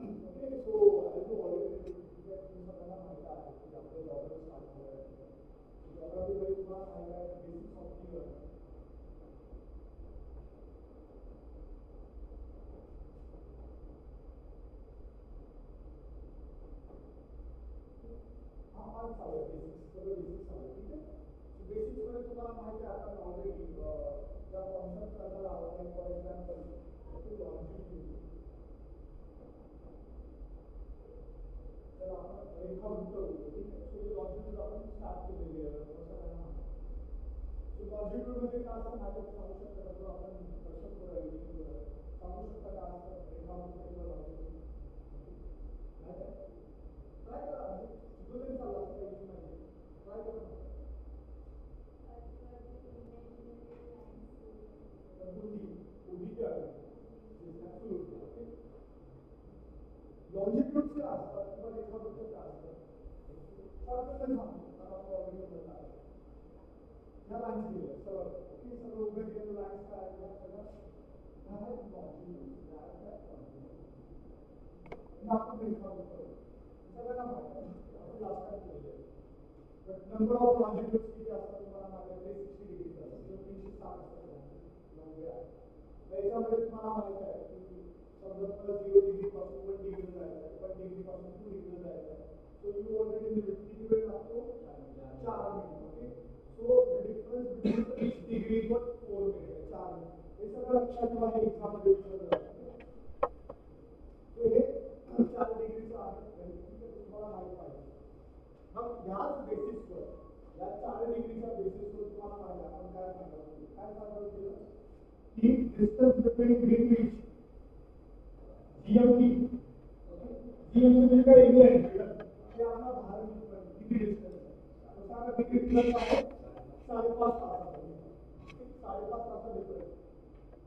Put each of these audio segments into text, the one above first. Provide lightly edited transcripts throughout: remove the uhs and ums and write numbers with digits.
Okay so आज already सगळ्यांना माहिती आहे की आपलं जॉग्राफी स्टार्ट झालं आहे. जॉग्राफीमध्ये तुम्हाला माहिती आहे बेसिक्स ऑफ दी अर्थ. हा पार्ट चालू आहे बेसिक्स सगळं बेसिक्स चालू आहे. ठीक आहे. सो बेसिक्समध्ये तुम्हाला माहिती आहे आपण ऑलरेडी ज्या कॉन्सेप्ट करणार आहोत like for example okay longitude. तर आपण रेखावृत्त बोलतो. ठीक आहे. सो हे लॉन्जिट्यूड आपण स्टार्ट केलेली आहे सगळ्यांना. सो लॉन्जिट्यूडमध्ये काय असतं माझ्या सांगू शकता का? आपण दर्शक सांगू शकता का असतं रेखावृत्त किंवा लॉन्जिट्यूड माहिती आहे? ट्राय करा म्हणजे शिकवलं तरी चाललं असं काही नाही. ट्राय करा. उभी क्या है लॉन्जिट्यूड क्या असतात किंवा रेखावृत्त काय असतं पटकन सांगतो आता आपण ऑलरेडी बोलला आहे. ह्या लाईन्स दिल्या सरळ ओके सगळं उभे केलेलं लाईन्स काय आहेत सगळं ह्या आहेत लॉन्जिट्यूड ह्या आहेत आपण रेखावृत्त सगळ्यांना माहिती आहे आपण लास्ट टाइम केलेले आहे. बट नंबर ऑफ लॉन्जिट्यूड्स किती असतात तुम्हाला माझ्याकडे 60 डिग्री असतात किंवा 360 असतात लॉंगे आहे. याच्यामध्ये तुम्हाला माहिती आहे की समजा तुम्हाला 0 डिग्री पासून 1 डिग्री जायचं आहे 1 डिग्री पासून 2 डिग्री जायचं आहे. सो यू ऑलरेडी किती वेळ लागतो 4 minute. Okay so the difference between each degree is 4 minute 4 minute. हे सगळं लक्षात ठेवा हे एक्झाम मध्ये विचारलं जातं. सो हे 4 डिग्रीचं आहे तुम्हाला माहिती पाहिजे. मग ह्याच बेसिसवर या 4 डिग्रीच्या बेसिसवर तुम्हाला माहिती आहे आपण काय सांगतो केलं की distance between Greenwich GMT GMT म्हणजे काय इंग्लंड हे आपला भारत किती डिस्टन्स आहे तो सांगा किती डिस्टन्स आहे 5.5 तास 5.5 तास डिफरन्स.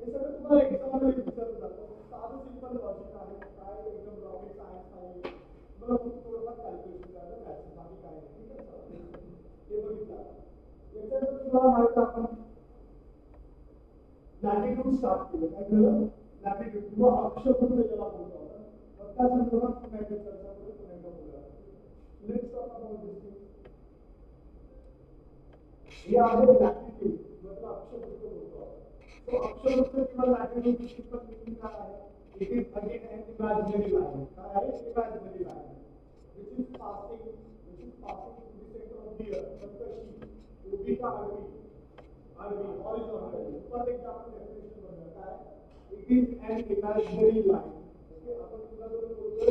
हे सगळं तुम्हाला एक्झाम मध्ये विचारलं जातं. साधं सिंपल लॉजिक आहे काय एकदम रॉकेट सायन्स नाही. तुम्हाला फक्त थोडंफार कॅल्क्युलेशन करायला जायचं बाकी काय नाही. ठीक आहे हे बघितलं याच्यानंतर तुम्हाला माहिती आपण लॅटिट्यूड स्टार्ट केलं. काय केलं लॅटिट्यूड किंवा अक्षवृत्त ज्याला बोलतो आपण. मग त्या संदर्भात पुन्हा एकदा चर्चा करू पुन्हा एकदा बोलूया. Let's talk about this thing. हे आहे लॅटिट्यूड किंवा अक्षवृत्त बोलतो आपण. सो अक्षवृत्त किंवा लॅटिट्यूड सिंपल मीनिंग काय आहे? It is again an imaginary line. काय आहे imaginary line which is passing through the center of the earth. but कशी उभी का आडवी horizontal. फॉर एक्झाम्पल डेफिनेशन बघा काय it is an imaginary line. Okay आपण तुला बोलतोय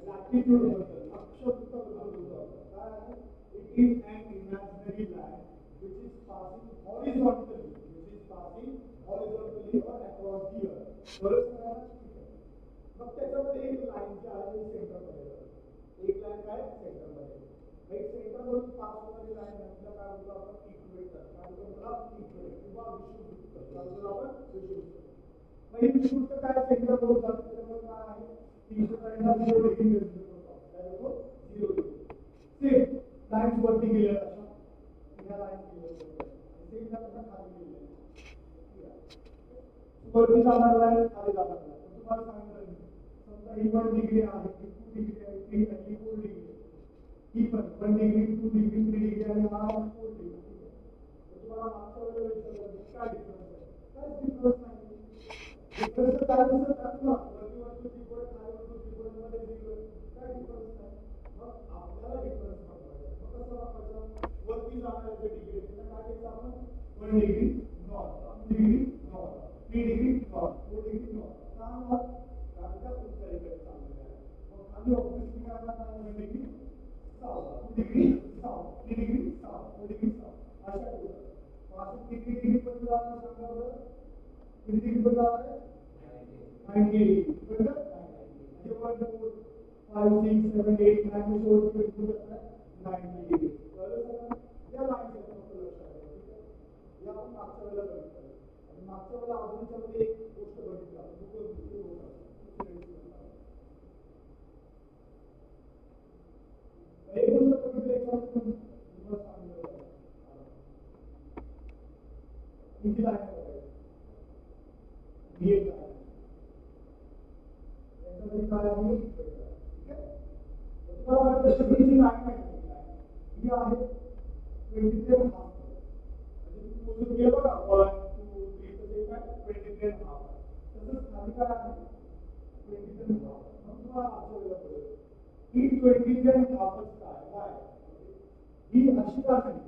लॅटिट्यूड बद्दल अक्षवृत्त बद्दल बोलतो आपण. काय आहे it is an imaginary line which is passing horizontally or across the earth. बरोबर सगळ्यांना ठीक आहे. मग त्याच्यामध्ये एक लाईन जी आहे सेंटर मध्ये एक लाईन काय सेंटर मध्ये एक सेंटर मधून पास होणारी लाईन म्हणजे काय बोलतो आपण इक्वेटर. काय बोलतो त्याला इक्वेटर किंवा विषुववृत्त. काय बोलतो आपण विषुववृत्त. मग हे विषुववृत्त काय सेंटर मधून जातं त्याच्यामुळे काय आहे 360 डिग्री मेजर करतो. काय होतो 0 डिग्री. सेम लाईन्स वरती गेल्या अशा ह्या लाईन्स गेल्या सेम लाईन्स खाली गेल्या वरती जाणार लाईन खाली जाणार लाईन. तुम्हाला सांगितलं समजा ही 1 डिग्री आहे ही 2 डिग्री आहे ही 4 डिग्री ही पण 1 डिग्री 2 डिग्री 3 डिग्री आणि हा 4 डिग्री. तुम्हाला मागच्या वेळेला विचारलं काय डिफरन्स आहे काय डिफरन्स नाही. डिफरन्स काय दिसत आपला वरती वरती त्रिकोण खाली वरती त्रिकोणामध्ये काय डिफरन्स नाही. मग आपल्याला डिफरन्स बघायचा. मग कसं बघायचं वरती जाणाऱ्या डिग्री त्याला काय द्यायचं आपण 1 degree north 2 degree north 3 degree north 4 degree north. का नॉर्थ कारण त्या उत्तरेकडे चाललेलं आहे. मग खाली ऑब्व्हियसली काय राहणार 1 degree south 2 degree south 3 degree south 4 degree south अशा होतं. मग किती डिग्री पर्यंत जाणार सांगा बरं किती डिग्री पर्यंत जाणार आहे 90 डिग्री बरोबर. म्हणजे 1 4 5 6 7 8 9 4 किती होतं 90 डिग्री. कळलं सगळं. या लाईन्स आहेत फक्त लक्षात ठेवा. ठीक आहे. या आपण मागच्या वेळेला बघितलं आणि मागच्या वेळेला अजूनच्यामध्ये एक गोष्ट बघितली आपण एक गोष्ट बघितली याच्यामध्ये तुम्हाला सांगितलं किती लाईन बघायची ही एक लाईन याच्यामध्ये काय आहे आता जसं ही जी लाईन आहे ही आहे 23 हाफ, म्हणजे तुम्ही मोजून गेलं बघा 1 2 3 तसे काय 23 हाफ, तसंच खाली काय आहे 23 हाफ. मग तुम्हाला मागच्या वेळेला कळलं ही 23 हाफच काय ही अशी का नाही,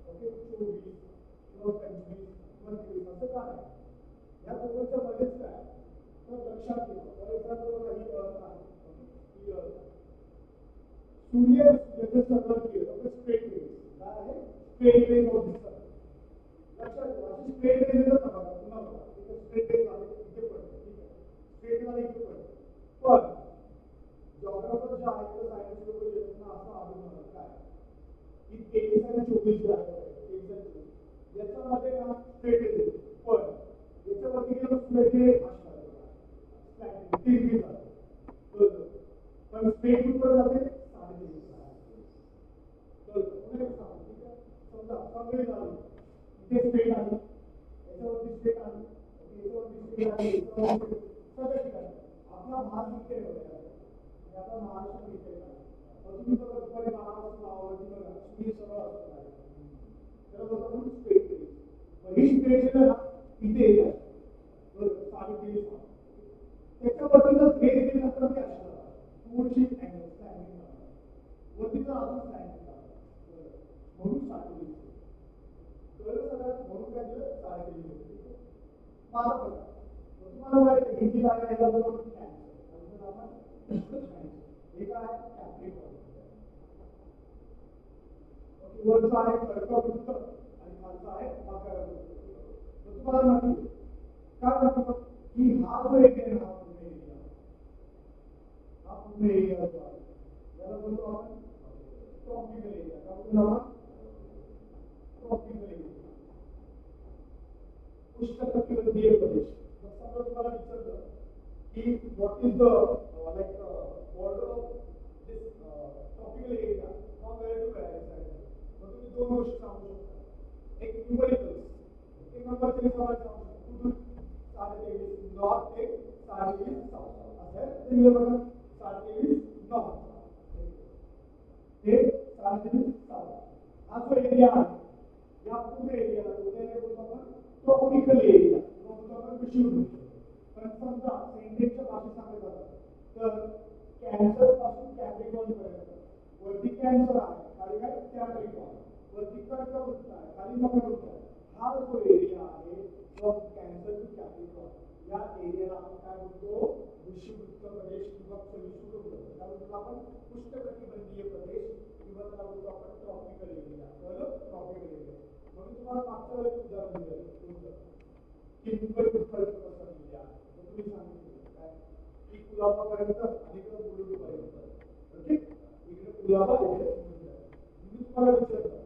ओके 24 किंवा 25 किंवा 23 असं का नाही, या दोघांच्या मध्येच काय, तर लक्षात ठेवा. फॉर एक्झाम्पल बघा ही अर्थ आहे, ही अर्थ सूर्य याचं सर्कल केलं तर स्ट्रेट रेज काय आहे, स्ट्रेट रेज ऑफ द सन. लक्षात ठेवा अशी स्ट्रेट रेज येतात ना बघा, पुन्हा बघा इथे स्ट्रेट रेज आहे इथे पडते, ठीक आहे स्ट्रेट रेज इथे पडते. पण जॉग्राफर जे आहे किंवा सायन्स लोक जे आहेत ना असं आढळून काय की 23 आणि 24 जे आहे 23 आणि 24 याच्यामध्ये ना स्ट्रेट रेज येते, पण याच्यावरती गेलं सूर्याचे अशा स्लॅन्टिंग जाते, पण स्ट्रेट कुठे जाते 3.5 तर पुन्हा एक सांगतो, ठीक आहे समजा सगळे झाले इथे स्ट्रेट आहे याच्यावरती स्ट्रेट आहे, याच्यावरती स्ट्रेट आहे, याच्यावरती सगळ्या ठिकाणी आपला भाग इथे वगैरे आहे, आपला महाराष्ट्र इथे आहे. तुम्ही बघा दुपारी 12 वाजता आवडती बघा सूर्य सरळ असतो आहे, त्याला बोलतो आपण स्ट्रेट रेज. मग ही स्ट्रेट रेज ना इथे येते बरोबर 3.5 त्याच्यावरती जर रेज दिला तर ते असणार थोडीशी अँगल स्लॅन्टिंग वरती तर अजून स्लॅन्टिंग म्हणून 3.5 कळलं सगळ्यात, म्हणून काय केलं 3.5. माझा बघा तुम्हाला माहिती आहे हिंदी लाईन यायला बरोबर कॅन्सर आपण हे काय कॅप्रिकॉर्न, ओके वरचा आहे कर्कवृत्त आणि खालचा आहे मकर वृत्त. तर तुम्हाला माहिती काय म्हणतो की हा जो एरिया हा पूर्ण एरिया, हा पूर्ण एरिया जो आहे याला बोलतो आपण ट्रॉपिकल एरिया. काय बोलतो आपण ट्रॉपिकल एरिया, उष्णकटिबंधीय प्रदेश. मग समजा तुम्हाला विचारलं की what is the like border of this tropical area from where to where exactly, मग तुम्ही दोन गोष्टी सांगू शकता, एक न्यूमरिकल्स एक नंबरचे हिसाबाने सांगू शकता कुठून 23 नॉर्थ ते 23 साऊथ असं दिलं बघा 23 नॉर्थ हे 23 साऊथ हा जो एरिया आहे या पूर्ण एरियाला बोलतो आपण ट्रॉपिकल एरिया किंवा बोलतो आपण विषुववृत्त. पण समजा सेंटेन्सच्या भाषेत सांगायचं तर कॅन्सर पासून कॅप्रिकॉर्न पर्यंत वरती कॅन्सर आहे खाली काय कॅप्रिकॉर्न, वरती कर्कवृत्त आहे खाली मकर वृत्त आहे, हा जो एरिया आहे फ्रॉम कॅन्सर टू कॅप्रिकॉर्न या एरियाला आपण काय म्हणतो विषुववृत्त प्रदेश किंवा विषुववृत्त. काय म्हणतो आपण उष्णकटिबंधीय प्रदेश किंवा त्याला बोलतो आपण ट्रॉपिकल एरिया. कळलं ट्रॉपिकल एरिया. म्हणून तुम्हाला मागच्या वेळेस उदाहरण दिलं की मुंबई कुठपर्यंत पसरलेली आहे, तुम्ही सांगितलं काय की कुलाबापर्यंत आणि बुलढाणापर्यंत, ओके इकडे कुलाबा इकडे मुंबई. मी तुम्हाला विचारलं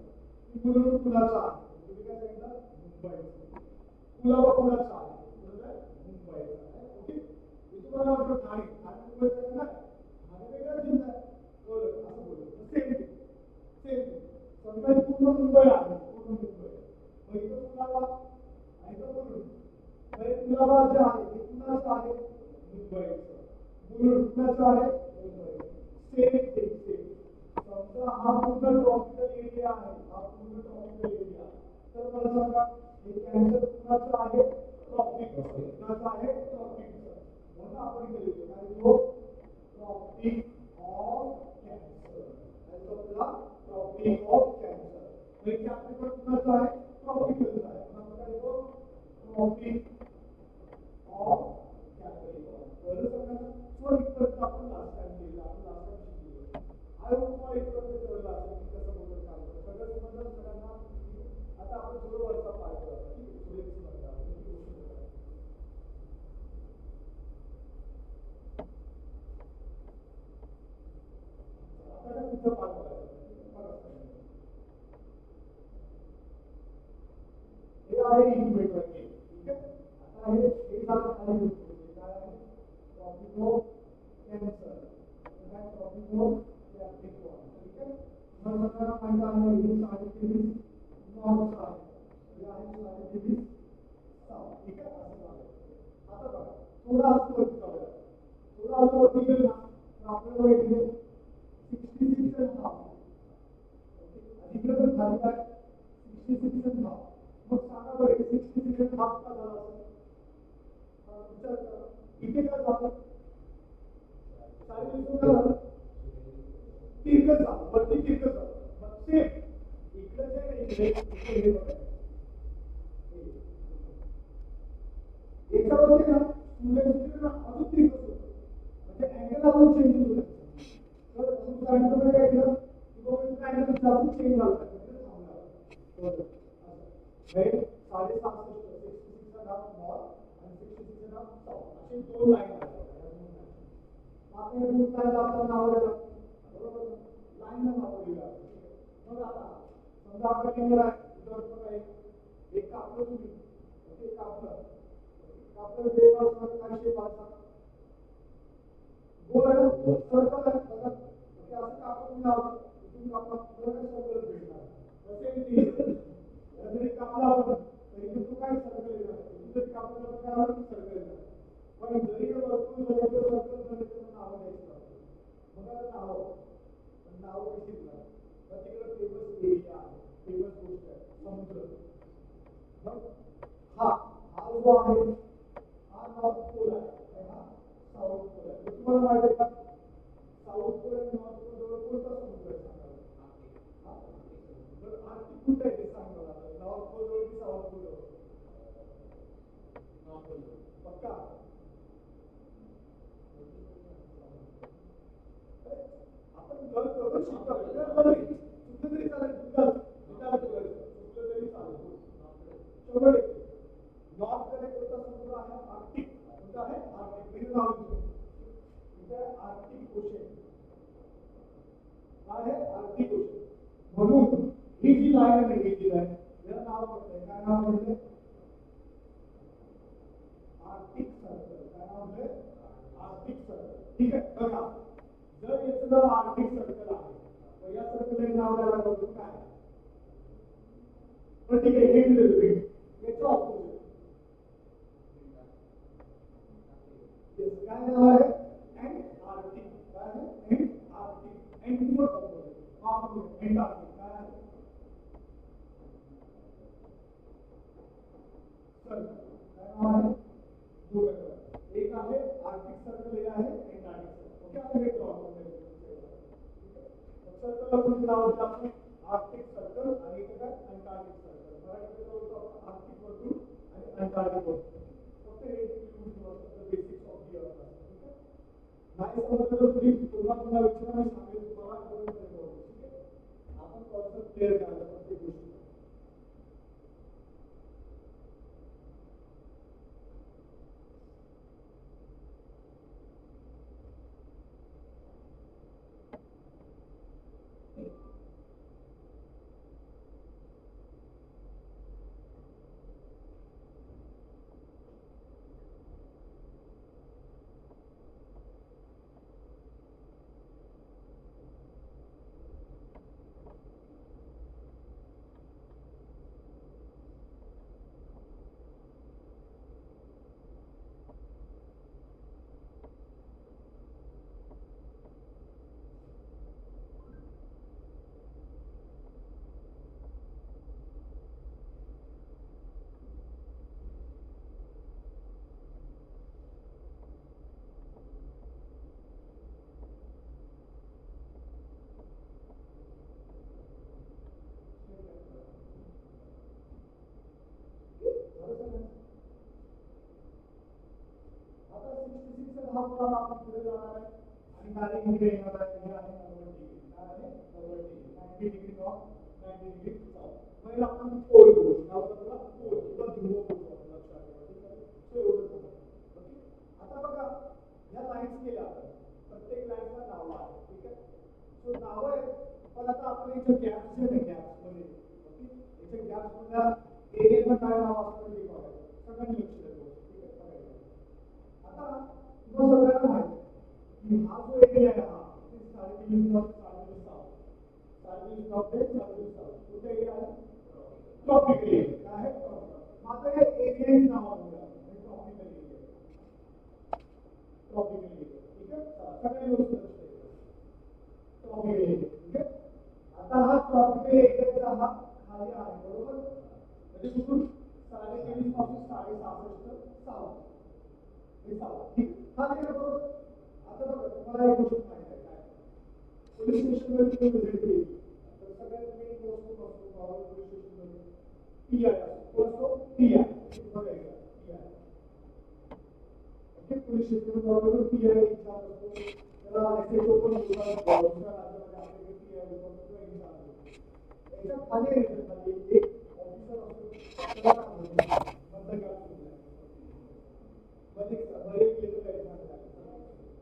की बुलढाणा कुणाचा आहे, तुम्ही काय सांगितलं मुंबईचा, कुलाबा कुणाचा आहे मुंबईचा आहे, ओके. मी तुम्हाला म्हटलं ठाणे मुंबईचा नाही, ठाणे वेगळा जिल्हा आहे, कळलं असं बोललं सेम समजा पूर्ण मुंबई आहे, पूर्ण मुंबई मग इथं कुलाबा आणि इथं बुलढाणा, कुलाबा जे आहे ते कुणाचं आहे मुंबईचं, बुलढाणा कुणाचं आहे मुंबई, सेम. समजा हा पूर्ण ट्रॉपिकल एरिया आहे, हा पूर्ण ट्रॉपिकल एरिया, तर मला सांगा हे कॅन्सर कुणाचं आहे ट्रॉपिकचं, कुणाचं आहे ट्रॉपिकचं, म्हणून आपण इथे लिहितो काय लिहितो ट्रॉपिक ऑफ कॅन्सर, आणि तो आपला ट्रॉपिक ऑफ कॅन्सर. हे कॅप्रिकॉर्न कुणाचं आहे ट्रॉपिकलचं आहे, म्हणून आपण काय लिहितो ट्रॉपिक ऑफ कॅप्रिकॉर्न. कळलं सगळ्यांना. सो इथपर्यंत आपण लास्ट टाइम केलं, आपण लास्ट टाइम शिकलो. आय होप तुम्हाला इथपर्यंत कळलं असेल की कसं बोलून काम करतं, सगळं समजलं सगळ्यांना. आता आपण थोडं वरचा पार्ट करूया, ठीक आहे थोडे समजलं आपण किती गोष्टी करतो. आता पुढचा पार्ट बघायचा, हे आहे इन्क्युबेटर केस, ठीक आहे. आता हे झालं खाली काय आहे टॉपिक ऑफ कॅन्सर, काय टॉपिक ऑफ कॅप्रिकॉर्न, ठीक आहे. मग सगळ्यांना माहिती आहे हे 23 नॉर्थ आहे, हे आहे 23 साऊथ, ठीक आहे असं झालं. आता बघा थोडा असं वरती जाऊया, थोडा असं वरती गेलं ना तर आपल्याला इथे 66 66.5. इकडे पण खाली काय 66.5. मग सांगा बरं 66.5 का झाला असेल? विचार करा इथे काय झालं? 4.5 झालं, तिरकस झालं, वरती तिरकस झालं. मग सेम इकडे जे इकडे हे बघा याच्यावरती ना स्टुडंटची ना अजून तिरकस होतं, म्हणजे अँगल अजून चेंज होतो. तर तुम्ही सांगितलं काय केलं की बाबा इथं अँगल जास्त चेंज झाला म्हणजे थांबला. बरोबर हे 66.5 चा नाव नॉर्थ आणि 66 चा नाव साऊथ असे दोन लाईन आहेत. आता हे दोन लाईन आपण नाव दिलं बरोबर लाईन नाव दिलं. मग आता समजा आपल्याला आहे जर बघा एक कापलं तुम्ही ओके कापलं वेगळा काय शेप आला गोल आहे सर्कल आहे बघा ओके असं कापलं तुम्ही लावलं इथून कापलं बघा सर्कल भेटणार सेम थिंग जरी कापला आपण तर इथे तो काय सर्कल येणार इथे जरी कापलं तर काय होणार सर्कल येणार. पण जरी हे वर्तुळ जरी सर्कल जरी त्याचं नाव द्यायचं मग आता नाव पण नाव कशी दिलं तर तिकडे फेमस एरिया आहे फेमस गोष्ट आहे समुद्र. मग हा जो आहे हा नॉर्थ पोल आहे आणि हा साऊथ पोल आहे. तुम्हाला माहिती आहे का साऊथ पोल आणि नॉर्थ पोल जवळ कोणता समुद्र आहे सांगा बरं. आर्टिक कुठे आहे ते सांगा मला. नॉर्थ पोल जवळ की साऊथ पोल जवळ? नॉर्थ पोल जवळ पक्का. आपण घर करू शकतो कुठलं तरी चालेल चुकलं तरी चालेल 100%. नॉर्थ कडे कोणता समुद्र आहे? आर्क्टिक. कोणता आहे? आर्क्टिक. मी नाव देतो इथे आर्क्टिक ओशन काय आहे? Arctic ocean. म्हणून ही जी लाईन आहे ही जी लाईन याला नाव पडतंय काय नाव पडतंय? Arctic circle. काय नाव आहे? Arctic circle. ठीक आहे बघा जर याचं नाव आर्क्टिक सर्कल आहे तर या सर्कलचे नाव द्यायला लागतं काय? पण ठीक आहे हिंट देतो मी याचं ऑपोजिट काय नाव आहे? एंटार्क्टिक. काय आहे? एंटार्क्टिक. एंटवर ऑपोजिट एंटार्क्टिक काय आहे? सर्कल. काय नाव आहे? दोन एक आहे आर्क्टिक सर्कल एक आहे एंटार्क्टिक सर्कल. ओके आता हे ड्रॉ करून सर्कल आपण नाव देतो आपण आर्क्टिक सर्कल आणि इथे काय अंटार्क्टिक सर्कल. मराठीमध्ये बोलतो आपण आर्क्टिक वर्तुळ आणि अंटार्क्टिक वर्तुळ. फक्त हे बेसिक्स ऑफ द अर्थ. ठीक आहे नाही समजलं तर प्लीज पुन्हा विचारा मी सांगेल तुम्हाला करून तरी ठीक आहे. आपण कॉन्सेप्ट क्लिअर करायचा प्रत्येक गोष्टी. हा पुन्हा आपण पुढे जाणार आहे आणि डायरेक्ट इकडे येणार आहे. हे आहे 90 डिग्री. काय आहे? 90 degree. 90 degree north 90 degree south. मग आपण पोल बोलू. नाव त्याला पोल किंवा ध्रुव बोलतो आपण लक्षात ठेवा. ठीक आहे सो एवढं झालं. ओके आता बघा ह्या लाईन्स केल्या आपण प्रत्येक लाईनला नाव आहे. ठीक आहे सो नाव आहे पण आता आपण इथे गॅप्स जे आहे गॅप्स मध्ये ओके इथे गॅप्स मधल्या एरियाला काय नाव असतं ते बघायचं. सगळ्यांनी लक्ष द्यायचं. ठीक आहे बघायचं. आता तुम्हाला सगळ्यांना माहिती आहे की हा जो एरिया आहे हा 3.5 नॉर्थ 3.5 साऊथ 3.5 नॉर्थ 3.5 साऊथ कुठे एरिया आहे? Tropical area. काय आहे? आता हे एरियाचे नाव आहे ट्रॉपिकल एरिया. Tropical area. ठीक आहे सगळ्यांनी लक्ष द्यायचं. Tropical area. ठीक आहे आता हा ट्रॉपिकल एरियाचा हा खाली आहे बरोबर, म्हणजे कुठून 23.5 पासून 66.5 साऊथ हे साऊथ ठीक खाली आहे बरोबर. आता बघा तुम्हाला एक गोष्ट माहिती आहे काय, पोलीस स्टेशनमध्ये तुम्ही व्हिजिट केली तर सगळ्यात मेन गोष्ट असतो पॉवर पोलीस स्टेशनमध्ये पीआय असतो, असतो पीआय बघा पीआय ओके. पोलीस स्टेशनमध्ये पीआय इंचार्ज असतो, त्याला एसएचओ पण बोलतात, दुसऱ्या राज्यामध्ये आपल्याकडे पीआय बोलतात याच्या खाली एक ऑफिसर असतो त्याला काय म्हणतात मतदार मध्ये बरेच लेटर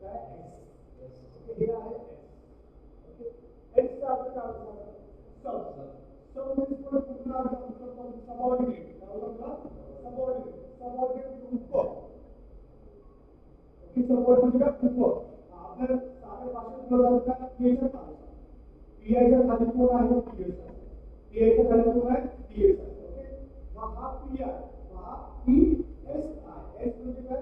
काय हे आहे ओके. एक्सचा अर्थ काय होतो सब सब म्हणजे पूर्ण अर्थ सबऑर्डिनेट सबऑर्डिनेट सबऑर्डिनेट ऊपर ओके. सबऑर्डिनेट म्हणजे काय ऊपर आपल्या साध्या भाषेत बोललं जातं पीएच्या खाली, पीआयच्या खाली कोण आहे पीएस पीआयच्या खाली कोण आहे पीएस ओके. हा पीआय हा पीएस आहे, एस म्हणजे काय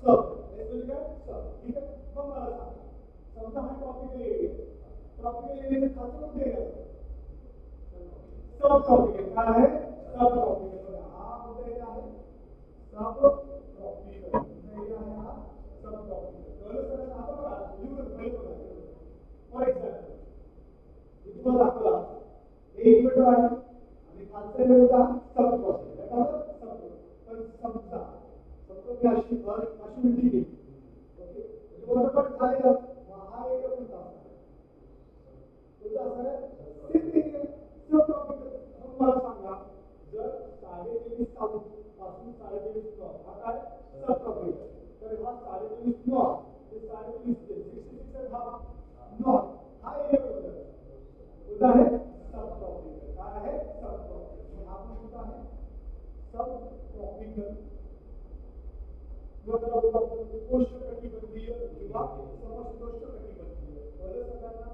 सब, एस म्हणजे काय सब ठीक आहे. मग मला सांगा समजा हा ट्रॉपिकल एरिया, ट्रॉपिकल एरियाचे खाते कोणते एरिया सब ट्रॉपिकल काय आहे सब ट्रॉपिकल, हा कोणता एरिया आहे सब ट्रॉपिकल, कोणता एरिया आहे हा सब ट्रॉपिकल. कळलं सर. आता बघा लिहून पहिलं बघा फॉर एक्झाम्पल मी तुम्हाला दाखवला हे इक्वेटर आहे आणि खालचा एरिया होता सब ट्रॉपिकल काय होतं सब ट्रॉपिकल. पण समजा मी अशी उलटी केली ओके म्हणजे वरपट झालेलं हा एरिया कोणता असणार सिम्पली सब ट्रॉपिकल. मग मला सांगा जर 23.5 साऊथ पासून 23.5 नॉर्थ हा काय सब ट्रॉपिकल, तर हा 23.5 नॉर्थ ते 66 हा नॉर्थ हा एरिया कोणता आहे सब ट्रॉपिकल. काय आहे सब ट्रॉपिकल, हा कोणता आहे सब ट्रॉपिकल. उष्णकटिबंधीय किंवा समशीतोष्ण कटिबंधीय. बरं सगळ्यांना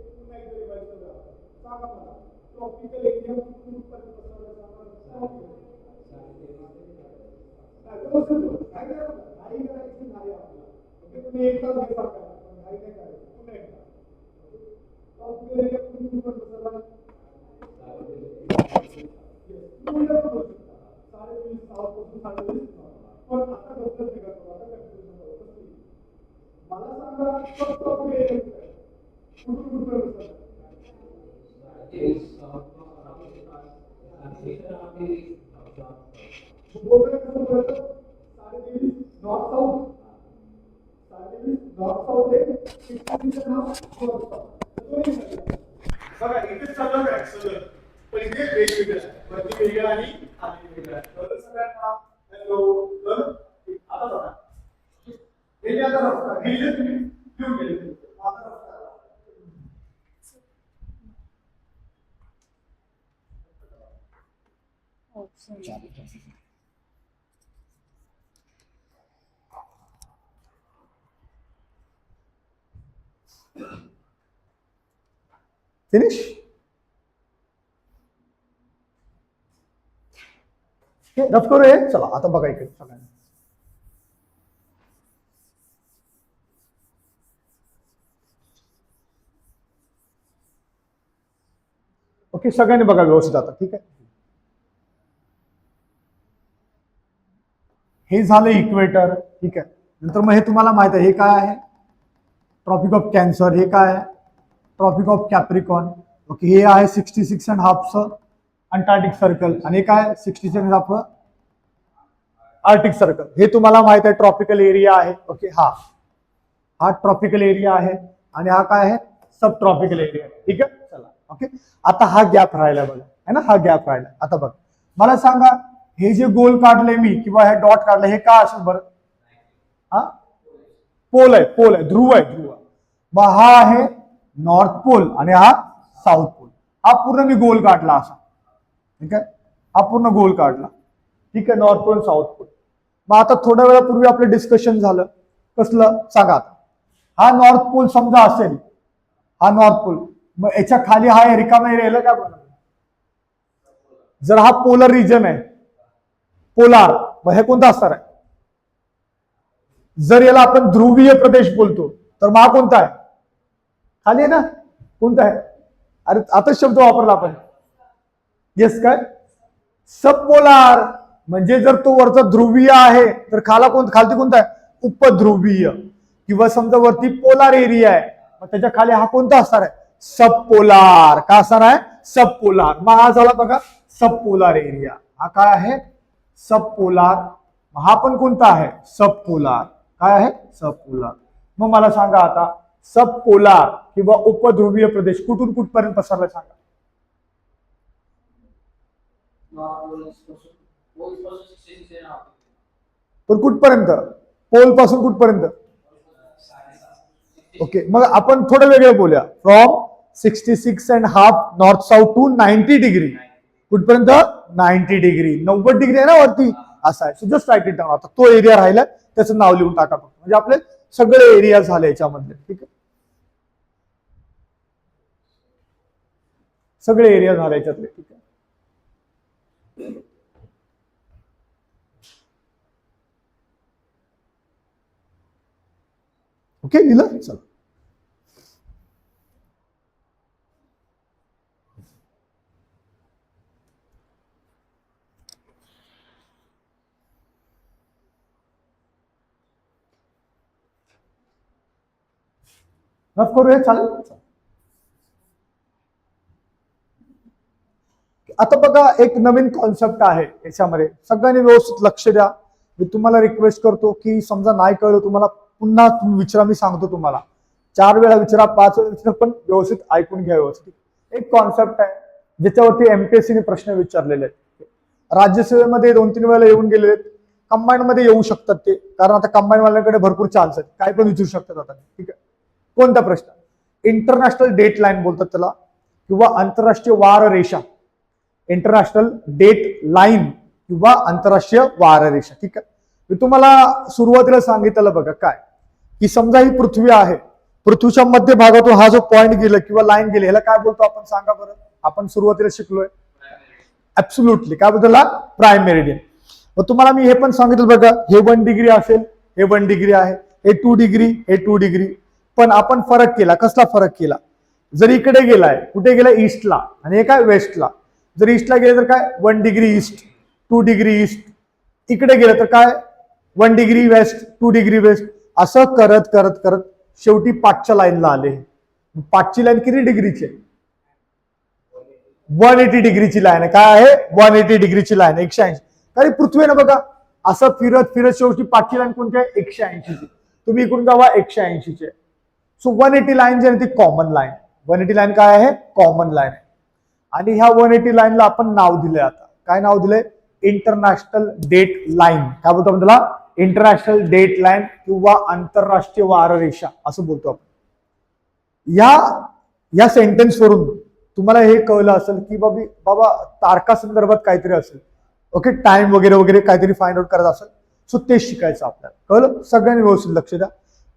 पुन्हा एकदा रिवाइज करूया. सांगा मला ट्रॉपिकल एरिया कुठून पर्यंत पसरला जाणार काय करायची नाही आपल्याला ओके. तुम्ही एक तास घेता का नाही काय करायचं पुन्हा एकदा ट्रॉपिकल एरिया कुठून पर्यंत पसरला 23.5 साऊथ पासून 23.5 पण आता डॉक्टर फिगर करू, आता कन्फ्युजन करू. मला सांगा सब ट्रॉपिकल एरिया कुठून पर्यंत बोलतोय कसं बोलतो 23.5 नॉर्थ साऊथ 23.5 नॉर्थ साऊथ आहे 66 नॉर्थ साऊथ बघा इथे सगळं काय सगळं पण इथे वेगवेगळं आहे वरती वेगळं आणि खाली वेगळं आहे. बरं सगळ्यांना हॅलो बरं आता बघा हे आता रस्ता हे तुम्ही घेऊन गेले आता रस्ता फिनिश रफ करूया. चला आता बघा इकडे सगळ्यांना ओके. सगळ्यांनी बघा व्यवस्थित आता ठीक आहे. हे झालं इक्वेटर ठीक आहे. नंतर मग हे तुम्हाला माहित आहे हे काय आहे ट्रॉपिक ऑफ कॅन्सर, हे काय आहे ट्रॉपिक ऑफ कॅप्रिकॉन ओके. हे आहे 66.5 अंटार्क्टिक सर्कल आणि हे काय 66.5 आर्टिक सर्कल. हे तुम्हाला माहित आहे ट्रॉपिकल एरिया आहे ओके. हा ट्रॉपिकल एरिया आहे आणि हा काय आहे सब ट्रॉपिकल एरिया ठीक आहे. चला ओके. आता हा गॅप राहिला बघा है ना, हा गॅप राहिला. आता बघ मला सांगा हे जे गोल काढले मी किंवा हे डॉट काढले हे का असेल बरं, हा पोल आहे ध्रुव आहे ध्रुव. मग हा आहे नॉर्थ पोल आणि हा साऊथ पोल. हा पूर्ण मी गोल काढला असा ठीक आहे. हा पूर्ण गोल काढला ठीक आहे नॉर्थ पोल साऊथ पोल. मग आता थोड्या वेळापूर्वी आपलं डिस्कशन झालं कसलं सांगा आता. हा नॉर्थ पोल समजा असेल हा नॉर्थ पोल, मग याच्या खाली हा रिकामा एरिया काय बघा. जर हा पोलर रिजन आहे पोलार, मग हे कोणता असणार आहे. जर याला आपण ध्रुवीय प्रदेश बोलतो तर मग हा कोणता आहे खाली आहे ना. कोणता आहे? अरे आता शब्द वापरला आपण. येस काय? सबपोलार. म्हणजे जर तो वरचा ध्रुवीय आहे तर खालती कोणता आहे? उपध्रुवीय. किंवा समजा वरती पोलार एरिया आहे मग त्याच्या खाली हा कोणता असणार आहे? सबपोलार. का असणार आहे? सबपोलार. मग हा झाला बघा सबपोलार एरिया. हा काय आहे? सबपोलार. हा पण कोणता आहे? सबपोलार. काय आहे? सबपोलार. मग मला सांगा आता सबपोलार किंवा उपध्रुवीय प्रदेश कुठून कुठपर्यंत पसरला सांगा? पण कुठपर्यंत? पोल पासून कुठपर्यंत? ओके, मग आपण थोडं वेगळं बोलूया. From 66.5 north south to 90 degree. कुठपर्यंत? 90 डिग्री. 90 डिग्री आहे ना वरती, असा आहे. So just write it down. आता तो एरिया राहिला त्याचं नाव लिहून टाका म्हणजे आपले सगळे एरिया झाले याच्यामधले. ठीक आहे, सगळे एरिया झाले याच्यातले. ठीक आहे, ओके लिहिलं. चला करूया. चालेल. आता बघा एक नवीन कॉन्सेप्ट आहे याच्यामध्ये, सगळ्यांनी व्यवस्थित लक्ष द्या. मी तुम्हाला रिक्वेस्ट करतो की समजा नाही कळलं तुम्हाला पुन्हा तुम्ही विचारा. मी सांगतो तुम्हाला 4 वेळा विचारा, 5 वेळा विचारा, पण व्यवस्थित ऐकून घ्या. व्यवस्थित एक कॉन्सेप्ट आहे ज्याच्यावरती एमपीएससी ने प्रश्न विचारलेले आहेत. राज्यसेवेमध्ये 2-3 वेळेला येऊन गेलेले आहेत. कंबाईन मध्ये येऊ शकतात ते, कारण आता कंबाईन वाल्यांकडे भरपूर चान्स आहेत, काय पण विचारू शकतात आता. ठीक आहे, कोणता प्रश्न? इंटरनॅशनल डेट लाईन बोलतात त्याला, किंवा आंतरराष्ट्रीय वार रेषा. इंटरनॅशनल डेट लाईन किंवा आंतरराष्ट्रीय वार रेषा. ठीक आहे, मी तुम्हाला सुरुवातीला सांगितलं बघा काय, की समजा ही पृथ्वी आहे, पृथ्वीच्या मध्य भागातून हा जो पॉइंट गेला किंवा लाईन गेली ह्याला काय बोलतो आपण सांगा बरं? आपण सुरुवातीला शिकलोय ऍब्सोल्युटली काय बोलतो? Prime meridian. मग तुम्हाला मी हे पण सांगितलं बघा, हे 1 डिग्री असेल, हे 1 डिग्री आहे, हे 2 डिग्री, हे 2 डिग्री. पण आपण फरक केला. कसला फरक केला? जर इकडे गेलाय, कुठे गेलाय? ईस्टला, आणि हे काय? वेस्टला. जर ईस्टला गेले तर काय? 1 डिग्री ईस्ट, 2 डिग्री ईस्ट. इकडे गेलं तर काय? 1 डिग्री वेस्ट, 2 डिग्री वेस्ट. असं करत करत करत शेवटी 5च्या लाईनला आले. 5ची लाईन किती डिग्रीची आहे? 180 डिग्रीची लाईन आहे. काय आहे? 180 डिग्रीची लाईन, 180. कारण पृथ्वी ना बघा असं फिरत फिरत शेवटी 5ची लाईन कोणती आहे? 180 ची. तुम्ही इकडून जावा 180 ची. सो 180 लाईन जी आहे ती कॉमन लाईन. 180 लाईन काय आहे? Common line. आणि ह्या 180 लाईनला आपण नाव दिलंय. आता काय नाव दिलंय? International date line. काय बोलतो आपण त्याला? इंटरनॅशनल डेट लाईन किंवा आंतरराष्ट्रीय वार रेषा असं बोलतो आपण. या सेंटेन्स वरून तुम्हाला हे कळलं असेल की बाबा तारखा संदर्भात काहीतरी असेल. ओके, टाइम वगैरे वगैरे काहीतरी फाइंड आउट करत असेल, सो ते शिकायचं आपल्याला. कळलं? सगळ्यांनी व्यवस्थित लक्ष द्या.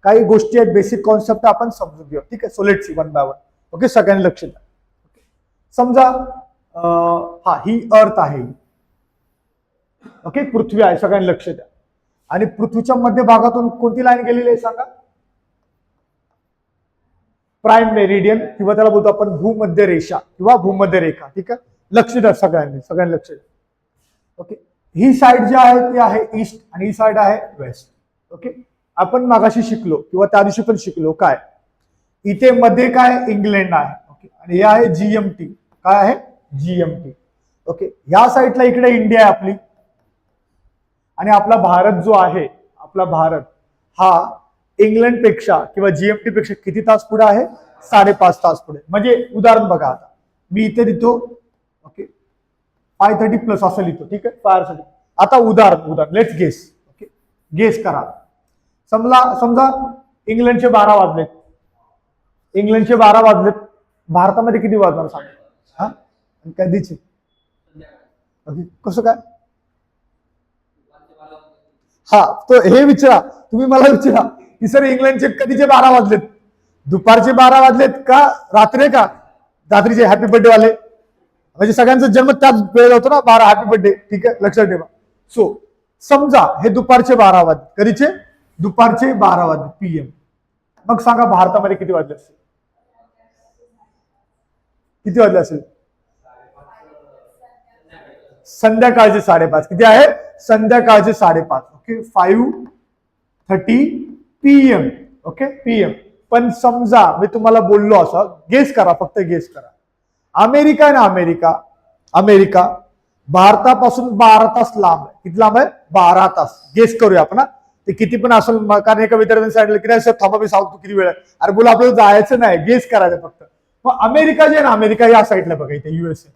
काही गोष्टी आहेत, बेसिक कॉन्सेप्ट आपण समजून घेऊ. ठीक आहे, so let's see 1 by 1. Okay, सगळ्यांनी लक्ष द्या. समजा ही अर्थ आहे. ओके, पृथ्वी आहे, सगळ्यांनी लक्ष द्या. आणि पृथ्वीच्या मध्य भागातून कोणती लाईन गेलेली आहे सांगा? प्राइम मेरिडियन किंवा त्याला बोलतो आपण भूमध्य रेषा किंवा भूमध्य रेखा. ठीक आहे, लक्ष द्या सगळ्यांनी लक्ष द्या. ओके, ही साइड जी आहे ती आहे ईस्ट आणि ही साइड आहे वेस्ट. ओके, आपण मागाशी शिकलो किंवा त्या दिवशी पण शिकलो काय, इथे मध्ये काय? इंग्लंड आहे. ओके, आणि हे आहे जीएमटी. काय आहे? जीएमटी. ओके, ह्या साइडला इकडे इंडिया आहे आपली, आणि आपला भारत जो आहे, आपला भारत हा इंग्लंड पेक्षा किंवा जीएमटी पेक्षा किती तास पुढे आहे? 5.5 तास पुढे. म्हणजे उदाहरण बघा, आता मी इथे लिहितो. ओके, 530 असं लिहितो. ठीक आहे, फायरसाठी. आता उदाहरण लेट्स गेस. ओके, गेस करा. समजा इंग्लंडचे 12 वाजलेत. इंग्लंडचे 12 वाजलेत. भारतामध्ये किती वाजणार सांगा? हा, कधीचे? कसं काय? हा, तो हे विचारा तुम्ही, मला विचारा की सर इंग्लंडचे कधीचे 12 वाजलेत? दुपारचे 12 वाजलेत का रात्री? का रात्रीचे? हॅपी बर्थडे वाले म्हणजे सगळ्यांचा जन्म त्याच वेळेला होतो ना, 12. Happy birthday. ठीक आहे, लक्षात ठेवा. सो समजा हे दुपारचे 12 वाजले. कधीचे? दुपारचे 12 वाजले PM. मग सांगा भारतामध्ये किती वाजले असतील? किती वाजले असेल? संध्याकाळचे 5:30. किती आहे? संध्याकाळचे 5:30. Okay, 5:30 PM. Okay, PM. पण समजा मी तुम्हाला बोललो असं, गेस करा, फक्त गेस करा. अमेरिका आहे ना, अमेरिका भारतापासून 12 तास लांब आहे. किती लांब आहे? 12 तास. गेस करूया आपण. ते किती पण असेल, कारण एका विद्यार्थ्यांनी सांगितलं की नाही सर थांबा मी सांगतो किती वेळ आहे. अरे बोला आपल्याला जायचं नाही, गेस करायचं फक्त. मग अमेरिका जे आहे ना, अमेरिका या साईडला बघा, इथे USA.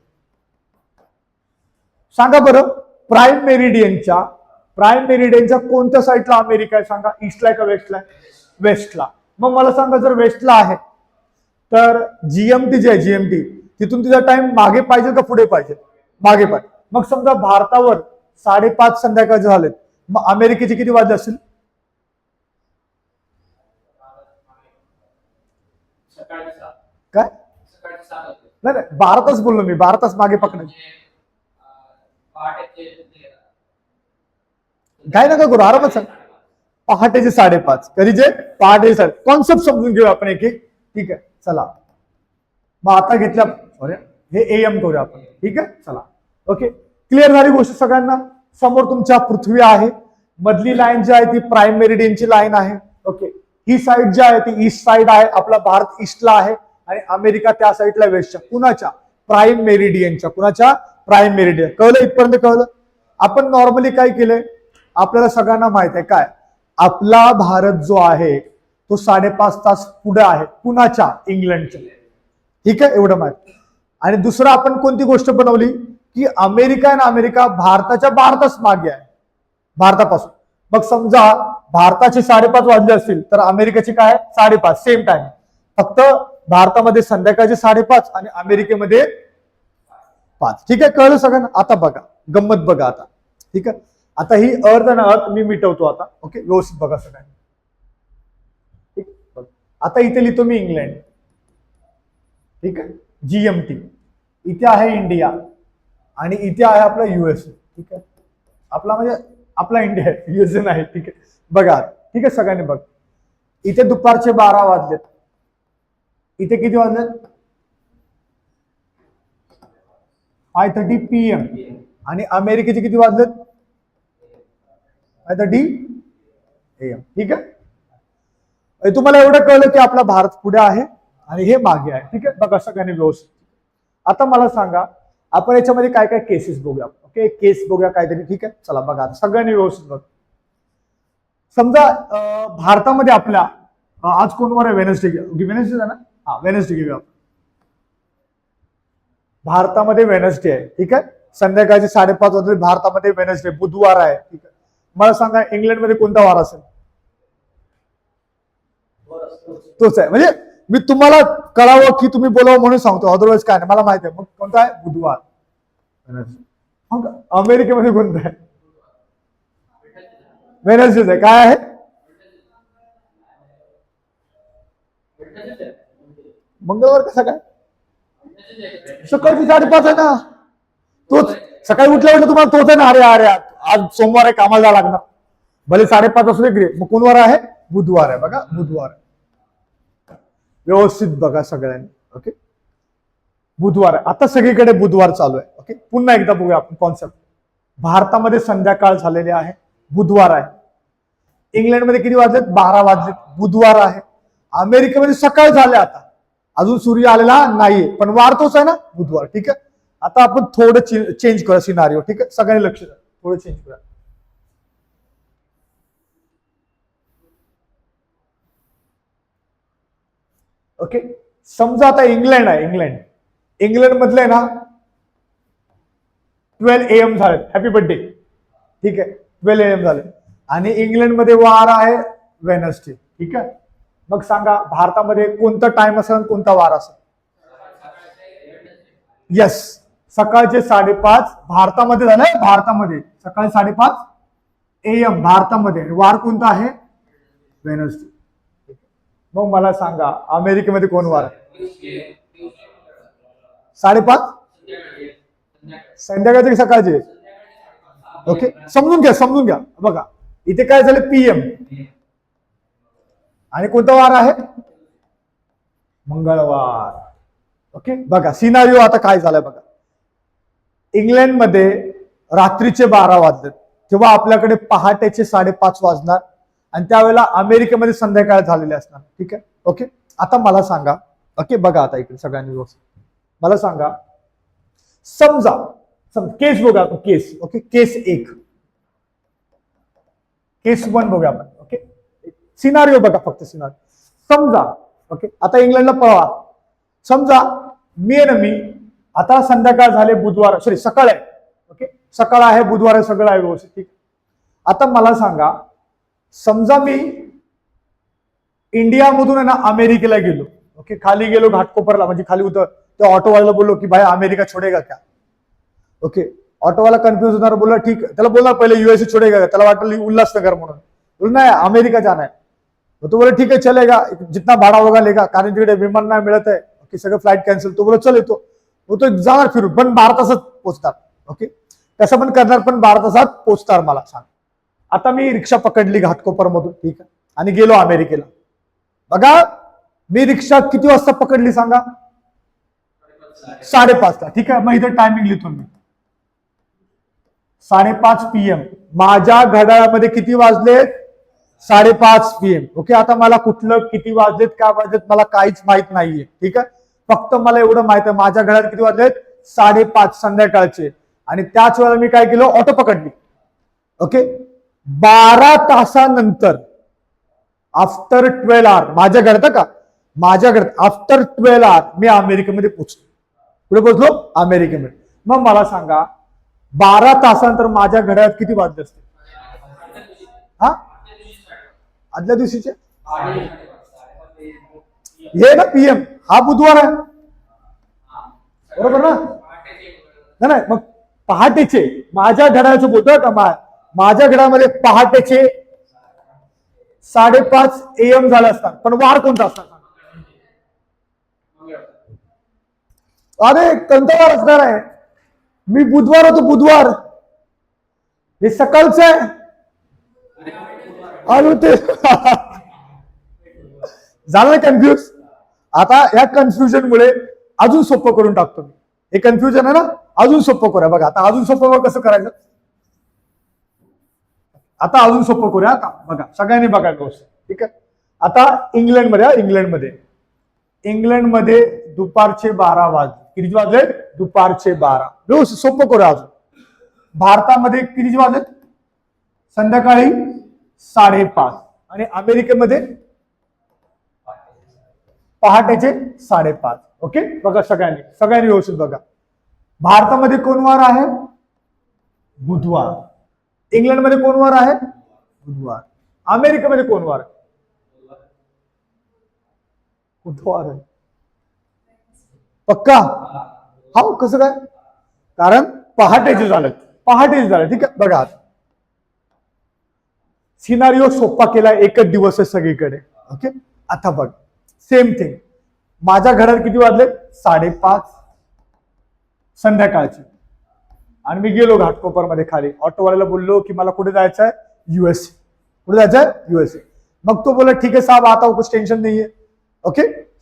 सांगा बरं, प्राईम मेरिडियनच्या कोणत्या साईडला अमेरिका आहे सांगा? ईस्टला का वेस्टला? वेस्टला. मग मला सांगा, जर वेस्टला आहे तर GMT जे आहे, GMT तिथून तिचा टाइम मागे पाहिजे का पुढे पाहिजे? मागे पाहिजे. मग समजा भारतावर 5:30 संध्याकाळचे झालेत, मग अमेरिकेचे किती वाजले असतील? काय? नाही 12 तास बोललो मी, 12 तास मागे पकडायचे. काय नका करू, आरामात सांग. पहाटेचे 5:30. कधीचे? पहाटेचे 5:30. कॉन्सेप्ट समजून घेऊ आपण एक एक. ठीक आहे, चला. मग आता घेतल्या, हे AM करूया आपण. ठीक आहे, चला. ओके, क्लिअर झाली गोष्ट सगळ्यांना? समोर तुमच्या पृथ्वी आहे, मधली लाईन जी आहे ती प्राईम मेरिडियनची लाईन आहे. ओके, ही साईड जी आहे ती ईस्ट साईड आहे, आपला भारत ईस्टला आहे आणि अमेरिका त्या साईडला वेस्टच्या. कुणाच्या? प्राईम मेरिडियनच्या. कुणाच्या? Prime meridian. कळलं? इथपर्यंत कळलं? आपण नॉर्मली काय केलंय, आपल्याला सगळ्यांना माहित आहे काय, आपला भारत जो आहे तो 5.5 तास पुढे आहे. कुणाच्या? इंग्लंडच्या. ठीक आहे, एवढं माहित. आणि दुसरं आपण कोणती गोष्ट बनवली की अमेरिका आहे ना, अमेरिका भारताच्या 12 तास मागे आहे भारतापासून. मग समजा भारताचे 5:30 वाजले असतील तर अमेरिकेचे काय? 5:30. Same time. फक्त भारतामध्ये संध्याकाळचे 5:30 आणि अमेरिकेमध्ये 5. ठीक आहे, कळलं सगळ्यांना? आता बघा गंमत बघा आता. ठीक आहे, आता ही अर्थ आणि अर्थ मी मिटवतो आता. ओके, व्यवस्थित बघा सगळ्यांनी. ठीक, आता इथे लिहितो मी इंग्लंड. ठीक आहे, GMT. इथे आहे इंडिया आणि इथे आहे आपला USA. ठीक आहे, आपला म्हणजे आपला इंडिया आहे, USA नाही. ठीक आहे, बघा. ठीक आहे, सगळ्यांनी बघ. इथे दुपारचे 12 वाजलेत. इथे किती वाजलेत? 5:30 PM. आणि अमेरिकेचे किती वाजलेत? 5:30 AM. ठीक आहे, तुम्हाला एवढं कळलं की आपला भारत पुढे आहे आणि हे मागे आहे. ठीक आहे, बघा सगळ्यांनी व्यवस्थित. आता मला सांगा, आपण याच्यामध्ये काय काय केसेस बघूया. ओके, केस बघूया काहीतरी. ठीक आहे, चला बघा सगळ्यांनी व्यवस्थित बघा. समजा भारतामध्ये आपल्या आज कोणवार आहे? वेनसडे. वेनसडे ना? हा, वेनसडे घेऊया. भारतामध्ये वेनसडे आहे. ठीक आहे, संध्याकाळचे 5:30 वाजले. भारतामध्ये वेनसडे, बुधवार आहे. ठीक आहे, मला सांगा इंग्लंडमध्ये कोणता वार असेल? तोच आहे. म्हणजे मी तुम्हाला कळावं की तुम्ही बोलावं म्हणून सांगतो, अदरवाईज काय नाही, मला माहिती आहे. मग कोणता आहे? बुधवार. मग अमेरिकेमध्ये कोणता आहे? वेनसडेच आहे. काय आहे? मंगळवार कसा काय? सकाळची 5:30 आहे ना. तोच सकाळी उठल्या तुम्हाला तोच आहे ना. अरे अरे आज सोमवार आहे, कामाला जावं लागणार. भले 5:30 असू दे. मग कोणवार आहे? बुधवार आहे. बघा, बुधवार आहे. व्यवस्थित बघा सगळ्यांनी. ओके, बुधवार आहे. आता सगळीकडे बुधवार चालू आहे. ओके, पुन्हा एकदा बघूया आपण कॉन्सेप्ट. भारतामध्ये संध्याकाळ झालेली आहे, बुधवार आहे. इंग्लंडमध्ये किती वाजलेत? 12 वाजलेत, बुधवार आहे. अमेरिकेमध्ये सकाळ झाले, आता अजून सूर्य आलेला नाहीये, पण वार तोच आहे ना, बुधवार. ठीक आहे, आता आपण थोडं चेंज करूया सिनारिओ. ठीक आहे, सगळ्यांनी लक्ष द्या, थोडं चेंज करूया. ओके, समजा आता इंग्लंड आहे. इंग्लंड मधले ना 12 AM झाले. Happy birthday. ठीक आहे, 12 AM झाले आणि इंग्लंडमध्ये वार आहे वेनसडे. ठीक आहे, मग सांगा भारतामध्ये कोणता टाइम असेल, कोणता वार असेल? यस, सकाळचे 5:30 भारतामध्ये झालंय. भारतामध्ये सकाळी 5:30 AM भारतामध्ये. वार कोणता आहे? वेनसडे. मग मला सांगा अमेरिकेमध्ये कोण वार? 5:30 संध्याकाळचे की सकाळचे? ओके, समजून घ्या. बघा इथे काय झालं? PM. आणि कोणता वार आहे? मंगळवार. ओके बघा सिनारिओ आता काय झालाय बघा. इंग्लंडमध्ये रात्रीचे 12 वाजले तेव्हा आपल्याकडे पहाटेचे 5:30 वाजणार आणि त्यावेळेला अमेरिकेमध्ये संध्याकाळ झालेले असणार. ठीक आहे ओके. आता मला सांगा ओके बघा आता इकडे सगळ्यांनी व्यवस्थित मला सांगा. समजा केस बघा आपण केस ओके. केस 1 केस 1 बघूया आपण ओके. सिनारिओ बघा फक्त सिनारिओ. समजा ओके आता इंग्लंडला पळवा. समजा मी आता संध्याकाळ झाले बुधवार सॉरी सकाळ आहे ओके. सकाळ आहे बुधवार आहे सगळं आहे व्यवस्थित. ठीक आता मला सांगा समजा मी इंडियामधून आहे ना अमेरिकेला गेलो ओके. खाली गेलो घाटकोपरला म्हणजे खाली उतर त्या ऑटोवाल्याला बोललो की भाई अमेरिका छोडेगा क्या ओके. ऑटोवाला कन्फ्युज होणार बोलला ठीक त्याला बोलणार पहिले यूएसए छोडेगा त्याला वाटलं उल्हासनगर म्हणून बोल नाही अमेरिका जाना है. तो बोला ठीक है चलेगा जितना भाड़ा होगा लेगा कारण तिकडे विमान नाही मिळत आहे ओके. सगळं फ्लाईट कॅन्सल. तो बोला चल येतो तो जाणार फिरून पण 12 तासात पोहोचणार ओके. कसं पण करणार पण 12 तासात पोहोचणार मला सांग. आता मी रिक्षा पकडली घाटकोपर मधून ठीक आहे आणि गेलो अमेरिकेला. बघा मी रिक्षा किती वाजता पकडली सांगा. 5:30 ला. ठीक आहे मग इथे टायमिंग लिहितो मी 5:30 PM. माझ्या घड्याळामध्ये किती वाजलेत 5:30 PM ओके. आता मला कुठलं किती वाजलेत काय वाजलेत मला काहीच माहित नाहीये. ठीक आहे फक्त मला एवढं माहित आहे माझ्या घड्याळात किती वाजलेत 5:30 संध्याकाळचे. आणि त्याच वेळेला मी काय केलं ऑटो पकडली ओके. 12 तासानंतर आफ्टर 12 आवर माझ्या घरात का माझ्या घरात आफ्टर 12 आवर मी अमेरिकेमध्ये पोहोचलो. कुठे पोहोचलो अमेरिकेमध्ये. मग मला सांगा 12 तासानंतर माझ्या घड्याळात किती वाजले असते. हा आदल्या दिवशीचे हे ना PM हा बुधवार आहे बरोबर ना. नाही मग पहाटेचे माझ्या घड्याळाचं बोलतोय का माझ्या घड्याळामध्ये पहाटेचे 5:30 AM झाले असतात पण वार कोणता असतात. अरे कोणता वार असणार आहे. मी बुधवार होतो बुधवार हे सकाळचं आहे आणि ते झालं कन्फ्युज. आता या कन्फ्युजनमुळे अजून सोपं करून टाकतो मी. हे कन्फ्युजन आहे ना अजून सोपं करूया. बघा आता अजून सोपं कसं करायचं. आता अजून सोपं करूया. आता बघा सगळ्यांनी बघायला व्यवस्थित. ठीक आहे आता इंग्लंडमध्ये दुपारचे 12 वाजले. किती वाजले दुपारचे 12 व्यवस्थित सोपं करूया. अजून भारतामध्ये किती वाजले संध्याकाळी 5:30 आणि अमेरिकेमध्ये पहाटेचे 5:30 ओके. बघा सगळ्यांनी व्यवस्थित बघा. भारतामध्ये कोण वार आहे बुधवार. इंग्लंडमध्ये कोण वार आहे बुधवार. अमेरिकेमध्ये कोण वार आहे बुधवार आहे पक्का. हा कसं काय कारण पहाटेचे झाले ठीक आहे. बघा सिनारिओ सोपा केला एकच दिवस आहे सगळीकडे ओके. आता बघ सेम थिंग माझ्या घरात किती वाजले 5:30 संध्याकाळचे आणि मी गेलो घाटकोपर मध्ये खाली. ऑटोवाल्याला बोललो की मला कुठे जायचं आहे यूएसए. कुठे जायचं आहे यूएसए. मग तो बोला ठीक आहे साहेब आता कुछ टेन्शन नाहीये ओके.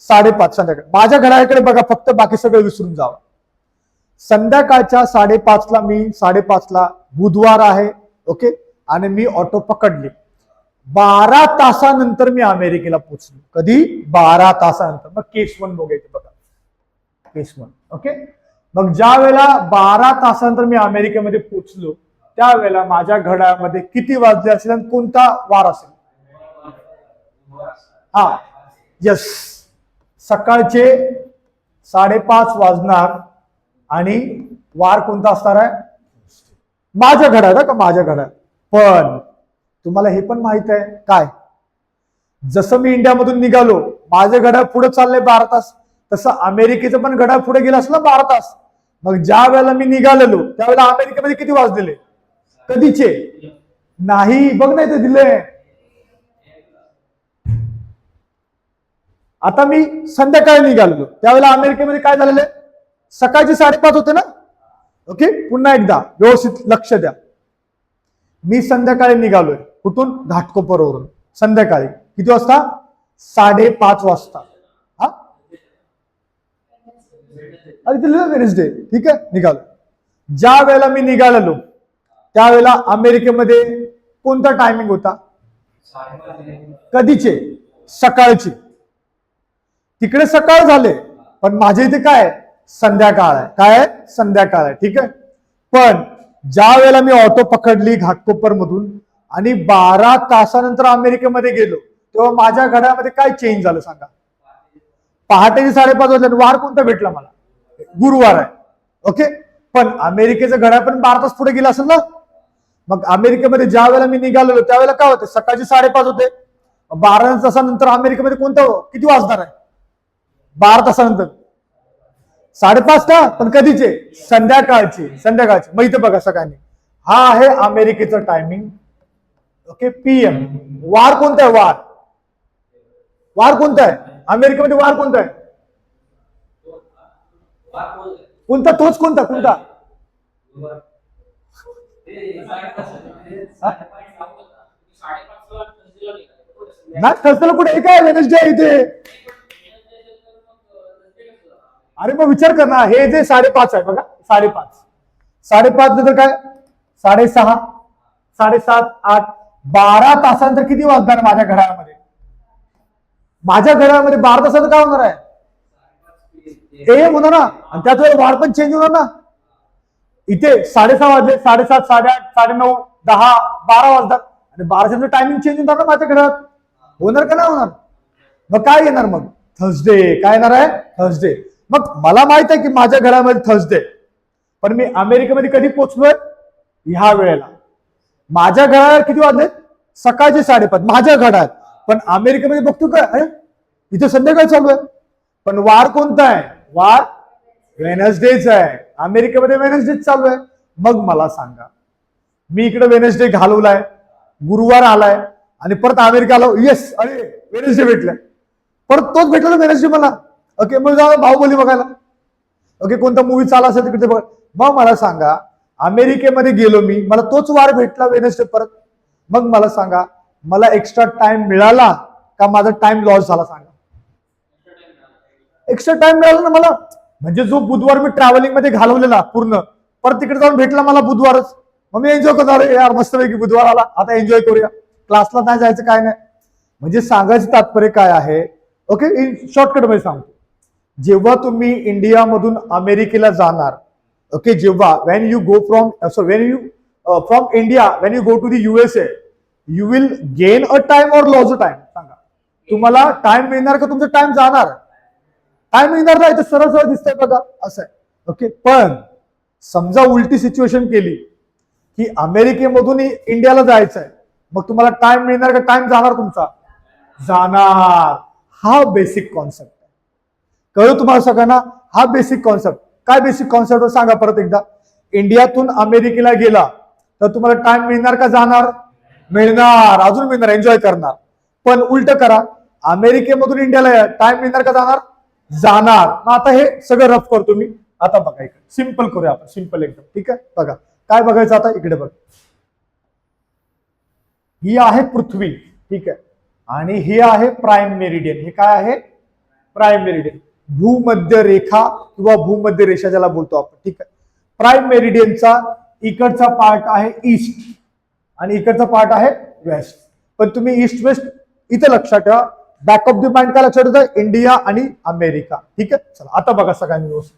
5:30 संध्याकाळ माझ्या घराकडे बघा फक्त बाकी सगळं विसरून जावं. संध्याकाळच्या 5:30 ला मी 5:30 ला बुधवार आहे ओके आणि मी ऑटो पकडली. 12 तासानंतर मी अमेरिकेला पोहोचलो. कधी 12 तासानंतर. मग केस 1 बघायचं बघा केस 1 ओके. मग ज्या वेळेला 12 तासानंतर मी अमेरिकेमध्ये पोहोचलो त्यावेळेला माझ्या घड्याळामध्ये किती वाजले असेल आणि कोणता वार असेल. हा यस सकाळचे 5:30 वाजणार आणि वार कोणता असणार आहे माझ्या घड्याळात का माझ्या घड्याळात. पण तुम्हाला हे पण माहित आहे काय जसं मी इंडियामधून निघालो माझं घड्याळ पुढे चाललंय 12 तास तसं अमेरिकेचं पण घड्याळ पुढे गेलं असलं 12 तास. मग ज्या वेळेला मी निघालेलो त्यावेळेला अमेरिकेमध्ये किती वाजलेले कधीचे नाही बघ नाही ते दिले. आता मी संध्याकाळी निघालेलो त्यावेळेला अमेरिकेमध्ये काय झालेलं आहे सकाळचे 5:30 होते ना ओके. पुन्हा एकदा व्यवस्थित लक्ष द्या. मी संध्याकाळी निघालोय कुठून घाटकोपरवरून संध्याकाळी किती वाजता 5:30 वाजता. हा आणि इथे लिहिलं वेनसडे. ठीक आहे, निघालो. ज्या वेळेला मी निघालेलो त्यावेळेला अमेरिकेमध्ये कोणता टायमिंग होता? कधीचे? सकाळचे. तिकडे सकाळ झाले पण माझ्या इथे काय संध्याकाळ आहे. काय आहे? संध्याकाळ आहे. ठीक आहे. पण ज्या वेळेला मी ऑटो पकडली घाटकोपर मधून आणि 12 तासानंतर अमेरिकेमध्ये गेलो तेव्हा माझ्या घड्याळामध्ये काय चेंज झालं सांगा? पहाटेचे 5:30 वाजले. वार कोणता भेटला मला? गुरुवार आहे. ओके. पण अमेरिकेचं घड्याळ पण 12 तास पुढे गेलं असेल ना. मग अमेरिकेमध्ये ज्या वेळेला मी निघालेलो त्यावेळेला काय होते? सकाळचे 5:30 होते. 12 तासानंतर अमेरिकेमध्ये कोणतं किती वाजणार आहे? 12 तासानंतर 5:30 का? पण कधीचे? संध्याकाळचे. संध्याकाळचे. मग इथे बघा सगळ्यांनी, हा आहे अमेरिकेचं टायमिंग. ओके. PM. वार कोणता आहे? वार वार कोणता आहे अमेरिकेमध्ये? वार कोणता आहे? कोणता? तोच कोणता? कोणता? नाही थर्सडेला कुठे? हे काय वेडनेसडे आहे इथे. अरे मग विचार कर ना, हे जे 5:30 आहे बघा, 5:30 नंतर काय? 6:30, 7:30, 8, 12 तासानंतर किती वाजणार माझ्या घड्याळामध्ये? माझ्या घड्याळामध्ये 12 तासाचं काय होणार आहे? AM होणार ना. आणि त्याच वेळेला वार पण चेंज होणार ना. इथे 6:30 वाजले, 7:30, 8:30, 9:30, 10, 12 वाजतात आणि 12च्या टायमिंग चेंज होणार ना माझ्या घड्याळात. होणार का नाही होणार? मग काय येणार? मग थर्सडे. काय येणार आहे? थर्सडे. मग मला माहित आहे की माझ्या घरामध्ये थर्सडे, पण मी अमेरिकेमध्ये कधी पोहोचलोय? ह्या वेळेला. माझ्या घरात किती वाजले? सकाळचे 5:30 माझ्या घरात. पण अमेरिकेमध्ये बघतो काय? अरे इथे संध्याकाळ चालू आहे. पण वार कोणता आहे? वार वेनसडेच आहे. अमेरिकेमध्ये वेनसडे चालू आहे. मग मला सांगा, मी इकडे वेनसडे घालवलाय, गुरुवार आलाय आणि परत अमेरिकाला येस अरे वेनसडे भेटलाय, परत तोच भेटला वेनसडे मला. ओके. मग जाऊ बाहुबली बघायला. ओके. कोणता मूवी चालू असेल तिकडे बघ. मग मला सांगा, अमेरिकेमध्ये गेलो मी, मला तोच वार भेटला वेनसडे परत. मग मला सांगा, मला एक्स्ट्रा टाइम मिळाला का माझा टाइम लॉस झाला? सांगा. एक्स्ट्रा टाइम मिळाला ना मला. म्हणजे जो बुधवार मी ट्रॅव्हलिंग मध्ये घालवलेला पूर्ण, परत तिकडे जाऊन भेटला मला बुधवारच. मग मी एन्जॉय करतो. अरे यार मस्तपैकी बुधवार आला, आता एन्जॉय करूया. क्लासला नाही जायचं, काय नाही. म्हणजे सांगायचं तात्पर्य काय आहे? ओके. इन शॉर्टकट मध्ये सांगतो. जेव्हा तुम्ही इंडियामधून अमेरिकेला जाणार, ओके, जेव्हा when you go from from India when you go to the USA, you will gain a time और लॉस अ टाइम. सांगा, तुम्हाला टाइम मिळणार का तुमचा टाइम जाणार? टाइम मिळणार नाही. तर सरळ सरळ दिसतंय बघा, असं आहे. ओके. पण समजा उलटी सिच्युएशन केली की अमेरिकेमधून इंडियाला जायचं आहे, मग तुम्हाला टाइम मिळणार का टाइम जाणार तुमचा? जाणार. हा बेसिक कॉन्सेप्ट आहे. कळलं तुम्हाला सगळ्यांना? हा बेसिक कॉन्सेप्ट. काय बेसिक कॉन्सेप्ट सांगा परत एकदा. इंडियातून अमेरिकेला गेला तर तुम्हाला टाइम मिळणार का जाणार? मिळणार. अजून मिळणार, एन्जॉय करणार. पण उलट करा, अमेरिकेमधून इंडियाला टाइम मिळणार का जाणार? जाणार. मग आता हे सगळं रफ करतो मी. आता बघा इकडे सिंपल करूया आपण, सिंपल एकदम. ठीक आहे. बघा काय बघायचं आता, इकडे बघा. ही आहे पृथ्वी. ठीक आहे. आणि हे आहे प्राईम मेरिडियन. हे काय आहे? Prime meridian. भूमध्य रेखा किंवा भूमध्य रेषा ज्याला बोलतो आपण. ठीक आहे. प्राईम मेरिडियनचा इकडचा पार्ट आहे ईस्ट आणि इकडचा पार्ट आहे वेस्ट. पण तुम्ही ईस्ट वेस्ट इथे लक्षात ठेवा. बॅक ऑफ द माइंड काय लक्षात ठेवता? इंडिया आणि अमेरिका. ठीक आहे. चला आता बघा सगळ्यांनी व्यवस्थित.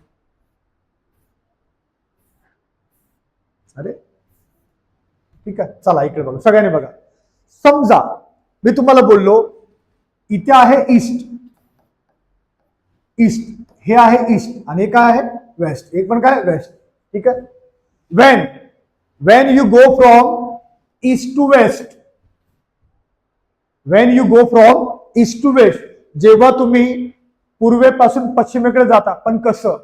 अरे ठीक आहे. चला इकडे बघा, सगळ्यांनी बघा. समजा मी तुम्हाला बोललो इथे आहे ईस्ट, ईस्ट हे आहे ईस्ट आणि हे काय आहे? वेस्ट. एक पण काय? वेस्ट. ठीक आहे. When you go from east to west, when you go from east to west, जेव्हा तुम्ही पूर्वेपासून पश्चिमेकडे जाता, पण कसं?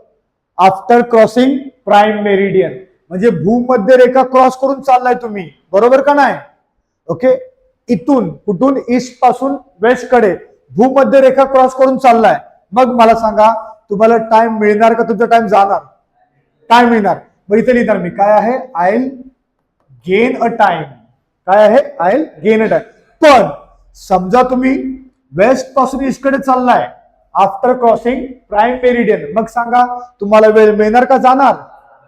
After crossing prime meridian. म्हणजे भूमध्य रेखा क्रॉस करून चाललाय तुम्ही, बरोबर का नाही? ओके. इथून कुठून? ईस्ट पासून वेस्ट कडे भूमध्य रेखा क्रॉस करून चाललाय. मग मला सांगा, तुम्हाला टाइम मिळणार का तुमचा टाइम जाणार? टाइम मिळणार. मग इथे लिहिणार मी काय आहे? I will gain a time. काय आहे? I will gain a time. पण समजा तुम्ही वेस्ट पासून ईस्ट कडे चाललाय आफ्टर क्रॉसिंग प्राईम मेरिडियन. मग सांगा तुम्हाला वेळ मिळणार का जाणार?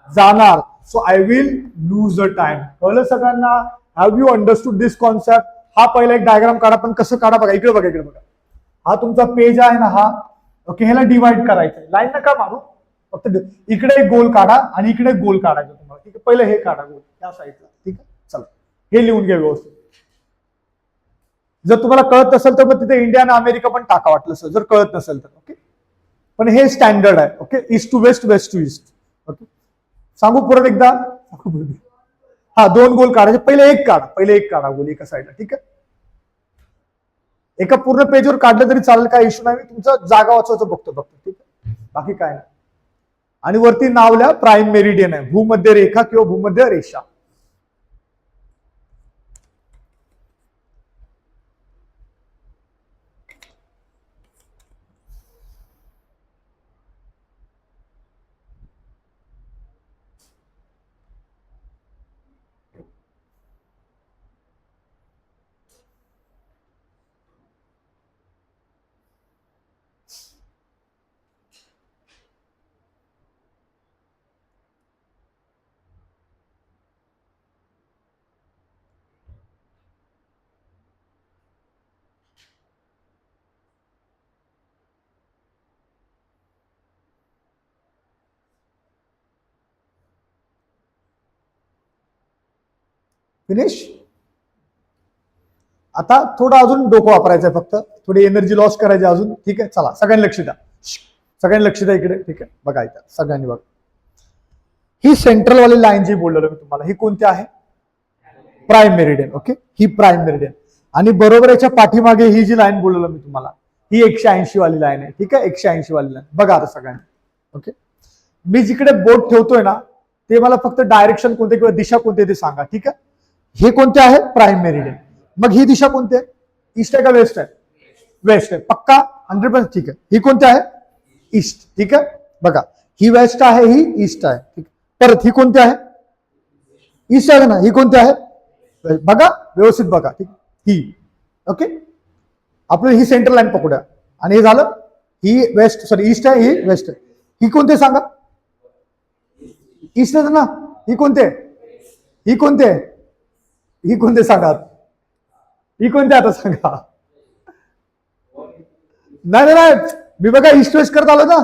जाणार. So I will lose a time. कळलं सगळ्यांना? Have you understood this concept? हा पहिला एक डायग्राम काढा, पण कसं काढा बघा. इकडे बघा, इकडे बघा. हा तुमचा पेज आहे ना हा. ओके, ह्याला डिवाइड करायचं. लाईन नका मारू, फक्त इकडे एक गोल काढा आणि इकडे एक गोल काढायचं तुम्हाला. ठीक आहे, पहिलं हे काढा गोल त्या साईडला. ठीक आहे, चला हे लिहून घ्या व्यवस्थित. जर तुम्हाला कळत नसेल तर मग तिथे इंडिया आणि अमेरिका पण टाका वाटलं सर, जर कळत नसेल तर. ओके, पण हे स्टँडर्ड आहे. Okay, east to west, west to east. Okay, सांगू परत एकदा? हा, 2 गोल काढायचे. पहिले एक काढा गोल एका साईडला. ठीक आहे, एका पूर्ण पेजवर काढलं तरी चालेल, काय इश्यू नाही. मी तुमचं जागा वाचवायचं बघतो फक्त. ठीक आहे, बाकी काय नाही. आणि वरती नाव लिहा, प्राईम मेरिडियन आहे, भूमध्य रेखा किंवा भूमध्य रेषा. फिनिश. आता थोडं अजून डोकं वापरायचं आहे, फक्त थोडी एनर्जी लॉस करायची अजून. ठीक आहे, चला सगळ्यांनी लक्ष द्या, सगळ्यांनी लक्ष द्या इकडे. ठीक आहे, बघा इथं सगळ्यांनी बघा. ही सेंट्रल वाली लाईन जी बोललेलो मी तुम्हाला, ही कोणती आहे? Prime meridian. ओके, ही प्राईम मेरिडियन. आणि बरोबर याच्या पाठीमागे ही जी लाईन बोललेलो मी तुम्हाला, ही 180 वाली लाईन आहे. ठीक आहे, 180 वाली लाईन. बघा आता सगळ्यांनी. ओके, मी जिकडे बोट ठेवतोय ना ते मला फक्त डायरेक्शन कोणते किंवा दिशा कोणते ते सांगा. ठीक आहे, हे कोणते आहे? Prime meridian. मग ही दिशा कोणती आहे? ईस्ट आहे का वेस्ट आहे? वेस्ट आहे. पक्का 100%. ठीक आहे, ही कोणती आहे? ईस्ट. ठीक आहे, बघा ही वेस्ट आहे, ही ईस्ट आहे. ठीक, परत ही कोणती आहे? ईस्ट आहे ना. ही कोणती आहे? बघा व्यवस्थित बघा. ठीक, ही. ओके, आपल्याला ही सेंट्रल लाईन पकडूया आणि हे झालं, ही वेस्ट, सॉरी ईस्ट आहे, ही वेस्ट आहे. ही कोणते सांगा? ईस्ट आहे ना. ही कोणते? ही कोणते? ही कोणते सांगा? ही कोणते आता सांगा? नाही नाही, मी बघा ईस्ट वेस्ट करत आलो ना.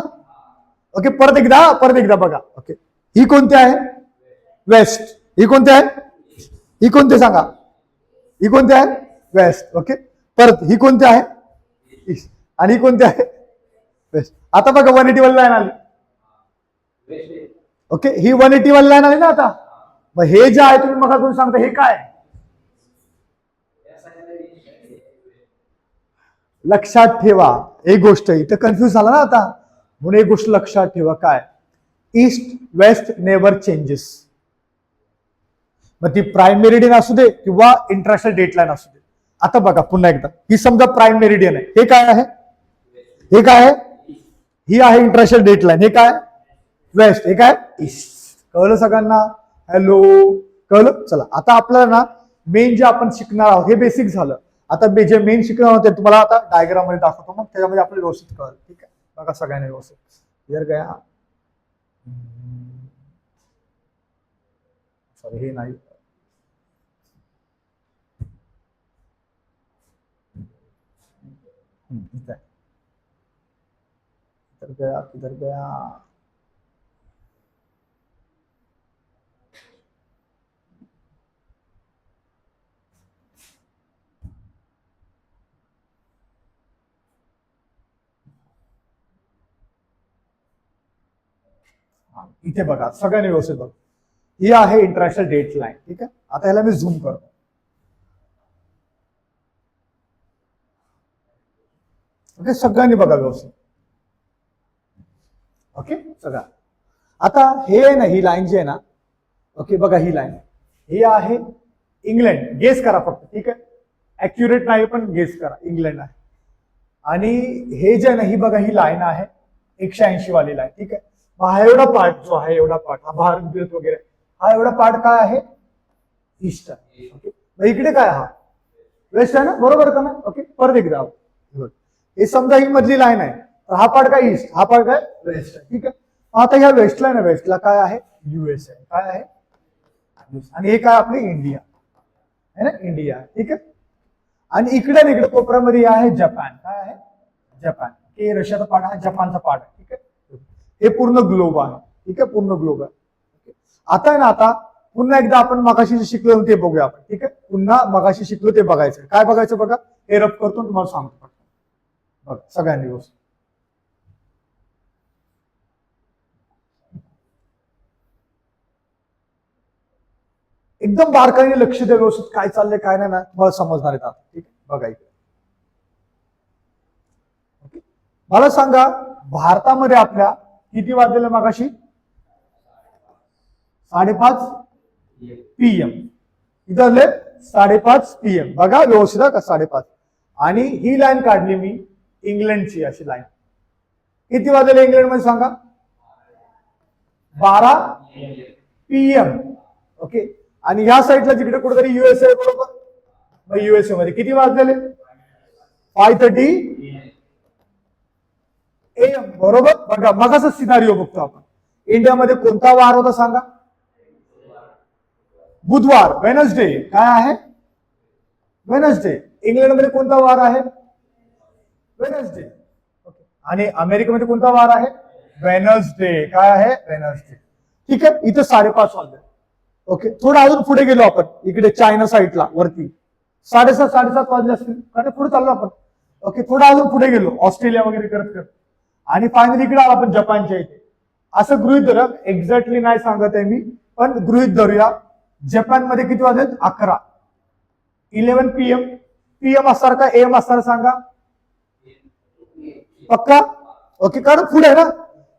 ओके, परत एकदा बघा. ओके, ही कोणती आहे? वेस्ट. ही कोणती आहे? ही कोणते सांगा? ही कोणती आहे? वेस्ट. ओके, परत ही कोणती आहे? ईस्ट. आणि ही कोणती आहे? वेस्ट. आता बघा 180 वाली लाईन आली. ओके, ही 180 वाली लाईन आली ना आता. मग हे जे आहे तुम्ही मग तुम्ही सांगता हे काय? लक्षात ठेवा एक गोष्ट, इथं कन्फ्युज झाला ना आता, म्हणून एक गोष्ट लक्षात ठेवा. काय? East west never changes. मग ती प्राईम मेरिडियन असू दे किंवा इंटरनॅशनल डेट लाईन असू दे. आता बघा पुन्हा एकदा, ही समजा प्राईम मेरिडियन आहे. हे काय आहे? हे काय आहे? ही आहे इंटरनॅशनल डेट लाईन. हे काय? वेस्ट. हे काय? ईस्ट. कळलं सगळ्यांना? हॅलो, कळलं? चला आता आपल्याला ना मेन जे आपण शिकणार आहोत हे बेसिक झालं. आता जे मेन शिकणार आहोत ते तुम्हाला आता डायग्राम मध्ये दाखवतो, मग त्याच्यामध्ये आपल्याला व्यवस्थित कळलं. ठीक आहे, बघा सगळ्यांनी व्यवस्थित. क्लिअर गया? सॉरी, हे नाही. किधर गया? इथे बघा सगळ्यांनी व्यवस्थित बघा. ही आहे इंटरनॅशनल डेट लाईन. ठीक आहे, आता ह्याला मी झूम करतो. ओके, सगळ्यांनी बघा व्यवस्थित. ओके, सगळं. आता हे आहे ना, ही लाईन जी आहे ना, ओके बघा ही लाईन, ही आहे इंग्लंड. गेस करा फक्त. ठीक आहे, ऍक्युरेट नाही पण गेस करा, इंग्लंड आहे. आणि हे जे आहे ना, ही बघा ही लाईन आहे 180 वाली लाईन. ठीक आहे, हा एवढा पार्ट जो आहे, एवढा पार्ट हा भारत वगैरे, हा एवढा पार्ट काय आहे? ईस्ट आहे. ओके, इकडे काय? हा वेस्ट आहे ना, बरोबर का ना? ओके, परत एकदा. हे समजा ही मधली लाईन आहे, तर हा पार्ट काय ईस्ट, हा पार्ट काय वेस्ट आहे. ठीक आहे. आता ह्या वेस्टला आहे ना, वेस्टला काय आहे US आहे, काय आहे आणि हे काय आपली इंडिया आहे ना, इंडिया. ठीक आहे. आणि इकडे इकडे कोपऱ्यामध्ये आहे जपान, काय आहे जपान. हे रशियाचा पार्ट आहे, जपानचा पार्ट आहे. ठीक आहे. हे पूर्ण ग्लोब आहे. ठीक आहे, पूर्ण ग्लोब आहे. आता आहे ना, आता पुन्हा एकदा आपण मगाशी जे शिकलो ते बघूया आपण. ठीक आहे. पुन्हा मगाशी शिकलो ते बघायचं. काय बघायचं बघा, हे रफ करतो तुम्हाला सांगतो बघा सगळ्यांनी व्यवस्थित. एकदम बारकाईने लक्ष द्या व्यवस्थित, काय चाललंय काय नाही ना मला समजणार आहेत आता. ठीक आहे, बघा इकडे. ओके, मला सांगा भारतामध्ये आपल्या किती वाजलेलं मगाशी? 5:30 PM. इथं आले 5:30 PM. बघा व्यवस्थित का 5:30. आणि ही लाईन काढली मी इंग्लंडची, अशी लाईन. किती वाजलेलं इंग्लंडमध्ये सांगा? 12 PM. ओके. आणि ह्या साईडला जिकडे कुठेतरी USA आहे बरोबर, मग USA मध्ये किती वाजलेले? 5:30 AM बरोबर. बघा मग असं सिनारिओ बघतो आपण. इंडियामध्ये कोणता वार होता सांगा? बुधवार, वेनसडे. काय आहे? वेनसडे. इंग्लंडमध्ये कोणता वार आहे? वेनसडे. ओके. आणि अमेरिकेमध्ये कोणता वार आहे? वेनसडे. काय आहे? वेनसडे. ठीक आहे. इथं 5:30 वाजले. ओके. थोडं अजून पुढे गेलो आपण, इकडे चायना साईडला वरती 7:30 वाजले असतील, कारण पुढे चाललो आपण. ओके. थोडं अजून पुढे गेलो, ऑस्ट्रेलिया वगैरे करत करत, आणि फायनली इकडे आलो आपण जपानच्या इथे. असं गृहित धरा, एक्झॅक्टली नाही सांगत आहे मी, पण गृहित धरूया. जपानमध्ये किती वाजले? 11. 11 PM. PM असणार का AM असणार सांगा? पक्का? ओके. कारण पुढे आहे ना,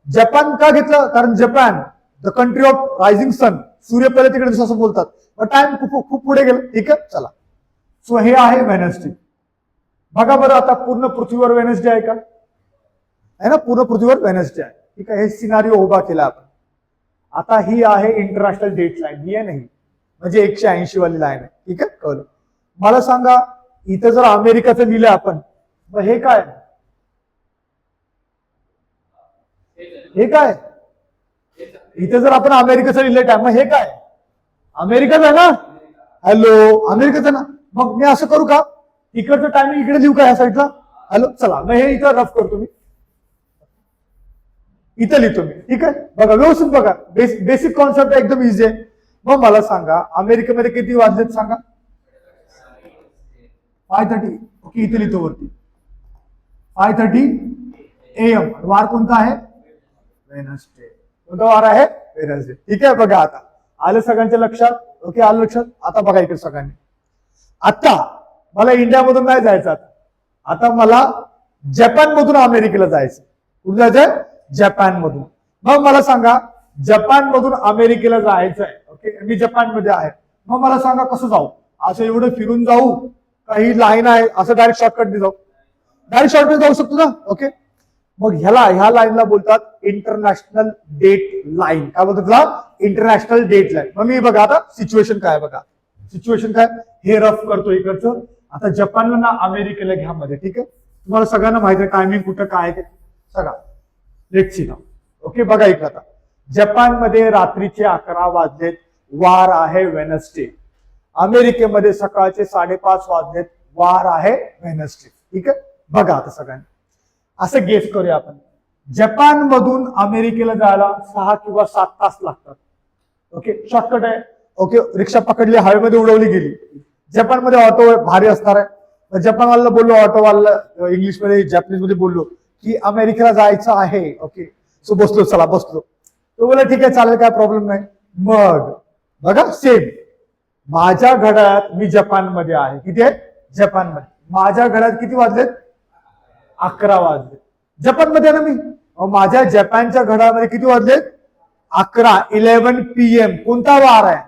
जपान का घेतलं? कारण Japan the country of rising sun, सूर्य पहिले तिकडे असं बोलतात. पण टाइम खूप पुढे गेलं. ठीक आहे, चला. सो हे आहे वेनसडे. बघा बरं, आता पूर्ण पृथ्वीवर वेनसडे आहे का? आहे ना, पूर्ण पृथ्वीवर वेनसडे आहे. ठीक आहे. हे सिनारिओ उभा केला आपण. आता ही आहे इंटरनॅशनल डेट लाईन, ही आहे नाही, म्हणजे 180 वाली लाईन आहे. ठीक आहे, कळलं. मला सांगा इथं जर अमेरिकाचं लिहिलं आपण, मग हे काय? हे काय? इथे जर आपण अमेरिकेचं लिहिलं टाइम, मग हे काय? अमेरिकाच आहे ना. हॅलो, अमेरिकाच आहे ना. मग मी असं करू का, इकडचं टायमिंग इकडे लिहू का या साईडला? हॅलो, चला मग हे इथं रफ करतो मी, इथं लिहितो मी. ठीक आहे. बघा व्यवस्थित बघा, बेसिक कॉन्सेप्ट एकदम इझी आहे. मग मला सांगा अमेरिकेमध्ये किती वाजलेत सांगा? 5:30. ओके. इथे लिहितो वरती 5:30 AM. वार कोणता आहे? वेनसडे. कोणता वार आहे? वेनसडे. ठीक आहे. बघा आता आलं सगळ्यांच्या लक्षात? ओके, आलं लक्षात. आता बघा इकडे सगळ्यांनी. आता मला इंडियामधून नाही जायचं, आता मला जपान मधून अमेरिकेला जायचं. कुठं जायचंय? जपान मधून. मग मला सांगा जपान मधून अमेरिकेला जायचं आहे. ओके. मी जपान मध्ये आहे. मग मला सांगा कसं जाऊ? असं एवढं फिरून जाऊ? काही लाईन आहे असं डायरेक्ट शॉर्टकट जाऊ? डायरेक्ट शॉर्टकट जाऊ शकतो ना. ओके. मग ह्या लाईनला बोलतात इंटरनॅशनल डेट लाईन. काय बोलतात त्याला? International date line. मग मी बघा आता सिच्युएशन काय बघा. सिच्युएशन काय? हे रफ करतो इकडचं. आता जपानला ना अमेरिकेला घ्या मध्ये. ठीक आहे. तुम्हाला सगळ्यांना माहिती आहे टायमिंग कुठं काय आहे ते सगळं. Let's see now. ओके. बघा इकडे आता जपानमध्ये रात्रीचे 11 वाजलेत, वार आहे वेनसडे. अमेरिकेमध्ये सकाळचे 5:30 वाजलेत, वार आहे वेनसडे. ठीक आहे. बघा आता सगळ्यांनी असं गेस करूया आपण. जपान मधून अमेरिकेला जायला 6 किंवा 7 तास लागतात. ओके. शॉर्टकट आहे. ओके. रिक्षा पकडली, हवेमध्ये उडवली गेली. जपानमध्ये ऑटो भारी असणार आहे. जपानवाला बोललो, ऑटोवाला इंग्लिशमध्ये जॅपनीज मध्ये बोललो की अमेरिकेला जायचं आहे. ओके. सो बसलो, चला बसलो. तो बोला ठीक आहे चालेल, काय प्रॉब्लेम नाही. मग बघा सेम माझ्या घड्याळात मी जपानमध्ये आहे. किती आहे? जपानमध्ये. माझ्या घड्याळात किती वाजलेत? 11 वाजले. जपानमध्ये आहे ना मी. माझ्या जपानच्या घड्याळामध्ये किती वाजलेत? 11. 11 PM. कोणता वार आहे?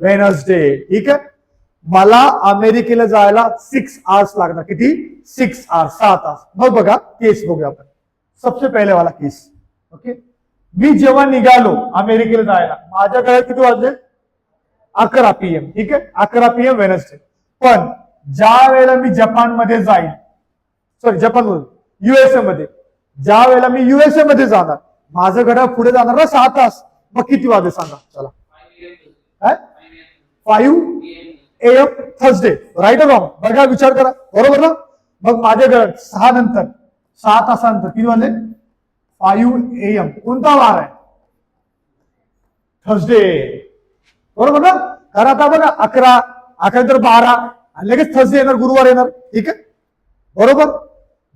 वेनसडे. ठीक आहे. मला अमेरिकेला जायला 6 आवर्स लागणार. किती? 6 आवर्स, 6 तास. मग बघा केस बघूया आपण. सबसे पहिले वाला केस. ओके. मी जेव्हा निघालो अमेरिकेला जायला, माझ्या घड्याळात किती वाजले? 11 PM. ठीक आहे. 11 PM वेनसडे. पण ज्या वेळेला मी जपानमध्ये जाईल, सॉरी जपानमधून USA मध्ये ज्या वेळेला मी युएसए मध्ये जाणार, माझं घड्याळ पुढे जाणार ना 6 तास, मग किती वाजले सांगा चला. 5 AM थर्सडे, राईट रॉंग बघा, विचार करा, बरोबर ना. मग माझ्या घरात 6 नंतर 6 तासानंतर किती वाजले? 5 AM. कोणता वार आहे? थर्सडे, बरोबर ना. कारण आता बघा 11 नंतर 12 आणि लगेच थर्सडे येणार, गुरुवार येणार, ठीक आहे बरोबर.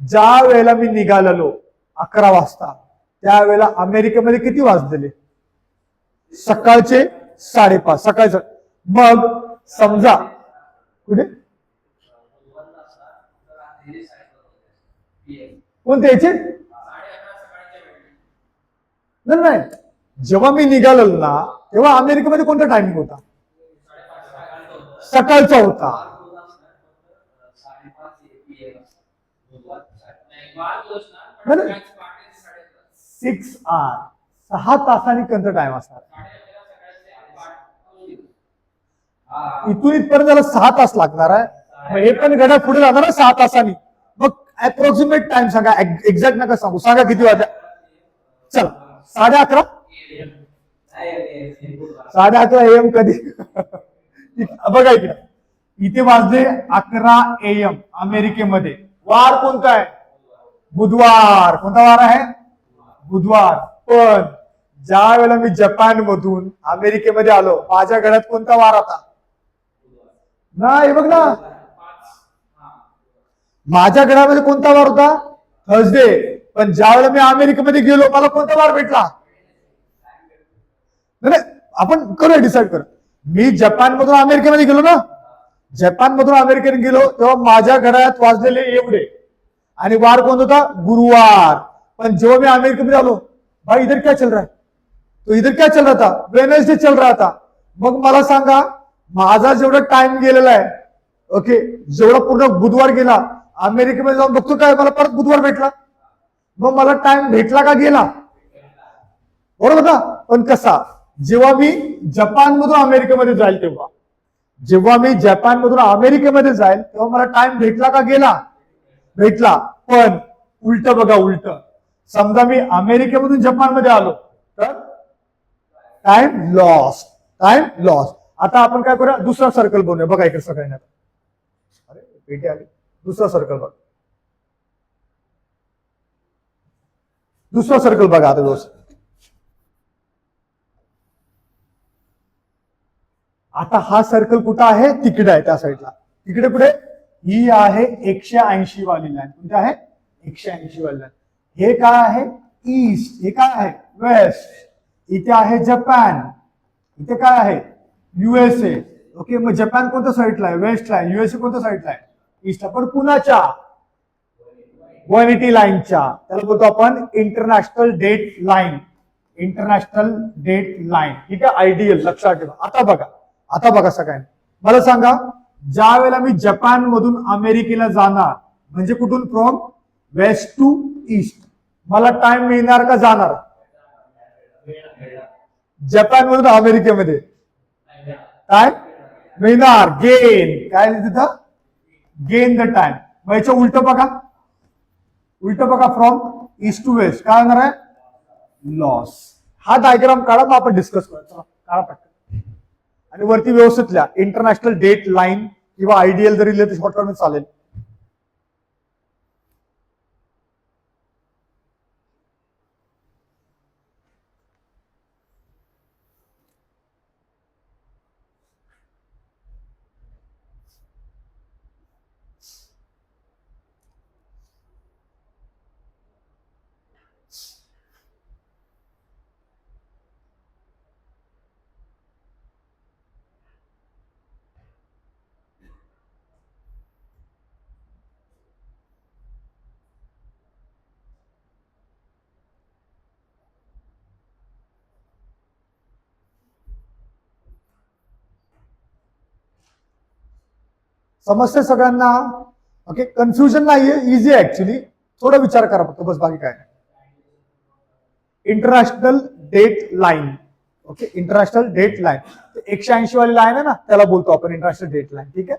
ज्या वेळेला मी निघालेलो 11 वाजता, त्यावेळेला अमेरिकेमध्ये किती वाजलेले? सकाळचे 5:30 सकाळचं. मग समजा कुठे कोणते याचे? नाही, जेव्हा मी निघालेलो ना तेव्हा अमेरिकेमध्ये कोणता टायमिंग होता? सकाळचा होता. 6 hours 6 तासांनी कोणता टाइम असणार? इथून इथपर्यंत त्याला 6 तास लागणार आहे. मग हे पण घड्याळ पुढे जाणार आहे 6 तासांनी. मग अप्रॉक्सिमेट टाइम सांगा, एक्झॅक्ट नका सांगू, सांगा किती वाजता? चल 11:30 11:30 AM कधी? बघा इकडे, इथे वाजले 11 AM अमेरिकेमध्ये. वार कोणता आहे? बुधवार. कोणता वार आहे? बुधवार. पण ज्या वेळेला मी जपान मधून अमेरिकेमध्ये आलो, माझ्या घरात कोणता वार होता? नाही बघ ना, माझ्या घरामध्ये कोणता वार होता? थर्सडे. पण ज्या वेळेला मी अमेरिकेमध्ये गेलो, मला कोणता वार भेटला? नाही, आपण करूया, डिसाईड कर. मी जपान मधून अमेरिकेमध्ये गेलो ना, जपान मधून अमेरिकेत गेलो तेव्हा माझ्या घरात वाजलेले एवढे, आणि वार कोणता होता? गुरुवार. पण जेव्हा मी अमेरिकेमध्ये आलो, भाई इधर क्या चल रहा है? तो इधर क्या चल रहा था? वेडनेसडे चल रहा था. मग मला सांगा, माझा जेवढा टाइम गेलेला आहे, ओके, जेवढा पूर्ण बुधवार गेला, अमेरिकेमध्ये जाऊन बघतो काय, मला परत बुधवार भेटला. मग मला टाइम भेटला का गेला? बरोबर ना. पण कसा? जेव्हा मी जपान मधून अमेरिकेमध्ये जाईल तेव्हा, जेव्हा मी जपान मधून अमेरिकेमध्ये जाईल तेव्हा मला टाइम भेटला का गेला? भेटला. पण उलट बघा, उलट समजा मी अमेरिकेमधून जपानमध्ये आलो तर टाइम लॉस, टाइम लॉस. आता आपण काय करूया, दुसरा सर्कल बनवूया. बघा इकडे सगळ्यांना, अरे पेटी आली. दुसरा सर्कल बघा, दुसरा सर्कल बघा आता व्यवस्थित. आता हा सर्कल कुठं आहे? तिकडे आहे, त्या साईडला. तिकडे कुठे? ही आहे 180 वाली लाईन. कोणती आहे? 180 वाली लाईन. हे काय आहे? ईस्ट. हे काय आहे? वेस्ट. इथे आहे जपान. इथे काय आहे? युएसए. ओके, मग जपान कोणत्या साईडला आहे? वेस्टला आहे. युएसए कोणत्या साईडला आहे? ईस्टला. पण कुणाच्या? 180 लाईनच्या. त्याला बोलतो आपण international date line. International date line. ठीक आहे, आयडियल. लक्षात ठेवा. आता बघा सगळ्यांनी, मला सांगा, ज्या वेळेला मी जपान मधून अमेरिकेला जाणार, म्हणजे कुठून? फ्रॉम वेस्ट टू ईस्ट, मला टाइम मिळणार का जाणार? जपान मधून अमेरिकेमध्ये टाइम मिळणार. गेन. काय तिथं? Gain the time. मग याच्या उलट बघा, उलट बघा, फ्रॉम ईस्ट टू वेस्ट काय होणार आहे? लॉस. हा डायग्राम काढा, मग आपण डिस्कस करू. चला काढा पटकन. आणि वरती व्यवस्थित लिहा, इंटरनॅशनल डेट लाईन किंवा आयडियल जरी लिहिलं तर शॉर्ट फॉर्म चालेल. समस्या सगळ्यांना? ओके, कन्फ्युजन नाहीये, इझी आहे ऍक्च्युली. थोडा विचार करा फक्त, बस, बाकी काय नाही. International date line. Okay, international date line. 180 वाली लाईन आहे ना, त्याला बोलतो आपण इंटरनॅशनल डेट लाईन. ठीक आहे.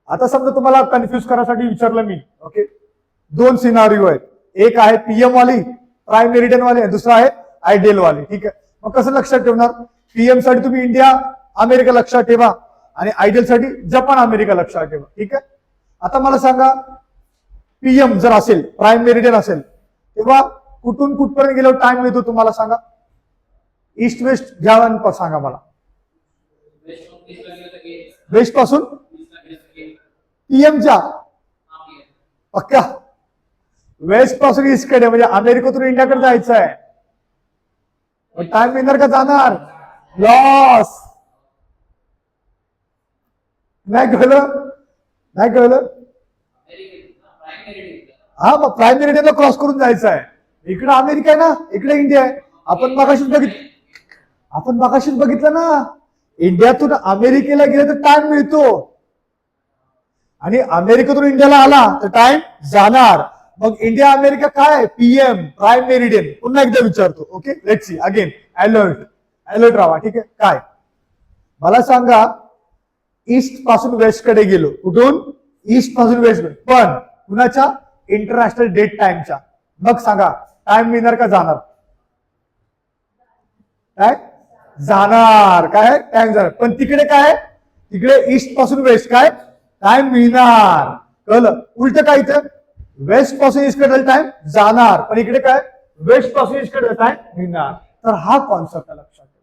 आता समजा तुम्हाला कन्फ्युज करायसाठी विचारलं मी, ओके, दोन सिनारिओ आहेत, एक आहे पीएम वाली प्राईम मेरिडियन वाली, दुसरा आहे आयडियल वाली. ठीक आहे, मग कसं लक्षात ठेवणार? पीएम साठी तुम्ही इंडिया अमेरिका लक्षात ठेवा आणि आयडियल साठी जपान अमेरिका लक्षात ठेवा. ठीक आहे, आता मला सांगा पीएम जर असेल, प्राईम मेरिडियन असेल, तेव्हा कुठून कुठपर्यंत गेल्यावर टाइम मिळतो तुम्हाला सांगा? ईस्ट वेस्ट घ्या, सांगा मला. वेस्ट पासून पीएमच्या पक्का वेस्ट पासून ईस्ट कडे, म्हणजे अमेरिकेतून इंडियाकडे जायचं आहे. टाइम मिळणार का जाणार? लॉस. नाही कळलं? नाही कळलं? हा, मग प्राईम मेरिडियनला क्रॉस करून जायचं आहे. इकडे अमेरिका आहे ना, इकडे इंडिया आहे. आपण मगाशीच बघितलं ना, इंडियातून अमेरिकेला गेले तर टाइम मिळतो आणि अमेरिकेतून इंडियाला आला तर टाइम जाणार. मग इंडिया अमेरिका काय? PM prime meridian. पुन्हा एकदा विचारतो. Okay, let's see again. Alert राहा. ठीक आहे, काय मला सांगा? ईस्ट पासून वेस्ट कडे गेलो. कुठून? ईस्ट पासून वेस्ट कडे, पण कुणाच्या? इंटरनॅशनल डेट टाइमच्या. मग सांगा टाइम मिळणार का जाणार? काय जाणार? काय टाइम जाणार, पण तिकडे काय? तिकडे ईस्ट पासून वेस्ट काय टाइम मिळणार. कळलं? उलट काय? इथं वेस्ट पासून ईस्ट कडे टाइम जाणार, पण इकडे काय? वेस्ट पासून ईस्ट कडे टाइम मिळणार. तर हा कॉन्सेप्ट लक्षात ठेवा.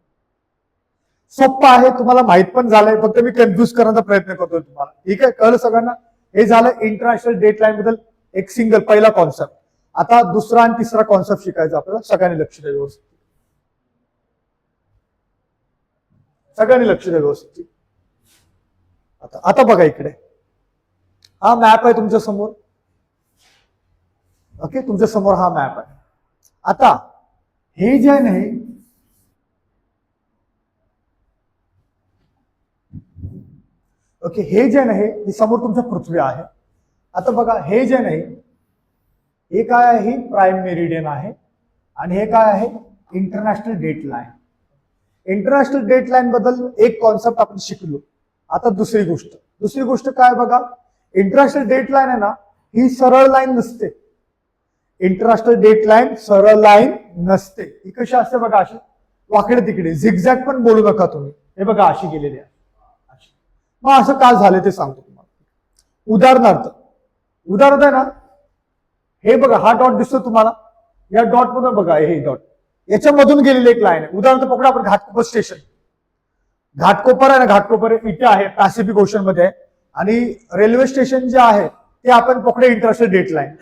सोप्पा आहे, तुम्हाला माहित पण झालंय, फक्त मी कन्फ्युज करण्याचा प्रयत्न करतोय तुम्हाला. ठीक आहे, कळलं सगळ्यांना? हे झालं इंटरनॅशनल डेट लाईन बद्दल एक सिंगल पहिला कॉन्सेप्ट. आता दुसरा आणि तिसरा कॉन्सेप्ट शिकायचा आपल्याला. सगळ्यांनी लक्ष द्या व्यवस्थित. सगळ्यांनी लक्ष द्या व्यवस्थित. आता बघा इकडे हा मॅप आहे तुमच्या समोर. ओके, तुमच्या समोर हा मॅप आहे. आता हे जे आहे ना, ओके, हे जे आहे हे समोर तुमच्या पृथ्वी आहे. आता बघा हे जे आहे हे काय आहे? प्राईम मेरिडियन आहे आणि हे काय आहे? International date line. International date line बद्दल एक कॉन्सेप्ट आपण शिकलो. आता दुसरी गोष्ट काय बघा? इंटरनॅशनल डेट लाईन आहे ना, ही सरळ लाईन नसते. इंटरनॅशनल डेट लाईन सरळ लाईन नसते. ही कशी असते बघा? अशी वाकडे तिकडे, झिगझॅग पण बोलू नका तुम्ही. हे बघा अशी गेलेली आहे. मग असं काय झालं ते सांगतो तुम्हाला. उदाहरणार्थ आहे ना, हे बघा हा डॉट दिसतो तुम्हाला. या डॉट मधून बघा, हे डॉट याच्यामधून गेलेली एक लाईन आहे. उदाहरणार्थ पकडा आपण घाटकोपर स्टेशन. घाटकोपर आहे ना, घाटकोपर इथे आहे, पॅसिफिक ओशन मध्ये आहे. आणि रेल्वे स्टेशन जे आहे ते आपण पकडे इंटरनॅशनल डेट लाईन.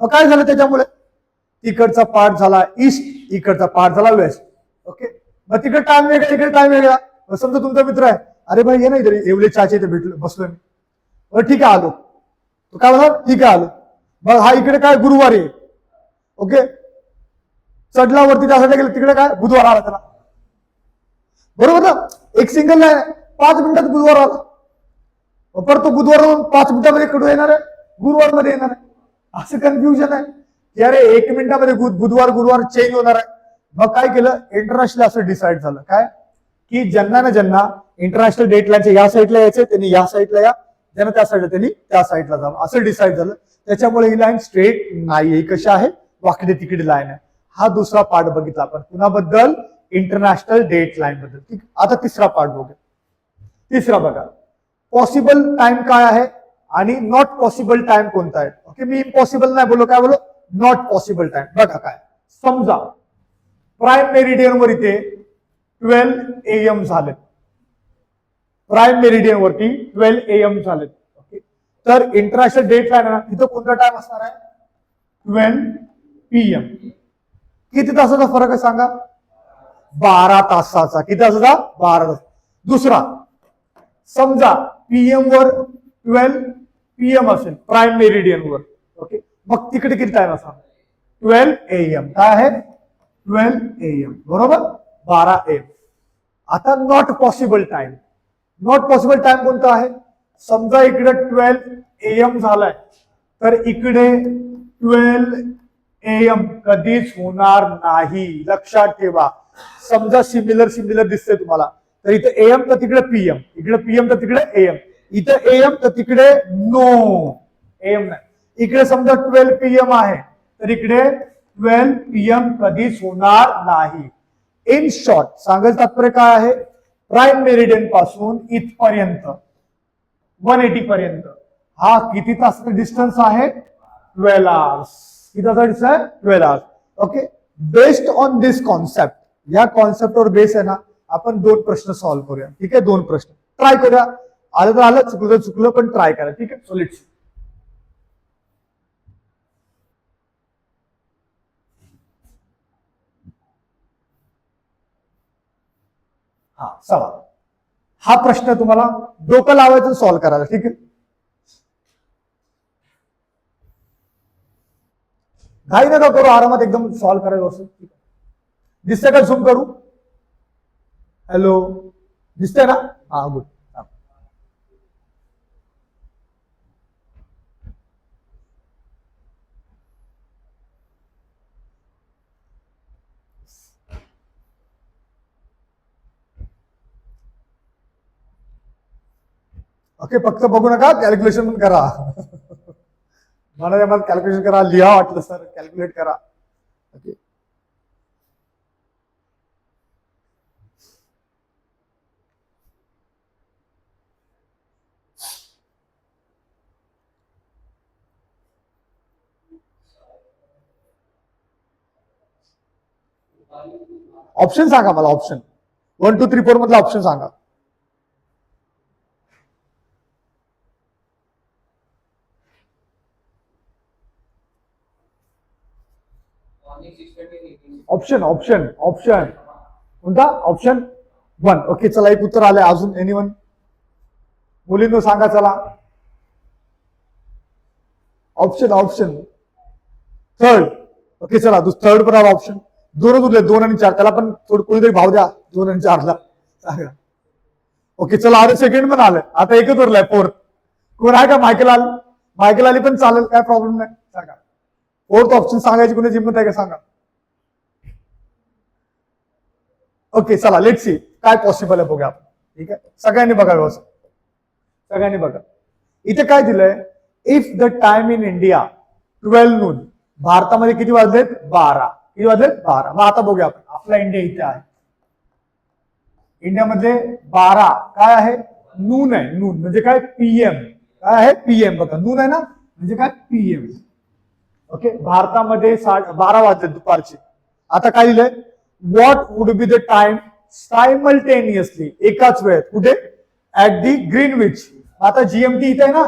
मग काय झालं त्याच्यामुळे? तिकडचा पार्ट झाला ईस्ट, इकडचा पार्ट झाला वेस्ट. ओके, मग तिकडे टाइम वेगळा, इकडे टाइम वेगळा. समजा तुमचा मित्र आहे, अरे भाई ये नाही तरी एवढे चाचे इथे भेटलो, बसलोय मी. ठीक आहे आलो. तो काय म्हणा? ठीक आहे आलो. मग हा इकडे काय? गुरुवारी आहे. ओके, चढला वरती त्यासाठी गेलं, तिकडे काय? बुधवार आला त्याला. बरोबर ना? एक सिंगल लाईन 5 मिनिटात बुधवार आला. परत तो बुधवार 5 मिनिटामध्ये कडू येणार आहे, गुरुवार मध्ये येणार आहे. असं कन्फ्युजन आहे की अरे 1 मिनिटामध्ये गुरुवार चेंज होणार आहे. मग काय केलं? इंटरनॅशनल असं डिसाईड झालं काय की ज्यांना इंटरनॅशनल डेट लाईनच्या या साईडला यायचं त्यांनी या साईडला या, ज्यांना त्या साईडला त्यांनी त्या साईडला जावं, असं डिसाईड झालं. त्याच्यामुळे ही लाईन स्ट्रेट नाही, कशी आहे? वाकडे तिकडे लाईन आहे. हा दुसरा पार्ट बघितला आपण कुणाबद्दल? इंटरनॅशनल डेट लाईन बद्दल. ठीक, आता तिसरा पार्ट बघूया. तिसरा बघा, पॉसिबल टाइम काय आहे आणि नॉट पॉसिबल टाइम कोणता आहे. ओके, मी इम्पॉसिबल नाही बोललो, काय बोलो? Not possible time. बघा काय, समजा प्राईम मेरिडियन वर इथे 12 AM झाले. प्राईम मेरिडियन वरती 12 AM झाले. ओके, तर इंटरनॅशनल डेट लाईन आहे ना, तिथं कोणता टाइम असणार आहे? 12 PM. किती तासाचा फरक आहे सांगा? 12 तासाचा. किती तासाचा? 12 तास. दुसरा, समजा PM वर 12 PM असेल प्राईम मेरिडियन वर. ओके, मग तिकडे किती टाइम असणार? 12 AM. काय आहे? 12 AM. बरोबर, 12 AM. आता not possible time. Not possible time कोणता आहे? समजा इकडे 12 AM झालाय, तर इकडे 12 AM कधीच होणार नाही. लक्षात ठेवा. समजा सिमिलर दिसतंय तुम्हाला, तर इथे AM तर तिकडे PM, इकडे PM तर तिकडे AM, इथे AM तर तिकडे नो AM नाही. इकडे समजा 12 PM आहे तर इकडे 12 PM कधीच होणार नाही. इन शॉर्ट सांगायचं तात्पर्य काय आहे, प्राईम मेरिडियन पासून इथपर्यंत 180 पर्यंत हा किती तासाचा डिस्टन्स आहे, 12 आवर्स. किती तासाचा डिस्टन्स आहे, 12 hours. Okay, based on this concept, या कॉन्सेप्टवर बेस आहे ना आपण 2 प्रश्न सॉल्व्ह करूया. ठीक आहे, 2 प्रश्न ट्राय करूया. आलं तर आलं, चुकलं तर चुकलं, पण ट्राय करा. ठीक आहे, सो लेट्स. हा चला, हा प्रश्न तुम्हाला डोकं लावायचं सॉल्व्ह करायचा. ठीक आहे, घाई नका करू, आरामात एकदम सॉल्व्ह करायचं असं. दिसतंय का, झूम करू? हॅलो, दिसतंय ना? हा गुड. ओके, फक्त बघू नका, कॅल्क्युलेशन पण करा. मला कॅल्क्युलेशन करा, लिहा, वाटलं सर कॅल्क्युलेट करा. ओके, ऑप्शन सांगा मला, ऑप्शन 1 2 3 4 मधला ऑप्शन सांगा. ऑप्शन ऑप्शन ऑप्शन कोणता, ऑप्शन 1. ओके, चला एक उत्तर आलंय. अजून एनीवन, मुलींनो सांगा चला. Option option third. ओके चला, थर्ड पण आला ऑप्शन. 2 उरले, 2 आणि 4. त्याला पण थोडं कोणीतरी भाव द्या 2 आणि 4 ला सांगा. ओके चला, अरे सेकंड पण आलं. आता एकच उरलाय, 4th. कोण आहे का, मायकेल आली? मायकेल आली पण चालेल, काय प्रॉब्लेम नाही, सांगा. 4th ऑप्शन सांगायची कोणी जिंमत आहे का, सांगा. ओके चला, लेट्स सी काय पॉसिबल आहे बघूया आपण. ठीक आहे, सगळ्यांनी बघा व्यवस्थित, सगळ्यांनी बघा. इथे काय दिलंय, if the time in India 12 नून, भारतामध्ये किती वाजलेत, 12. किती वाजलेत, 12. मग आता बघूया आपण, आपला इंडिया इथे आहे. इंडियामध्ये 12 काय आहे, नून आहे. नून म्हणजे काय, PM. काय आहे, PM. बघा नून आहे ना, म्हणजे काय, PM. ओके, भारतामध्ये 12 वाजले दुपारचे. आता काय दिलंय, what would be the time simultaneously, एकाच वेळेत, कुठे, ऍट दी ग्रीनविच. आता जीएमटी इथे आहे ना,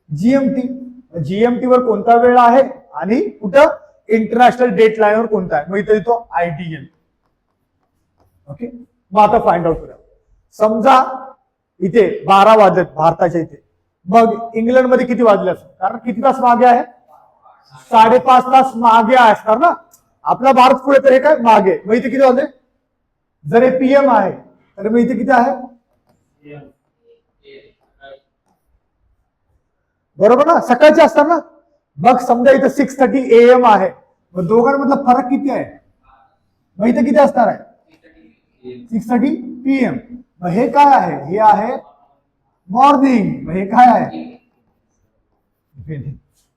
जीएमटी वर कोणता वेळ आहे आणि कुठं इंटरनॅशनल डेट लाईनवर कोणता आहे, मग इथे येतो IDL. ओके, मग आता फाइंड आउट करूया. समजा इथे 12 वाजलेत भारताच्या इथे, मग इंग्लंडमध्ये किती वाजले असतात, कारण किती तास मागे आहे, 5.5 तास मागे असणार ना. आपला भारत पुढे, तर हे काय मागे. मग इथे किती वाजले, जर हे PM आहे तर मग इथे किती आहे, बरोबर ना, सकाळचे असतात ना. मग समजा इथे 6:30 AM आहे, मग दोघांमधला फरक किती आहे, मग इथे किती असणार आहे, 6:30 PM. मग हे काय आहे, हे आहे मॉर्निंग. मग हे काय आहे,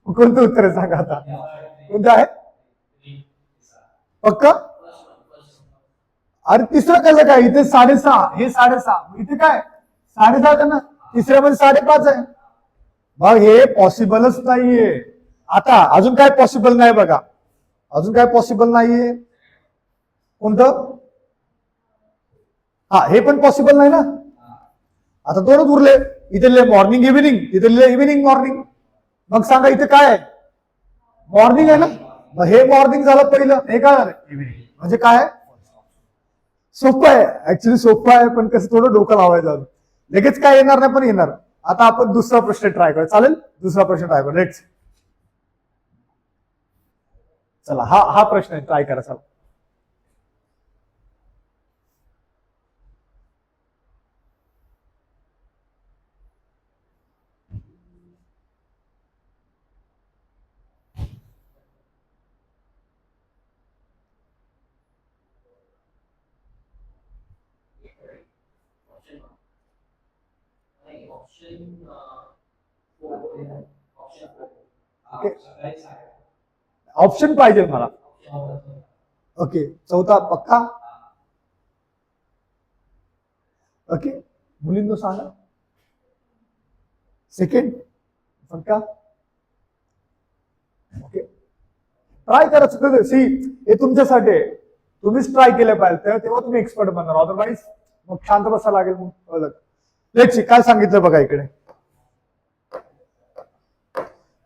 कोणतं उत्तर आहे सांगा आता, कोणतं आहे, पक्का. अरे तिसरं कसं काय, इथे 6:30, हे 6:30, इथे काय 6:30 ना, तिसऱ्यामध्ये 5:30 आहे. मग हे पॉसिबलच नाहीये. आता अजून काय पॉसिबल नाही बघा, अजून काय पॉसिबल नाहीये, कोणतं, हा हे पण पॉसिबल नाही ना. आता 2च उरले, इथे लिहिले मॉर्निंग इव्हिनिंग, इथे लिहिले इव्हिनिंग मॉर्निंग. मग सांगा इथे काय आहे, मॉर्निंग आहे ना. मग हे मॉर्निंग झालं पहिलं, हे काय झालं, इव्हिनिंग. म्हणजे काय आहे, सोपं आहे, ऍक्च्युली सोपं आहे, पण कसं थोडं डोकं लावायचं. लगेच काय येणार नाही, पण येणार. आता आपण दुसरा प्रश्न ट्राय करू, चालेल, दुसरा प्रश्न ट्राय करू. लेट्स, चला हा प्रश्न ट्राय करा. चला, ऑप्शन 4 ओके, ऑप्शन पाहिजे मला. ओके, चौथा पक्का. ओके, मुलींनो सांगा. सेकंड पक्का. ओके, ट्राय करा. चुकलं सी, हे तुमच्यासाठी आहे. तुम्हीच ट्राय केलं पाहिजे, तेव्हा तुम्ही एक्सपर्ट बनणार. अदरवाईज मग शांत बसा लागेल. मग लेट्स सी काय सांगितलं बघा इकडे.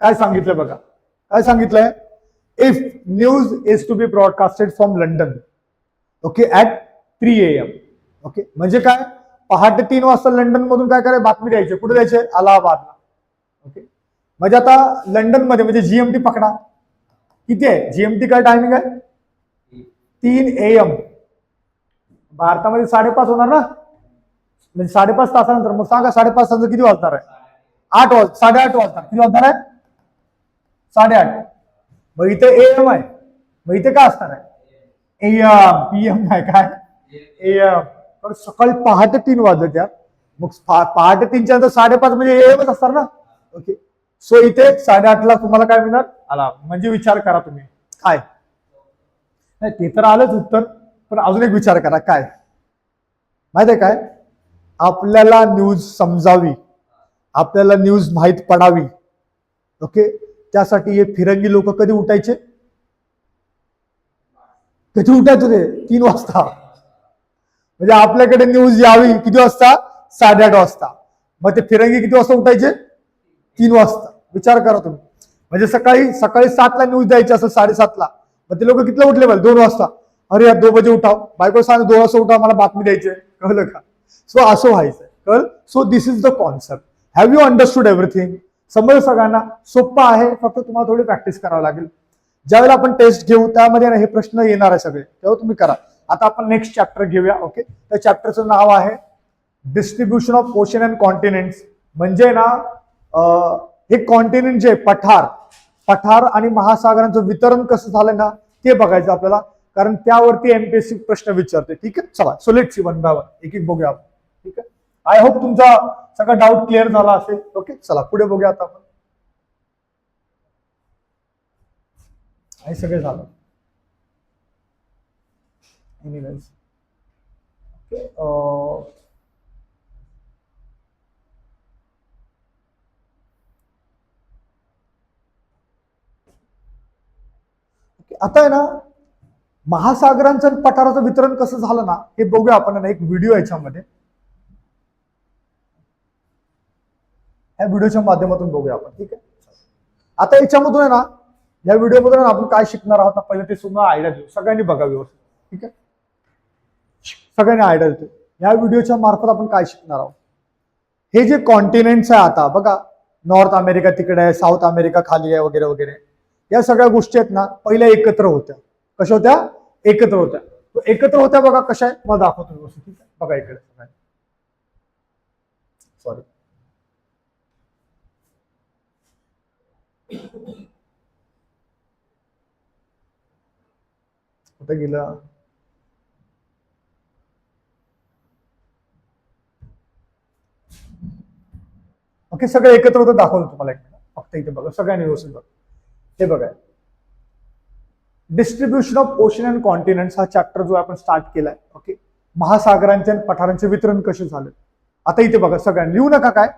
काय सांगितलं बघा, काय सांगितलंय. If news is to be broadcasted from London, okay, at 3 AM. Okay, म्हणजे काय, पहाटे 3 वाजता लंडन मधून काय करायचं, बातमी द्यायची. कुठे द्यायचे, अलाहाबादला. ओके, म्हणजे आता लंडन मध्ये म्हणजे जीएमटी पकडा. किती आहे जीएमटी, काय टायमिंग आहे, 3 AM. भारतामध्ये 5:30 होणार ना, म्हणजे 5:30 तासानंतर. मग सांगा 5:30 तासानंतर किती वाजणार आहे, 8:30 वाजणार. किती वाजणार आहे, 8:30. मग इथे AM आहे, मग इथे काय असणार आहे, AM. PM नाही, काय AM. तर सकाळी पहाटे 3 वाजले त्या. मग पहाटे 3च्या नंतर 5:30 म्हणजे AM असणार ना. ओके, सो इथे 8:30ला तुम्हाला काय मिळणार, आला. म्हणजे विचार करा तुम्ही काय, नाही ते तर आलंच उत्तर, पण अजून एक विचार करा काय माहितीये काय, आपल्याला न्यूज समजावी, आपल्याला न्यूज माहीत पडावी. ओके, त्यासाठी हे फिरंगी लोक कधी उठायचे, कधी उठायचे ते 3 वाजता. म्हणजे आपल्याकडे न्यूज यावी किती वाजता, 8:30 वाजता. मग ते फिरंगी किती वाजता उठायचे, 3 वाजता. विचार करा तुम्ही. म्हणजे सकाळी 7ला न्यूज द्यायची असेल 7:30ला, मग ते लोक कितीला उठले पाहिजे, 2 वाजता. अरे यार 2 बजे उठाव, बायको सांग 2 वाजता उठा, मला बातमी द्यायची. कळलं का. सो असं व्हायचं. कळ. So this is the concept. Have you understood everything. समज सगळ्यांना, सोपं आहे, फक्त तुम्हाला थोडी प्रॅक्टिस करावं लागेल. ज्यावेळेला आपण टेस्ट घेऊ त्यामध्ये हे प्रश्न येणार आहे सगळे, तेव्हा तुम्ही करा. आता आपण नेक्स्ट चॅप्टर घेऊया. ओके, त्या चॅप्टरचं नाव आहे distribution of ocean and continents. म्हणजे ना हे कॉन्टिनेंट जे पठार आणि महासागरांचं वितरण कसं झालं ना, ते बघायचं आपल्याला. कारण त्यावरती एमपीएससी प्रश्न विचारते. ठीक आहे, चला. So let's C one by one, एक एक बघूया आपण. ठीक आहे, आय होप तुमचा सगळा डाऊट क्लिअर झाला असेल. ओके, चला पुढे बघूया आता आपण. हे सगळे झालं. एनिवेज आता आहे ना, महासागरांचं आणि पठाराचं वितरण कसं झालं ना, हे बघूया आपण ना, एक व्हिडिओ याच्यामध्ये. या व्हिडिओच्या माध्यमातून बघूया आपण. ठीक आहे, आता याच्यामधून आहे ना, या व्हिडिओमधून आपण काय शिकणार आहोत ना, पहिले ते सुद्धा आयडिया देऊ. सगळ्यांनी बघा व्यवस्थित. ठीक आहे, सगळ्यांनी आयडिया देतो. या व्हिडिओच्या मार्फत आपण काय शिकणार आहोत. हे जे कॉन्टिनेंट्स आहे आता बघा, नॉर्थ अमेरिका तिकडे आहे, साऊथ अमेरिका खाली आहे, वगैरे वगैरे. या सगळ्या गोष्टी आहेत ना, पहिल्या एकत्र होत्या. कशा होत्या, एकत्र होत्या. एकत्र होत्या बघा कशा आहे, मला दाखवतो व्यवस्थित. ठीक आहे, बघा इकडे. सॉरी, कुठे गेलं. ओके, सगळे एकत्र होतं, दाखवलं तुम्हाला एक मिनिट. फक्त इथे बघा, सगळ्यांनी व्यवस्थित बघा. हे बघा, distribution of ocean and continents हा चॅप्टर जो आपण स्टार्ट केलाय. ओके, महासागरांचे आणि पठारांचे वितरण कसे झाले. आता इथे बघा, सगळ्यांनी लिहू नका, काय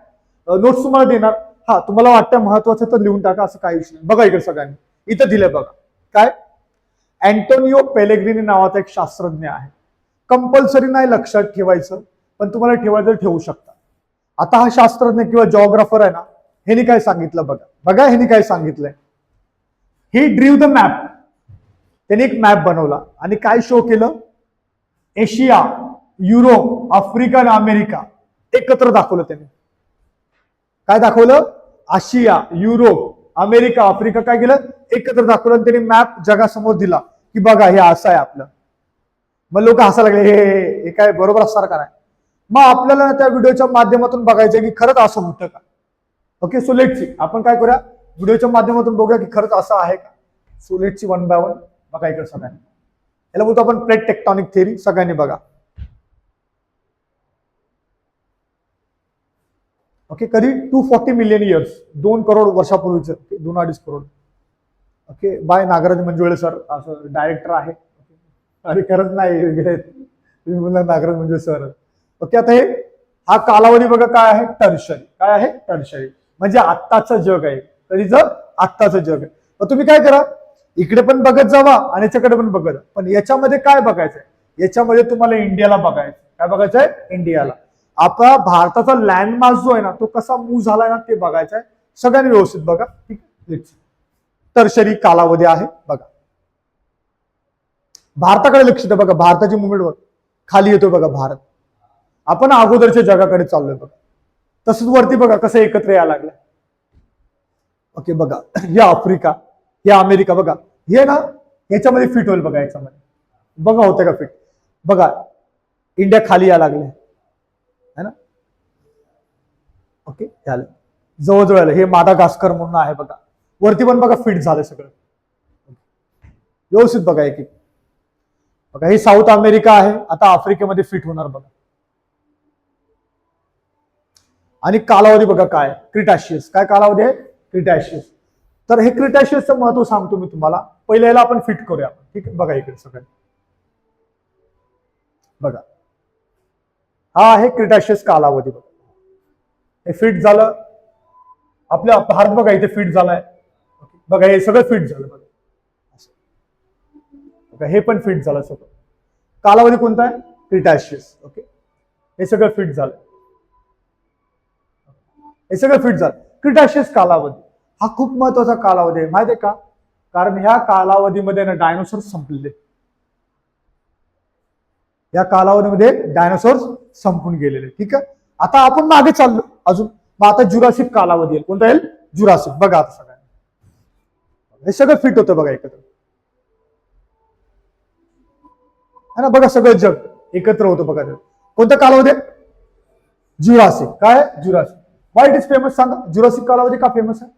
नोट्स तुम्हाला देणार. हा, तुम्हाला वाटतं महत्वाचं तर लिहून टाका, असं काही विषय नाही. बघा इकडे सगळ्यांनी, इथं दिलंय बघा. काय, अँटोनियो पेलेग्रिनी नावाचा एक शास्त्रज्ञ आहे. कंपल्सरी नाही लक्षात ठेवायचं, पण तुम्हाला ठेवायचं ठेवू शकता. आता हा शास्त्रज्ञ किंवा जॉग्राफर आहे ना, ह्यानी काय सांगितलं बघा ह्यानी काय सांगितलंय. ही ड्रीव द मॅप. त्यांनी एक मॅप बनवला आणि काय शो केलं, एशिया, युरोप, आफ्रिका आणि अमेरिका एकत्र दाखवलं त्यांनी. काय दाखवलं, आशिया, युरोप, अमेरिका, आफ्रिका काय केलं, एकत्र दाखवलं. आणि त्यांनी मॅप जगासमोर दिला की बघा हे असं आहे आपलं. मग लोक हसायला लागले, हे काय बरोबर असणार का नाही. मग आपल्याला त्या व्हिडिओच्या माध्यमातून बघायचं की खरंच असं होतं का. Okay, so let's C. आपण काय करूया, व्हिडिओच्या माध्यमातून बघूया की खरंच असं आहे का. So let's C one by one. बघा इकडे सगळ्यांनी, याला बोलतो आपण प्लेट टेक्टॉनिक थिअरी. सगळ्यांनी बघा. ओके, कधी 240 मिलियन इयर्स, 2 करोड वर्षापूर्वीचं, 2-2.5 crore. Okay, by Nagraj Manjule sir, असं डायरेक्टर आहे. अरे खरंच नाही वेगळे तुम्ही बोलला नागराज मंजुळे सर. ओके, आता हे हा कालावधी बघा काय आहे, टर्शरी. काय आहे, टर्शरी म्हणजे आत्ताचं जग आहे. कधीचं, आत्ताचं जग आहे. मग तुम्ही काय करा, इकडे पण बघत जावा आणि याच्याकडे पण बघत. पण याच्यामध्ये काय बघायचंय, याच्यामध्ये तुम्हाला इंडियाला बघायचं. काय बघायचंय, इंडियाला. आपला भारताचा लँडमार्क जो आहे ना, तो कसा मूव्ह झालाय ना ते बघायचा आहे. सगळ्यांनी व्यवस्थित बघा. ठीक आहे, टर्शरी कालावधी आहे बघा. भारताकडे लक्ष द्या बघा, भारताची मुवमेंट खाली येतो बघा भारत. आपण अगोदरच्या जगाकडे चाललोय बघा. तसंच वरती बघा कसं एकत्र यायला लागलं. ओके बघा, हे आफ्रिका, हे अमेरिका बघा, हे ना याच्यामध्ये फिट होईल बघा. याच्यामध्ये बघा होतं का फिट. बघा इंडिया खाली यायला लागले है ना. ओके, झालं जवळजवळ आलं. हे मादागास्कर म्हणून आहे बघा, वरती पण बघा फिट झालं सगळं. व्यवस्थित बघा एक एक. बघा हे साऊथ अमेरिका आहे, आता आफ्रिकेमध्ये फिट होणार बघा. आणि कालावधी बघा काय, क्रिटॅशियस. काय कालावधी आहे, क्रिटॅशियस. तर हे क्रिटॅशियसचं महत्व सांगतो मी तुम्हाला. पहिल्याला आपण फिट करूया. ठीक आहे, बघा इकडे सगळं बघा. हा आहे क्रिटॅशियस कालावधी बघा. हे फिट झालं. आपल्या भारत बघा इथे फिट झालाय बघा. हे सगळं फिट झालं बघा. हे पण फिट झालं सगळं. कालावधी कोणता आहे, क्रिटॅशियस. ओके, हे सगळं फिट झालं. हे सगळं फिट झालं. क्रिटॅशियस कालावधी हा खूप महत्वाचा कालावधी आहे. माहिती आहे का, कारण ह्या कालावधीमध्ये ना डायनोसॉर संपलेले. या कालावधीमध्ये डायनोसॉर संपून गेलेले. ठीक आहे, आता आपण मागे चाललो अजून. मग आता जुरासिक कालावधी येईल. कोणता येईल, जुरासिक. बघा आता सगळ्यांना हे सगळं फिट होतं बघा एकत्र है ना. बघा सगळं जग एकत्र होतं बघा. कोणता कालावधी, जुरासिक. काय, Jurassic. Why it is famous सांगा, जुरासिक कालावधी का फेमस आहे.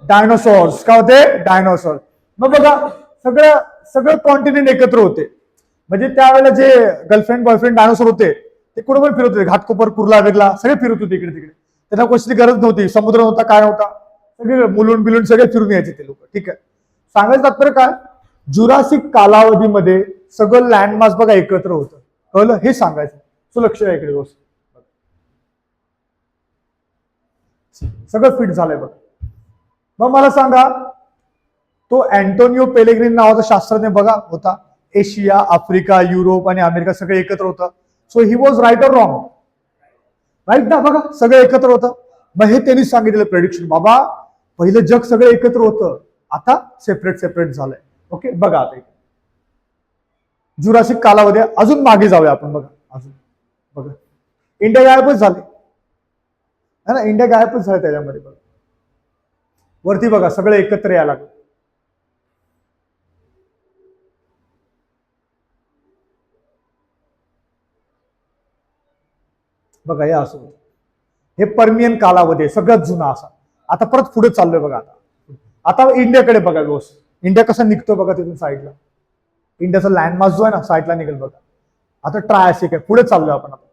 डायनोसॉर्स. काय होते, डायनोसॉर. मग बघा सगळं सगळं कॉन्टिनेंट एकत्र होते. म्हणजे त्यावेळेला जे गर्लफ्रेंड बॉयफ्रेंड डायनोसॉर होते ते कुठे पण फिरत होते. घाटकोपर, कुर्ला, वेगळा सगळे फिरत होते इकडे तिकडे. त्यांना कसली गरज नव्हती. समुद्र नव्हता, काय नव्हता. सगळे मुलून बिलून सगळे फिरून यायचे ते लोक. ठीक आहे, सांगायचं तात्पर्य काय, जुरासिक कालावधीमध्ये सगळं लँडमास बघा एकत्र होतं. कळलं, हे सांगायचं. सो लक्ष द्या इकडे गोष्ट. सगळं फिट झालंय बघा. मग मला सांगा, तो अँटोनियो पेलेग्रिन नावाचा शास्त्रज्ञ बघा होता. एशिया, आफ्रिका, युरोप आणि अमेरिका सगळं एकत्र होतं. So he was right or wrong, right ना. बघा सगळं एकत्र होतं. मग हे त्यांनी सांगितलेलं प्रेडिक्शन, बाबा पहिलं जग सगळं एकत्र होतं, आता सेपरेट सेपरेट झालंय. ओके, बघा आता जुरासिक कालावधी. अजून मागे जाऊया आपण बघा. अजून बघा इंडिया गायबच झाले है ना. इंडिया गायबच झाले त्याच्यामध्ये बघा. वरती बघा सगळं एकत्र यायला लागलं. बघा हे असं होतं. हे पर्मियन कालावधी आहे, सगळ्यात जुना असा. आता परत पुढे चाललोय बघा. आता इंडियाकडे बघा व्यवस्थित. इंडिया कसा निघतो बघा तिथून साईडला. इंडियाचा लँडमार्क जो आहे ना साईडला निघेल बघा. आता ट्रायसिक आहे, पुढे चाललोय आपण. आता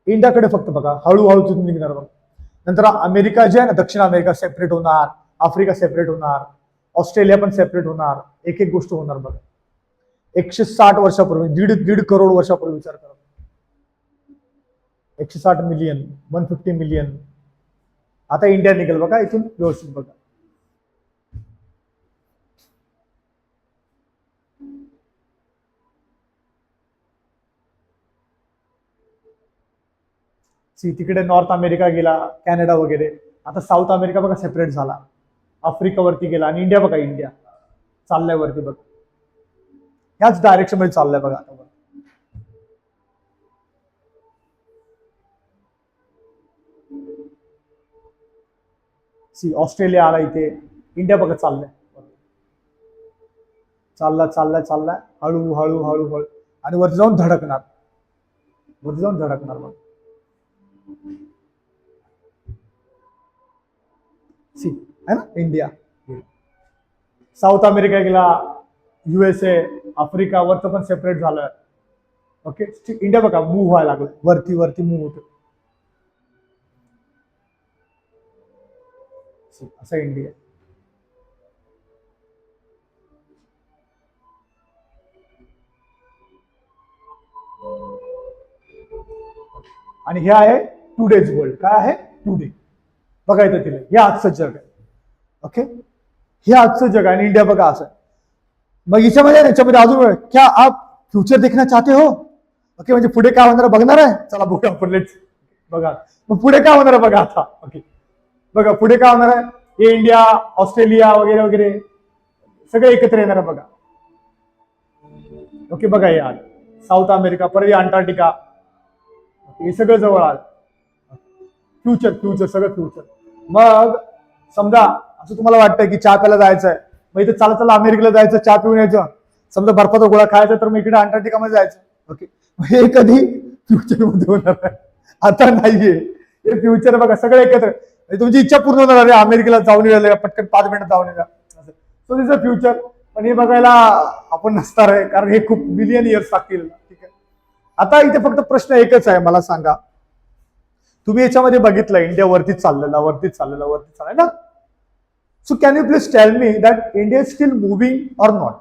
इंडियाकडे फक्त बघा, हळूहळू तिथून निघणार बघा. नंतर अमेरिका जे आहे ना, दक्षिण अमेरिका सेपरेट होणार, आफ्रिका सेपरेट होणार, ऑस्ट्रेलिया पण सेपरेट होणार. एक एक गोष्ट होणार बघा. 160 वर्षापूर्वी, दीड करोड वर्षापूर्वी विचार करा. 160 मिलियन, 150 मिलियन. आता इंडिया निघेल बघा इथून व्यवस्थित बघा. तिकडे नॉर्थ अमेरिका गेला, कॅनडा वगैरे. आता साऊथ अमेरिका बघा सेपरेट झाला, आफ्रिका वरती गेला आणि इंडिया बघा, इंडिया चाललाय वरती बघा. ह्याच डायरेक्शन मध्ये चाललाय बघा. आता ऑस्ट्रेलिया आला इथे, इंडिया बघा चाललाय. चाललाय चाललाय चाललाय हळू हळू हळू हळू आणि वरती जाऊन धडकणार. वरती जाऊन धडकणार बघ. सी है ना, इंडिया. साऊथ अमेरिका गेला, USA, आफ्रिका वरचं पण सेपरेट झालं. ओके, इंडिया बघा मूव्ह व्हायला लागलं, वरती वरती मूव्ह होतं. असं इंडिया. आणि हे आहे टुडेज वर्ल्ड. काय आहे टुडे, बघा इथं दिलं, हे आजचं जग आहे. ओके, हे आजचं जग आहे आणि इंडिया बघा असं. मग याच्यामध्ये अजून क्या आप फ्युचर देखना चाहते हो? ओके, म्हणजे पुढे काय होणार बघणार आहे. चला बघूया आपण, लेट्स बघा. मग पुढे काय होणार आहे बघा आता. ओके, बघा पुढे काय होणार आहे. हे इंडिया, ऑस्ट्रेलिया वगैरे वगैरे सगळे एकत्र येणार आहे बघा. ओके, बघा हे साऊथ अमेरिका, परत अंटार्क्टिका, हे सगळं जवळ आलं. फ्युचर फ्युचर सगळं फ्युचर. मग समजा असं तुम्हाला वाटतं की चहा प्यायला जायचंय, मग इथे चालत चालत अमेरिकेला जायचं, चहा पिऊन यायचं. समजा बर्फाचा गोळा खायचा तर मग इकडे अंटार्क्टिकामध्ये जायचं. ओके, हे कधी फ्युचर मध्ये होणार आहे, आता नाहीये. हे फ्युचर बघा सगळं एकत्र. तुमची इच्छा पूर्ण होणार आहे, अमेरिकेला जाऊन येईल, पटकन 5 मिनिटात जाऊन येईल. So this a future. पण हे बघायला आपण नसणार आहे, कारण हे खूप मिलियन इयर्स लागतील. ठीक आहे, आता इथे फक्त प्रश्न एकच आहे, मला सांगा, तुम्ही याच्यामध्ये बघितलं इंडिया वरतीच चाललेला ना. So can you please tell me that India is steel moving or not?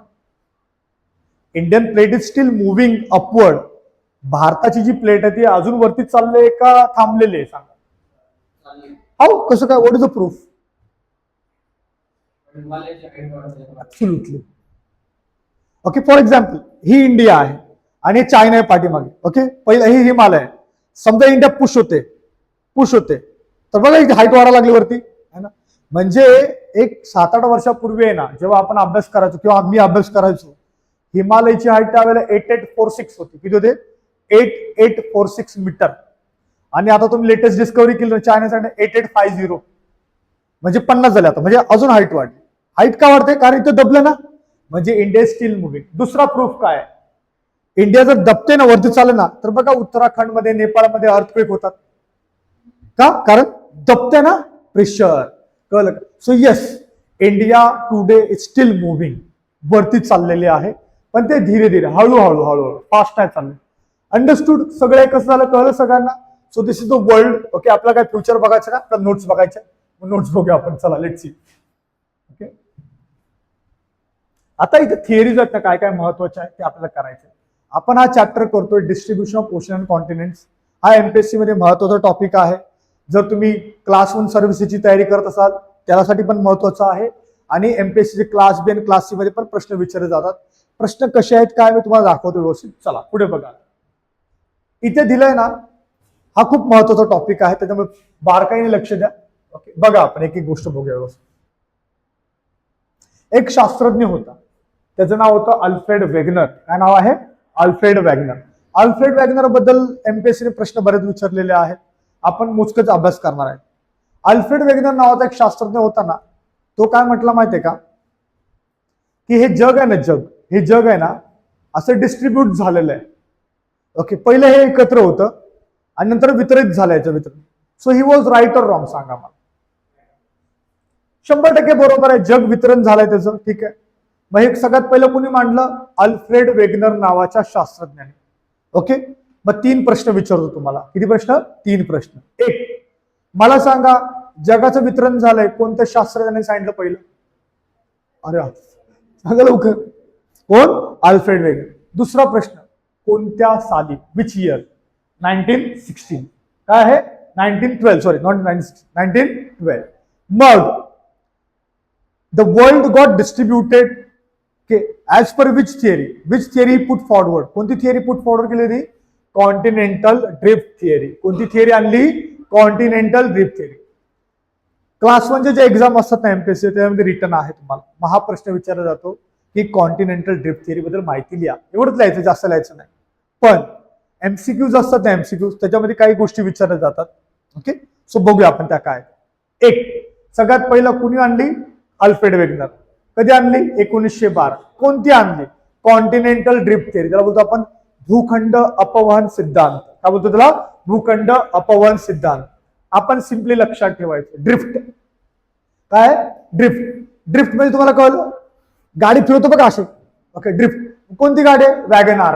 Indian plate is steel moving upward. भारताची जी प्लेट आहे ती अजून वरतीच चालले का थांबलेली आहे सांगा. हाऊ, कसं काय, what is the proof? Absolutely. Okay, for example he India आहे आणि चायना आहे पाठीमागे. ओके, पहिलं हे हिमालय आहे. समजा इंडिया पुश होते तर बघा इथे हाईट वाढायला लागली वरती है ना. म्हणजे एक 7-8 वर्षापूर्वी आहे ना, जेव्हा आपण अभ्यास करायचो किंवा मी अभ्यास करायचो, हिमालयची हाईट त्यावेळेला 8846 होती. किती होते? 8846 मीटर. आणि आता तुम्ही लेटेस्ट डिस्कव्हरी केली चायनासाठी 8850, म्हणजे 50 झाले आता, म्हणजे अजून हाईट वाढली. हाईट का वाढते? कारण इथं दबलं ना, म्हणजे इंडिया स्टील मुव्हिंग. दुसरा प्रूफ काय आहे? इंडिया जर दबते ना, वरती चालले ना, तर बघा उत्तराखंडमध्ये, नेपाळमध्ये अर्थक्वेक होतात का? कारण दबते ना, प्रेशर. कळलं? So yes, India today is steel moving, वरती चाललेली आहे, पण ते धीरे धीरे, हळूहळू, फास्ट नाही चालले. अंडरस्टूड? सगळे कसं झालं, कळलं सगळ्यांना? So this is the world. Okay, आपला काय फ्युचर बघायचं का? आपला नोट्स बघायच्या, नोट्स बघूया आपण. चला लेट्स सी. ओके, आता इथे थिअरीज आहेत ना, काय काय महत्वाचे आहे ते आपल्याला करायचं. आपण हा चॅप्टर करतोय distribution of ocean and continents. हा एमपीएससी मध्ये महत्वाचा टॉपिक आहे. जर तुम्ही क्लास 1 सर्व्हिसची तयारी करत असाल त्यासाठी पण महत्वाचं आहे. आणि एमपीएससी क्लास बी आणि क्लास सी मध्ये पण प्रश्न विचारले जातात. प्रश्न कसे आहेत काय मी तुम्हाला दाखवतो व्यवस्थित. चला पुढे बघा. इथे दिलंय ना, हा खूप महत्वाचा टॉपिक आहे, त्याच्यामुळे बारकाईने लक्ष द्या. ओके, बघा आपण एक एक गोष्ट बघूया व्यवस्थित. एक शास्त्रज्ञ होता, त्याचं नाव होतं अल्फ्रेड वेगनर. काय नाव आहे? Alfred Wegener. अल्फ्रेड वेगनर बद्दल एमपीएससीने प्रश्न बरेच विचारलेले आहेत, आपण मोजकच अभ्यास करणार आहे. अल्फ्रेड वेगनर नावाचा एक शास्त्रज्ञ होता ना, तो काय म्हटला माहितीये का, की हे जग आहे ना, हे जग आहे ना असं डिस्ट्रीब्यूट झालेलं आहे. ओके, पहिले हे एकत्र होतं आणि नंतर वितरित झालं याचं वितरण. सो ही वॉज राईट और रॉंग सांगा मला. 100% बरोबर आहे, जग वितरण झालंय त्याचं. ठीक आहे, मग हे सगळ्यात पहिलं कोणी मांडलं? अल्फ्रेड वेगनर नावाच्या शास्त्रज्ञाने. ओके, मग 3 प्रश्न विचारतो तुम्हाला. किती प्रश्न? 3 प्रश्न. एक, मला सांगा जगाचं वितरण झालंय कोणत्या शास्त्रज्ञाने सांगितलं पहिलं? अरे सांगा लवकर. कोण? Alfred Wegener. दुसरा प्रश्न, कोणत्या साली? Which year? 1916. काय आहे? 1912. Sorry, not 1912. मग the world got distributed as per which theory put forward? कोणती थिअरी पुट फॉरवर्ड केली होती? Continental drift theory. कोणती थिअरी आणली? Continental drift theory. क्लास 1चे जे एक्झाम असतात ना एमपीएससी, त्यामध्ये रिटर्न आहे तुम्हाला. मग हा प्रश्न विचारला जातो की कॉन्टिनेंटल ड्रिफ्ट थिअरी बद्दल माहिती लिहा. एवढंच लिहायचं, जास्त लिहायचं नाही. पण एमसीक्यूज असतात ना, एमसीक्यूज त्याच्यामध्ये काही गोष्टी विचारल्या जातात. ओके, सो बघूया आपण त्या काय. एक, सगळ्यात पहिलं कुणी आणली? Alfred Wegener. कधी आणली? 1912. कोणती आणली? Continental drift theory. त्याला बोलतो आपण भूखंड अपवहन सिद्धांत. काय बोलतो त्याला? भूखंड अपवहन सिद्धांत. आपण सिम्पली लक्षात ठेवायचं ड्रिफ्ट. काय? ड्रिफ्ट. ड्रिफ्ट म्हणजे तुम्हाला कळलं गाडी फिरवतो बघा असे, ओके, ड्रिफ्ट. कोणती गाडी आहे? वॅगनार.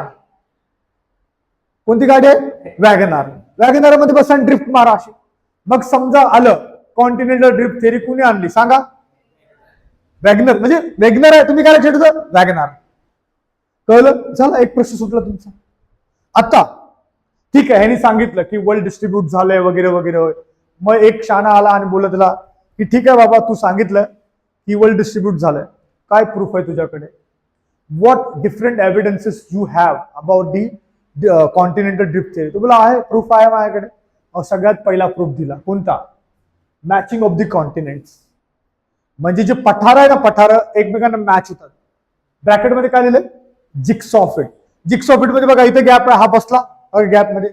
कोणती गाडी आहे? वॅगनार. वॅगनार मध्ये बसा आणि ड्रिफ्ट मारा अशी. मग समजा आलं कॉन्टिनेंटल ड्रिफ्ट थेरी कुणी आणली सांगा? वॅगनर. म्हणजे वॅगनर आहे, तुम्ही काय लक्षात ठेवता? वॅगनार. कळलं? झालं, एक प्रश्न सुटला तुमचा. आता ठीक आहे, ह्यानी सांगितलं की वर्ल्ड डिस्ट्रीब्यूट झालंय वगैरे वगैरे. मग एक शाणा आला आणि बोलत तिला की ठीक आहे बाबा, तू सांगितलं की वर्ल्ड डिस्ट्रीब्यूट झालंय, काय प्रूफ आहे तुझ्याकडे? What different evidences you have about the continental drift theory? तो बोला आहे, प्रूफ आहे माझ्याकडे. सगळ्यात पहिला प्रूफ दिला, कोणता? Matching of the continents. म्हणजे जे पठार आहे ना, पठार एकमेकांना मॅच होतात. ब्रॅकेटमध्ये काय दिलं? Jigsaw fit. जिक्सॉ फिट मध्ये बघा इथे गॅप आहे, हा बसला गॅप मध्ये,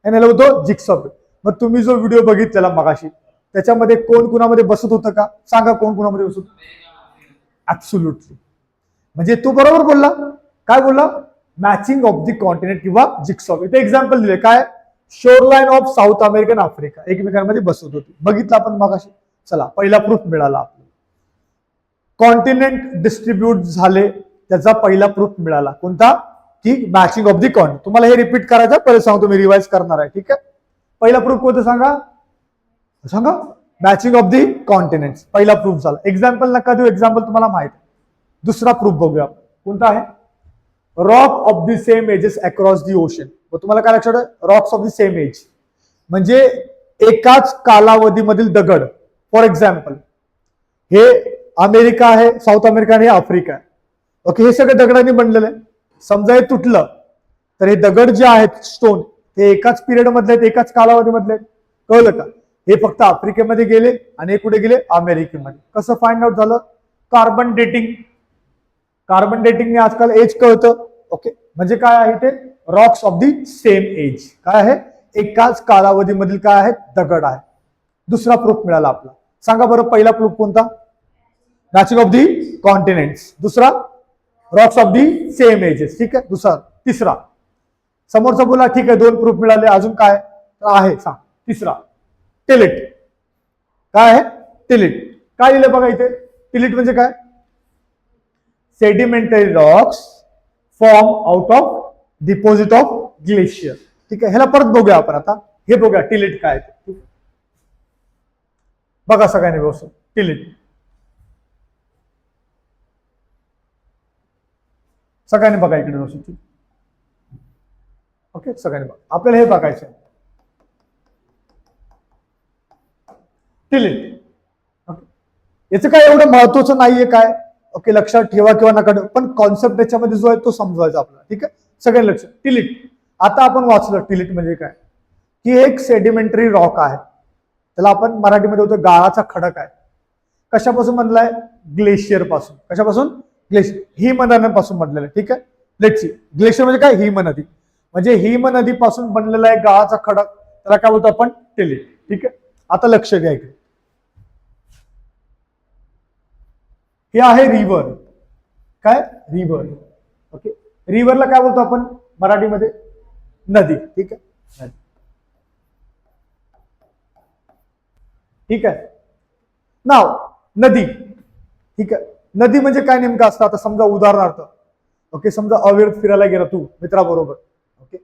याला होतो जिक्सॉ फिट. मग तुम्ही जो व्हिडिओ बघितलेला मगाशी त्याच्यामध्ये कोण कुणामध्ये बसत होतं का? सांगा कोण कुणामध्ये बसत? ऍब्सोल्युटली. म्हणजे तू बरोबर बोलला. काय बोलला? मॅचिंग ऑफ दी कॉन्टिनेंट किंवा जिक्सॉ. इथे एक्झाम्पल दिले काय? शोरलाईन ऑफ साऊथ अमेरिकन आफ्रिका एकमेकांमध्ये बसत होती. बघितलं आपण मगाशी. चला, पहिला प्रूफ मिळाला आपल्याला. कॉन्टिनेंट डिस्ट्रीब्यूट झाले त्याचा पहिला प्रूफ मिळाला. कोणता? की मॅचिंग ऑफ दी कॉन्टिनेंट. तुम्हाला हे रिपीट करायचं, परत सांगतो मी, रिवाइज करणार आहे. ठीक आहे. पहिला प्रूफ कोणता सांगा? सांगा. मॅचिंग ऑफ दी कॉन्टिनेंट्स पहिला प्रूफ झाला. एक्झाम्पल नका देऊ, एक्झाम्पल तुम्हाला माहित आहे. दुसरा प्रूफ बघूया. कोणता आहे? Rock of the same ages across the ocean. तुम्हाला काय लक्षात आहे? Rocks of the same age म्हणजे एकाच कालावधीमधील दगड. फॉर एक्झाम्पल हे अमेरिका आहे, साऊथ अमेरिका आणि आफ्रिका आहे. ओके, हे सगळे दगडांनी बनलेलं आहे. समजा हे तुटलं तर हे दगड जे आहेत स्टोन हे एकाच पिरियड मधले आहेत, एकाच कालावधीमधले आहेत. कळलं का? हे फक्त आफ्रिकेमध्ये गेले आणि हे कुठे गेले? अमेरिकेमध्ये. कसं फाइंड आउट झालं? Carbon dating. कार्बन डेटिंगने आजकाल एज कळतं. ओके, म्हणजे काय आहे ते? Rocks of the same age. काय आहे? एकाच कालावधीमधील काय आहेत? दगड आहे. दुसरा प्रूफ मिळाला आपला. सांगा बरं, पहिला प्रूफ कोणता? Matching of the continents. दुसरा rocks of the same ages. ठीक आहे. दुसरा. तिसरा समोरचा बोला ठीक आहे, दोन प्रूफ मिळाले, अजून काय आहे सांग? तिसरा टिलिट. काय आहे? टिलिट. काय लिहिलं बघा इथे? टिलिट म्हणजे काय? Sedimentary Roxx form out of deposit of glacier. ठीक आहे. ह्याला परत बघूया आपण. आता हे बघूया टिलिट काय आहे. बघा सगळ्यांनी व्यवस्थित. टिलिट सगळ्यांनी बघा इकडे व्यवस्थित. ओके, सगळ्यांनी बघा. आपल्याला हे बघायचं आहे. टिलिट. ओके, याचं काय एवढं महत्वाचं नाहीये काय? ओके, लक्षात ठेवा किंवा नका ठेवा, पण कॉन्सेप्ट त्याच्यामध्ये जो आहे तो समजवायचा आपल्याला. ठीक आहे, सगळ्यांनी लक्ष. टिलिट. आता आपण वाचलं टिलिट म्हणजे काय? की एक सेडिमेंटरी रॉक आहे, त्याला आपण मराठीमध्ये होतं गाळाचा खडक आहे. कशापासून बनलाय? ग्लेशियर पासून. कशापासून? ग्लेशियर, हिमनद्यांपासून बनलेलं आहे. ठीक आहे. Let's see. ग्लेशियर म्हणजे काय? हिमनदी. म्हणजे हिम नदीपासून बनलेला आहे गाळाचा खडक, त्याला काय बोलतो आपण? टिलिट. ठीक आहे. आता लक्ष द्या इकडे. हे आहे रिव्हर. काय? रिव्हर. ओके, रिव्हरला काय बोलतो आपण मराठीमध्ये? नदी. ठीक आहे. ठीक आहे. नाव नदी. ठीक आहे. नदी म्हणजे काय नेमकं असतं? आता समजा उदाहरणार्थ, ओके, समजा अविरत फिरायला गेला तू मित्राबरोबर, ओके,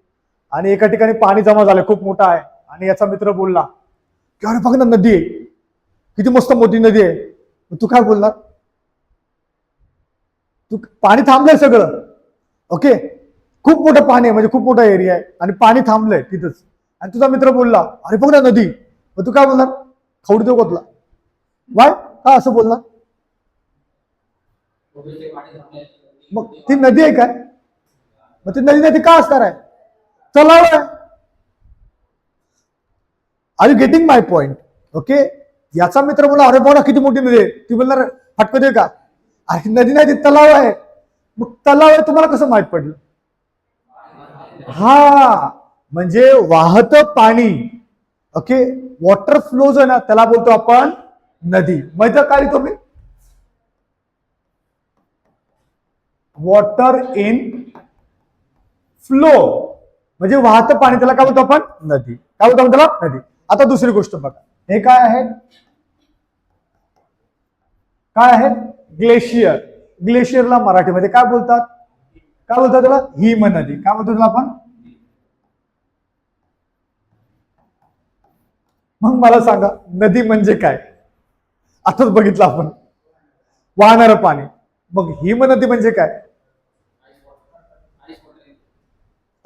आणि एका ठिकाणी पाणी जमा झालं, खूप मोठा आहे, आणि याचा मित्र बोलला की अरे बघ ना, नदी आहे, किती मस्त मोठी नदी आहे. तू काय बोलणार? तू पाणी थांबलंय सगळं, ओके, खूप मोठं पाणी आहे, म्हणजे खूप मोठा एरिया आहे आणि पाणी थांबलंय तिथंच, आणि तुझा मित्र बोलला अरे बघ ना नदी. मग तू काय बोलणार? खाऊड देऊ कोतला. वाय? का असं बोलणार? मग ती नदी आहे काय? मग ती नदी ती का असणार आहे? तलाव आहे. Are you getting my point? Okay, याचा मित्र बोला अरे बघा किती मोठी नदी आहे. ती बोलणार फटकं दे का? अरे नदी नाही, ती तलाव आहे. मग तलाव आहे तुम्हाला कसं माहित पडलं? हा, म्हणजे वाहत पाणी, ओके, वॉटर फ्लो जो आहे ना त्याला बोलतो आपण नदी. माहित काय लिहितो मी? वॉटर इन फ्लो म्हणजे वाहत पाणी, त्याला काय बोलतो आपण? नदी. काय बोलतो आपण त्याला? नदी. आता दुसरी गोष्ट बघा, हे काय आहे? काय आहे? ग्लेशियर. ग्लेशियरला मराठीमध्ये काय बोलतात? काय बोलतात त्याला? हिमनदी. काय बोलतो त्याला आपण? मग मला सांगा नदी म्हणजे काय? आताच बघितलं आपण, वाहणारं पाणी. मग हिमनदी म्हणजे काय?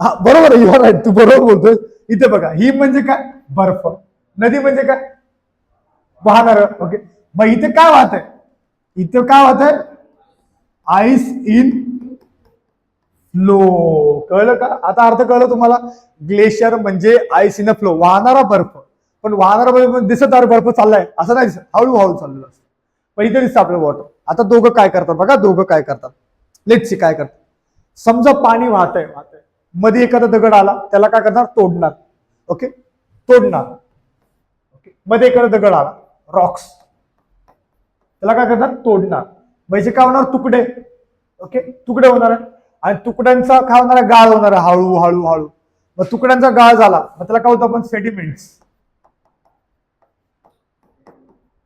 हा बरोबर आहे, युआर राईट, तू बरोबर बोलतोय. इथे बघा, हिम म्हणजे काय? बर्फ. नदी म्हणजे काय? वाहणार. ओके, मग इथे काय वाहत आहे? इथे काय वाहत आहे? Ice in flow. कळलं का? आता अर्थ कळलं तुम्हाला? ग्लेशियर म्हणजे आईस इन अ फ्लो, वाहणारा बर्फ. पण वाहणारा बर्फ दिसत बर्फ चाललाय असं नाही दिसत, हळूहळू चाललेलं असतं. पण इथे दिसतं आपलं वॉटर. आता दोघं काय करतात बघा, दोघं काय करतात. लेट्स सी काय करतात. समजा पाणी वाहतंय, मध्ये एखादा दगड आला, त्याला काय करणार? तोडणार. ओके, तोडणार. ओके, मध्ये एखादा दगड आला, रॉक्स, त्याला काय करणार? तोडणार. म्हणजे काय होणार? तुकडे. ओके, तुकडे होणार आहे. आणि तुकड्यांचा काय होणार आहे? गाळ होणार आहे, हळू हळू हळू. मग तुकड्यांचा गाळ झाला, मग त्याला काय होतं आपण? सेडिमेंट्स.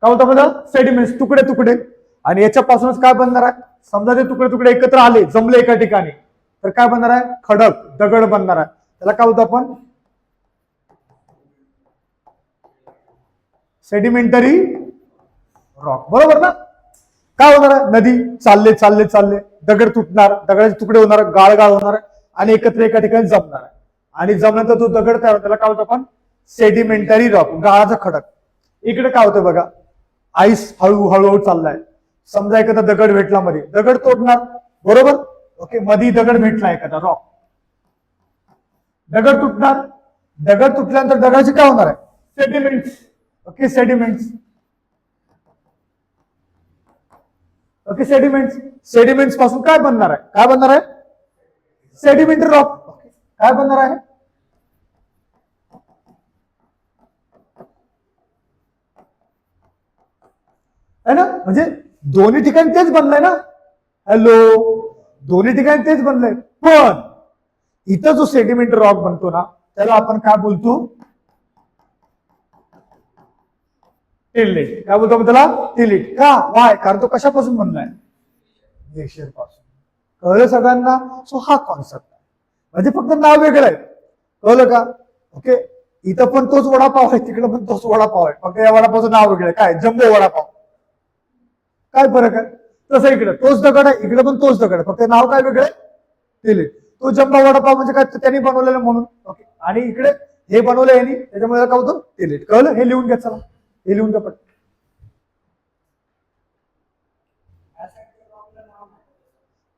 काय होतं आपण? सेडिमेंट्स, तुकडे तुकडे. आणि याच्यापासूनच काय बनणार आहे? समजा ते तुकडे तुकडे एकत्र आले, जमले एका ठिकाणी, तर काय बनणार आहे? खडक, दगड बनणार आहे. त्याला काय होतं आपण? Sedimentary rock. बरोबर ना? काय होणार आहे? नदी चालले चालले चालले, दगड तुटणार, दगडाचे तुकडे होणार, गाळ गाळ होणार आणि एकत्र एका ठिकाणी जमणार आहे. आणि जमल्यानंतर तो दगड तयार होतो, त्याला काय होतं आपण? सेडिमेंटरी रॉक, गाळाचा खडक. इकडे काय होतं बघा, आईस हळू हळूहळू चाललाय. समजा एखादा दगड भेटला मध्ये, दगड तोडणार. बरोबर? ओके, मध्ये दगड भेटला एखादा रॉक, दगड तुटणार. दगड तुटल्यानंतर दगडाचे काय होणार आहे? Sediments. Okay, sediments. Okay, sediments. Sediments पासून काय बनणार आहे? काय बनणार आहे? Sedimentary rock. काय बनणार आहे? है ना? म्हणजे दोन्ही ठिकाणी तेच बनलंय ना. हॅलो, दोन्ही ठिकाणी तेच बनलंय. पण इथं जो सेडिमेंटरी रॉक बनतो ना, त्याला आपण काय बोलतो? टिलेट. काय बोलतो आपण त्याला? टिलेट. का? वाय? कारण तो कशापासून बनलाय? ग्लेशियर पासून. कळलं सगळ्यांना? सो हा कॉन्सेप्ट आहे. म्हणजे फक्त नाव वेगळं आहे. कळलं का? ओके, इथं पण तोच वडापाव आहे, तिकडे पण तोच वडापाव आहे, फक्त या वडापावचं नाव वेगळं आहे. काय? जम्बो वडापाव. काय फरक आहे? तसं इकडे तोच दगड आहे, इकडे पण तोच दगड आहे, फक्त नाव काय वेगळं आहे? टिलेट. तो जम्बो वडापाव म्हणजे काय? त्यांनी बनवलेलं म्हणून. ओके, आणि इकडे हे बनवलं यांनी, त्याच्यामुळे काय होतं? टिलेट. कळलं? हे लिहून घ्या. चला, हे लिहून घ्या पटकन.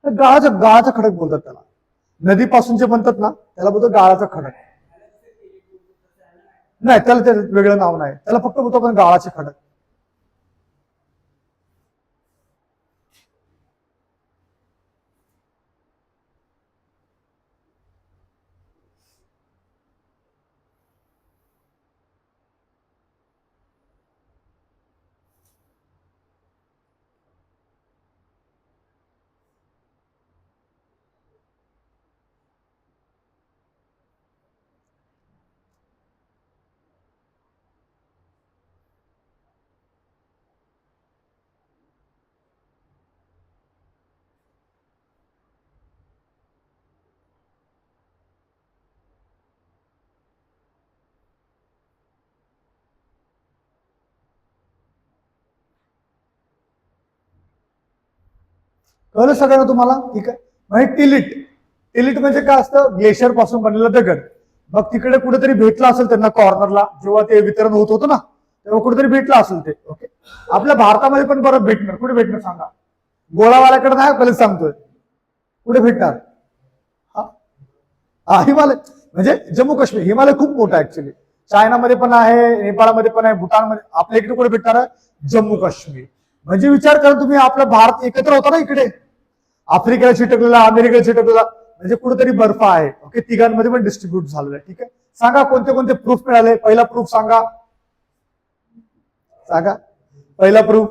गाळाचा खडक बोलतात त्याला. नदीपासून जे बनतात ना, त्याला बोलतो गाळाचा खडक. नाही, त्याला ते वेगळं नाव नाही, त्याला फक्त बोलतो आपण गाळाचे खडक. कळलं सगळ्यांना तुम्हाला? ठीक आहे. म्हणजे टिलिट. टिलिट म्हणजे काय असतं? ग्लेशियर पासून बनलेला दगड. मग तिकडे कुठेतरी भेटला असेल त्यांना कॉर्नरला, जेव्हा ते वितरण होत होतं ना, तेव्हा कुठेतरी भेटला असेल ते. ओके, आपल्या भारतामध्ये पण बरं भेटणार. कुठे भेटणार सांगा? गोळावाल्याकडे नाही, पहिले सांगतोय. कुठे भेटणार? हा, हिमालय. म्हणजे जम्मू काश्मीर. हिमालय खूप मोठा ऍक्च्युली. चायनामध्ये पण आहे, नेपाळमध्ये पण आहे, भूतानमध्ये. आपल्या इकडे कुठे भेटणार आहे? जम्मू काश्मीर. म्हणजे विचार करा तुम्ही, आपला भारत एकत्र होता ना इकडे, आफ्रिकेला चिटकलेला, अमेरिकेला चिटकलेला, म्हणजे कुठेतरी बर्फ आहे. ओके, तिघांमध्ये पण डिस्ट्रीब्यूट झालेलं आहे. ठीक आहे, सांगा कोणते कोणते प्रूफ मिळाले? पहिला प्रूफ सांगा. सांगा पहिला प्रूफ,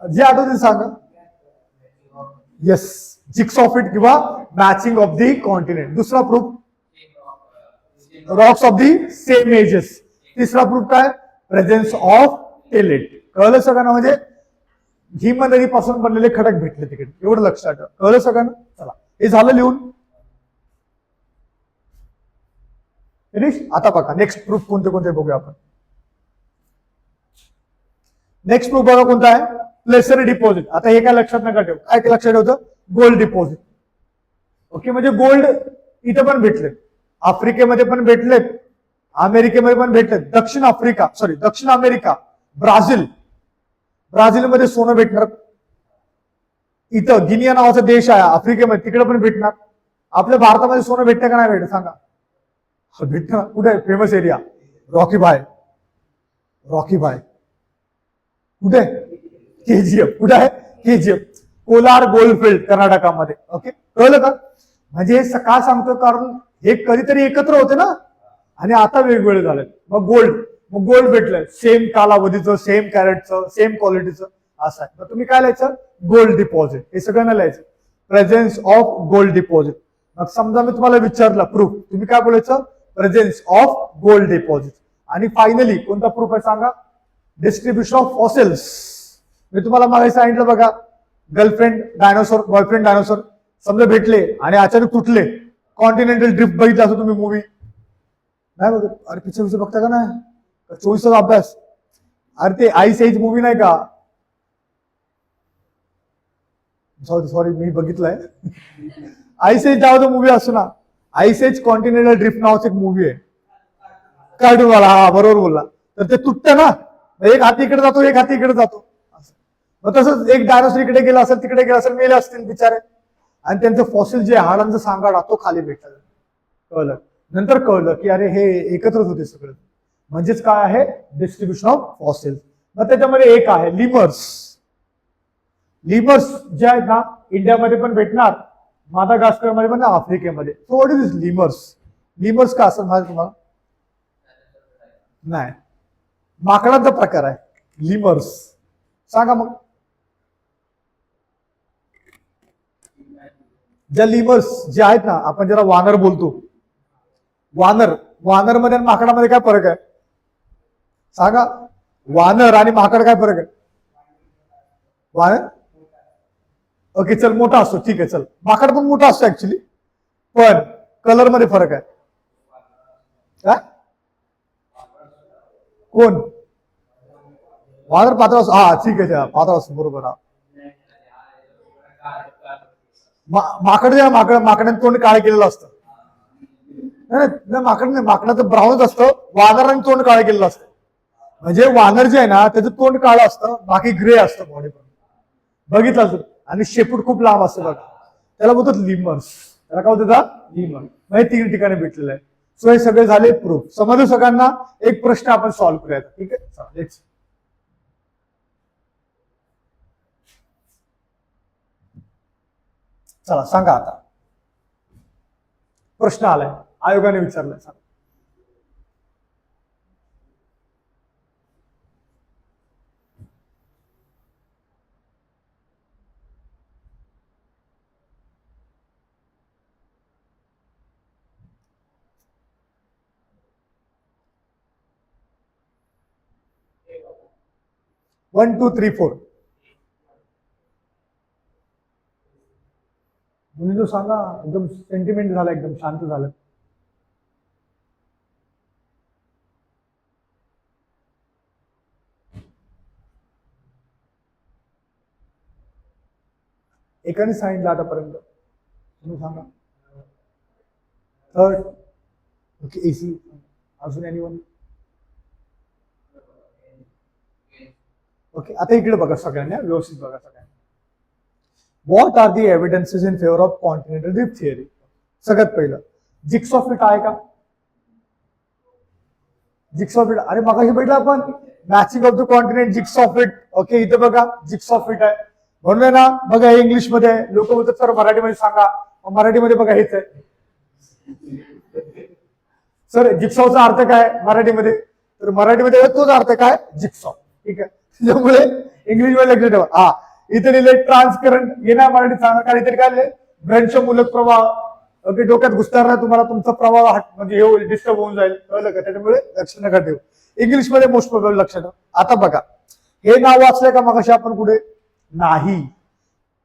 जे आठवते सांगा. येस, जिक्सॉ फिट किंवा मॅचिंग ऑफ दी कॉन्टिनेंट. दुसरा proof, rocks of the same ages. तिसरा प्रूफ काय? Presence of tillite. कळलं सगळ्यांना? म्हणजे हिमनदीपासून बनलेले खडक भेटले तिकडे, एवढं लक्षात ठेवा. कळलं सगळ्यांना? चला हे झालं लिहून. फिनिश. आता बघा नेक्स्ट प्रूफ कोणते कोणते बघूया आपण. नेक्स्ट प्रूफ बघा कोणता आहे, प्लेसर डिपॉझिट. आता हे काय लक्षात नका ठेवू, काय लक्षात ठेवतं, गोल्ड डिपॉझिट. ओके, म्हणजे गोल्ड इथं पण भेटले, आफ्रिकेमध्ये पण भेटलेत, अमेरिकेमध्ये पण भेटलेत, दक्षिण अमेरिका, ब्राझीलमध्ये सोनं भेटणार, इथं गिनिया नावाचा देश आहे आफ्रिकेमध्ये, तिकडे पण भेटणार. आपल्या भारतामध्ये सोनं भेटतं का नाही भेटत सांगा? भेटतं ना. कुठे फेमस एरिया रॉकी भाय कुठे, KGF कुठे आहे, KGF कोलार गोल्डफील्ड कर्नाटकामध्ये. ओके, कळलं का? म्हणजे हे का सांगतो, कारण हे कधीतरी एकत्र होते ना, आणि आता वेगवेगळे झाले. मग गोल्ड भेटलंय, सेम कालावधीचं, सेम कॅरेटचं, सेम क्वालिटीचं, असं आहे. मग तुम्ही काय लिहायचं, गोल्ड डिपॉझिट. हे सगळ्यांना लिहायचं, प्रेझेन्स ऑफ गोल्ड डिपॉझिट. मग समजा मी तुम्हाला विचारलं प्रूफ, तुम्ही काय बोलायचं, प्रेझेन्स ऑफ गोल्ड डिपॉझिट. आणि फायनली कोणता प्रूफ आहे सांगा, डिस्ट्रीब्युशन ऑफ फॉसिल्स. मी तुम्हाला मागे सांगितलं बघा, गर्लफ्रेंड डायनोसॉर, बॉयफ्रेंड डायनोसॉर समजा भेटले आणि अचानक तुटले. कॉन्टिनेंटल ड्रिफ्ट बघितला असं तुम्ही मूवी नाही बघत? अरे पिक्चर बघता का नाही, 24 तास अभ्यास. अरे ते आईस एज मूवी नाही का, सॉरी मी बघितलंय, आईस एज नावाचा मूवी असतो ना, आईस एज कॉन्टिनेंटल ड्रिफ्ट नावाचा एक मूवी आहे, कार्टून वाला. हा बरोबर बोलला. तर ते तुटतं ना, एक हाती इकडे जातो, एक हाती इकडे जातो. मग तसंच एक डायनोसॉर इकडे गेला असेल, तिकडे गेला असेल, मेले असतील बिचारे, आणि त्यांचं फॉसिल जे हाडांचा सांगाडा तो खाली भेटला. कळलं? नंतर कळलं की अरे हे एकत्रच होते सगळं. म्हणजेच काय आहे, डिस्ट्रीब्युशन ऑफ फॉसिल. मग त्याच्यामध्ये एक आहे लिमर्स जे आहेत ना, इंडियामध्ये पण भेटणार, मादागास्कर मध्ये पण, आफ्रिकेमध्ये. सो व्हॉट इज लिमर्स का असं माहिती तुम्हाला? नाही, माकडांचा प्रकार आहे लिमर्स. सांगा मग, ज्या लिमर्स जे आहेत ना, आपण ज्याला वानर बोलतो, वानर मध्ये आणि माकडामध्ये काय फरक आहे सांगा? वानर आणि माकड काय फरक आहे? वानर ओके चल मोठा असतो, ठीक आहे चल. माकड पण मोठा असतो ऍक्च्युली, पण कलर मध्ये फरक आहे. काय कोण वानर पातळ असतो? हा ठीक आहे, पातळ असतो बरोबर. हा माकडाने तोंड काळ केलेलं असतं. माकडाचं ब्राऊनच असतं, वानराने तोंड काळ केलेलं असतं. म्हणजे वानर जे आहे ना, त्याचं तोंड काळं असतं, बाकी ग्रे असतं बॉडी पण, बघितलं असतं. आणि शेपूट खूप लांब असतं बघा, त्याला बोलतात लिमर्स. त्याला काय बोलतात? लिमर. म्हणजे 3 ठिकाणी भेटलेलं आहे. सो हे सगळे झाले प्रूफ. समजलं सगळ्यांना? एक प्रश्न आपण सॉल्व्ह करूया, ठीक आहे? चला सांगा आता, प्रश्न आलाय, आयोगाने विचारलाय. सांगा. वन टू थ्री फोर तुम्ही तो सांगा. एकदम सेंटिमेंट झाला, एकदम शांत झालं. एकाने सांगितलं आतापर्यंत, तुम्ही सांगा. Third okay, AC. अजून एनीवन? ओके, आता इकडे बघा सगळ्यांनी, व्यवस्थित बघा सगळ्यांनी. What are the evidences in favour of continental drift theory? सगळ्यात पहिलं जिग्सॉ फिट आहे का? जिग्सॉ फिट, अरे मगाशी भेटला आपण matching of the continent, jigsaw fit. Okay, इथं बघा जिग्सॉ फिट आहे, म्हणून ना बघा हे इंग्लिश मध्ये आहे. लोक बोलतात सर मराठीमध्ये सांगा, मराठीमध्ये बघा हेच आहे. सर जिग्सॉचा अर्थ काय मराठीमध्ये? तर मराठीमध्ये तोच अर्थ काय, जिग्सॉ. ठीक आहे, त्यामुळे इंग्लिश मध्ये लक्ष ठेवा. हा इथे लिहिले ट्रान्सकरंट, हे नाही मराठीत सांगा, कारण इथे काय लिहिले भ्रंशमूलक प्रवाह. ओके, डोक्यात घुसणार नाही तुम्हाला, तुमचा प्रवाह म्हणजे हे डिस्टर्ब होऊन जाईल, कळलं का? त्याच्यामुळे लक्ष नका ठेवू. इंग्लिश मध्ये मोस्ट प्रोबेबल लक्ष ठेवा. आता बघा हे नाव वाचलंय का मगाशी आपण कुठे? नाही.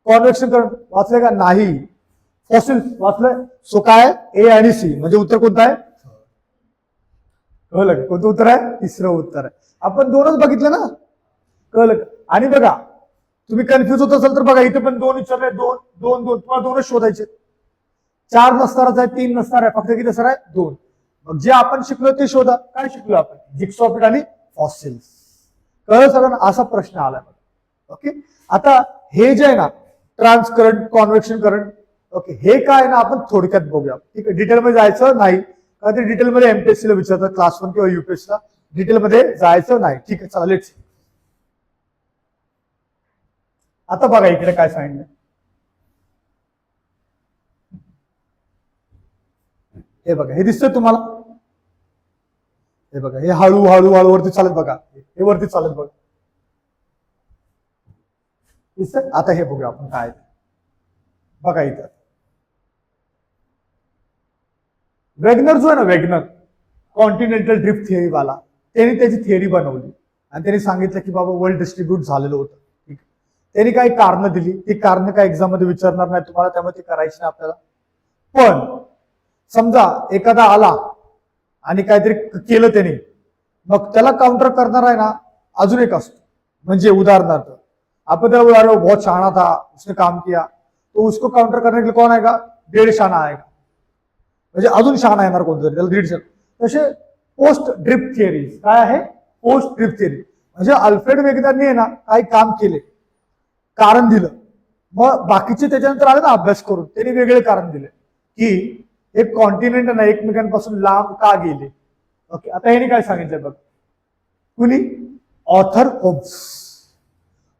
कॉन्व्हेक्शन करंट वाचलंय का? नाही. फॉसिल वाचलंय. सो काय ए आणि सी म्हणजे उत्तर कोणतं आहे? कळलं? कोणतं उत्तर आहे? तिसरं उत्तर आहे. आपण दोनच बघितलं ना. कळलं? आणि बघा तुम्ही कन्फ्युज होत असाल तर बघा इथे पण दोन विचारले. दोन दोन दोन तुम्हाला दोनच शोधायचे. 4 नसणारच आहे, 3 नसणार आहे, फक्त किती असणार आहे? 2. मग जे आपण शिकलो ते शोधा. काय शिकलो आपण? जिग्सॉ फिट आणि फॉसिल्स. कळलं सगळ्यांना? असा प्रश्न आला. ओके. आता हे जे आहे ना ट्रान्स करंट, कॉन्व्हेक्शन करंट, ओके, हे काय ना आपण थोडक्यात बघूया. ठीक आहे. डिटेलमध्ये जायचं नाही कारण ते डिटेलमध्ये एमपीएससी ला विचारतात, क्लास 1 किंवा युपीएससी ला डिटेलमध्ये जायचं नाही. ठीक आहे. चला लेट्स. आता बघा इकडे काय सांगितलं. हे बघा, हे दिसतंय तुम्हाला? हे बघा, हे हळू हळू हळू वरती चालत बघा. हे वरती चालत बघा. दिसतंय? आता हे बघूया आपण काय बघा इथं. वेगनर जो आहे ना, वेगनर कॉन्टिनेंटल ड्रिफ्ट थिअरी वाला, त्यांनी त्याची थिअरी बनवली आणि त्यांनी सांगितलं की बाबा वर्ल्ड डिस्ट्रीब्यूट झालेलं होतं. ठीक. त्यांनी काही कारणं दिली. ती कारणं काय एक्झाम मध्ये विचारणार नाही तुम्हाला, त्यामुळे ती करायची नाही आपल्याला. पण समजा एखादा आला आणि काहीतरी केलं त्याने, मग त्याला काउंटर करणार आहे ना अजून एक असतो. म्हणजे उदाहरणार्थ आपण त्याला बोला बहुत शहाणा था, उसने काम किया, तो उसको काउंटर करने के लिए कौन आएगा? 1.5 शहाणा आएगा. म्हणजे अजून शहाणा येणार कोणतरी, त्याला 1.5. तसे पोस्ट ड्रिफ्ट थिअरी काय आहे? पोस्ट ड्रिफ्ट थिअरी म्हणजे अल्फ्रेड वेगनरने आहे ना काही काम केले, कारण दिलं, मग बाकीचे त्याच्यानंतर आले ना अभ्यास करून, त्यांनी वेगळे कारण दिले की एक कॉन्टिनेंट ना एकमेकांपासून लांब का गेले. ओके. आता ह्याने काय सांगितलं बघ, कुणी? Author homes.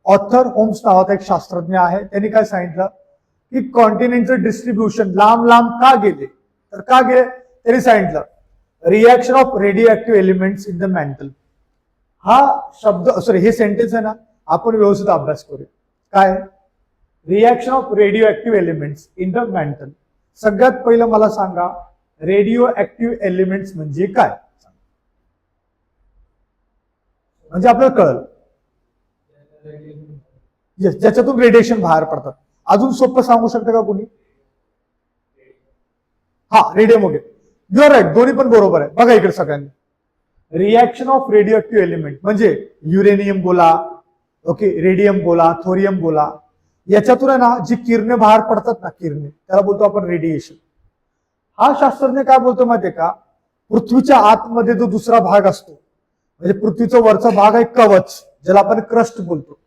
ऑथर होम्स नावाचा एक शास्त्रज्ञ आहे. त्यांनी काय सांगितलं की कॉन्टिनेंटचं डिस्ट्रीब्युशन लांब लांब का गेले, तर का गेले त्यांनी सांगितलं reaction of radio active elements in the mantle. हा शब्द सॉरी हे सेंटेन्स आहे ना आपण व्यवस्थित अभ्यास करूया. काय? Reaction of radio active elements in the mantle. सगळ्यात पहिलं मला सांगा रेडिओ ऍक्टिव्ह एलिमेंट्स म्हणजे काय? म्हणजे आपल्याला कळलं ज्याच्यातून रेडिएशन बाहेर पडतात. अजून सोपं सांगू शकता का कोणी? हा, रेडियम वगैरे. यू आर राईट, दोन्ही पण बरोबर आहे. बघा इकडे सगळ्यांनी, reaction of radio active element म्हणजे युरेनियम बोला, ओके, रेडियम बोला, थोरियम बोला, याच्यातून आहे ना जी किरणे बाहेर पडतात ना, किरणे, त्याला बोलतो आपण रेडिएशन. हा शास्त्रज्ञ काय बोलतो माहितीये का? पृथ्वीच्या आतमध्ये जो दुसरा भाग असतो, म्हणजे पृथ्वीचा वरचा भाग आहे कवच, ज्याला आपण क्रस्ट बोलतो,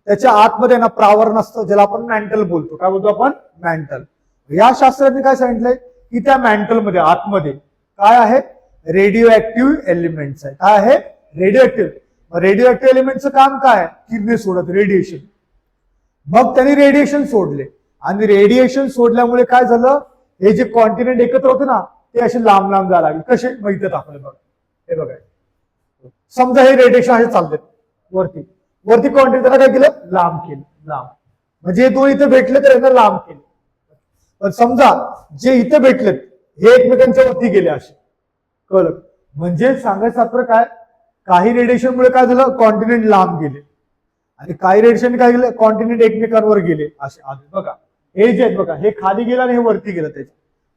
त्याच्या आतमध्ये ना प्रावरण असतं, ज्याला आपण मॅन्टल बोलतो. काय बोलतो आपण? मॅन्टल. या शास्त्रज्ञांनी काय सांगितलंय की त्या मॅन्टलमध्ये आतमध्ये काय आहे? रेडिओ ऍक्टिव्ह एलिमेंट्स आहे. काय आहे? Radio active. रेडिओ ऍक्टिव्ह एलिमेंटचं काम काय? किरणे सोडत, रेडिएशन. मग त्यांनी रेडिएशन सोडले आणि रेडिएशन सोडल्यामुळे काय झालं? हे जे कॉन्टिनेंट एकत्र होते ना ते असे लांब लांब जायला लागले. कसे? मग इथे दाखवले बघा. हे बघा, समजा हे रेडिएशन असे चालते वरती, वरती कॉन्टिनेंट त्याला काय केलं? लांब केलं. लांब म्हणजे हे दोन इथे भेटले तर यांना लांब केले. पण समजा जे इथे भेटलेत हे एकमेकांच्या वरती गेले असे. कळलं? म्हणजे सांगायचं तात्पर्य काय? काही रेडिएशनमुळे काय झालं? कॉन्टिनेंट लांब गेले आणि काही रेडिएशन काय गेलं? कॉन्टिनेंट एकमेकांवर गेले असे. बघा हे जे आहेत बघा, हे खाली गेलं आणि हे वरती गेलं त्याच्या.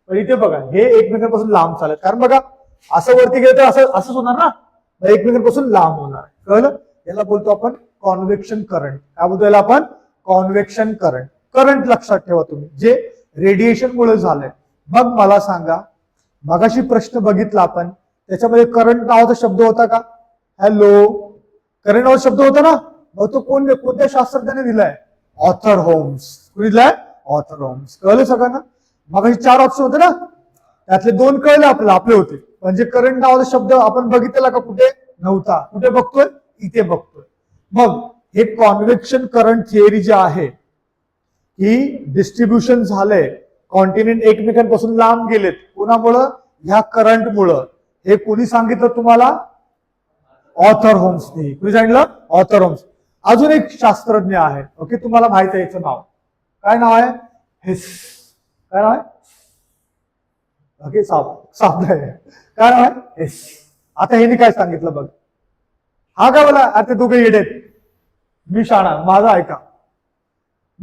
पण इथे बघा हे एकमेकांपासून लांब चालत, कारण बघा असं वरती गेलं तर असं असंच होणार ना, एकमेकांपासून लांब होणार. कळलं? याला बोलतो आपण कॉन्व्हेक्शन करंट. काय बोलतो याला आपण? कॉन्व्हेक्शन करंट. करंट लक्षात ठेवा तुम्ही, जे रेडिएशन मुळे झालंय. मग मला सांगा, मगाशी प्रश्न बघितला आपण, त्याच्यामध्ये करंट नावाचा शब्द होता का? हॅलो, करंट नावाचा शब्द होता ना? मग तो कोणत्या शास्त्रज्ञाने दिलाय? Arthur Holmes. कोणी दिलाय? Arthur Holmes. कळलं सगळ्यांना? मगाशी 4 ऑप्शन होते ना, त्यातले 2 कळले आपल्याला, आपले होते. म्हणजे करंट नावाचा शब्द आपण बघितलेला का? कुठे नव्हता. कुठे बघतोय? इथे बघतोय. मग हे कॉन्व्हेक्शन करंट थिअरी जे आहे की डिस्ट्रीब्युशन झालंय, कॉन्टिनेंट एकमेकांपासून लांब गेलेत, कोणामुळं? ह्या करंटमुळं. हे कोणी सांगितलं तुम्हाला? ऑथर होम्सनी. कुणी सांगितलं? Arthur Holmes. अजून एक शास्त्रज्ञ आहे, ओके, तुम्हाला माहित आहे याचं नाव. काय नाव आहे? हेस. काय नाव आहे? ओके, साप आहे. काय नाव आहे? हेस. आता ह्यानी काय सांगितलं बघ. हा काय बोला? आता दोघे येडे आहेत, मी शाणा, माझा ऐका.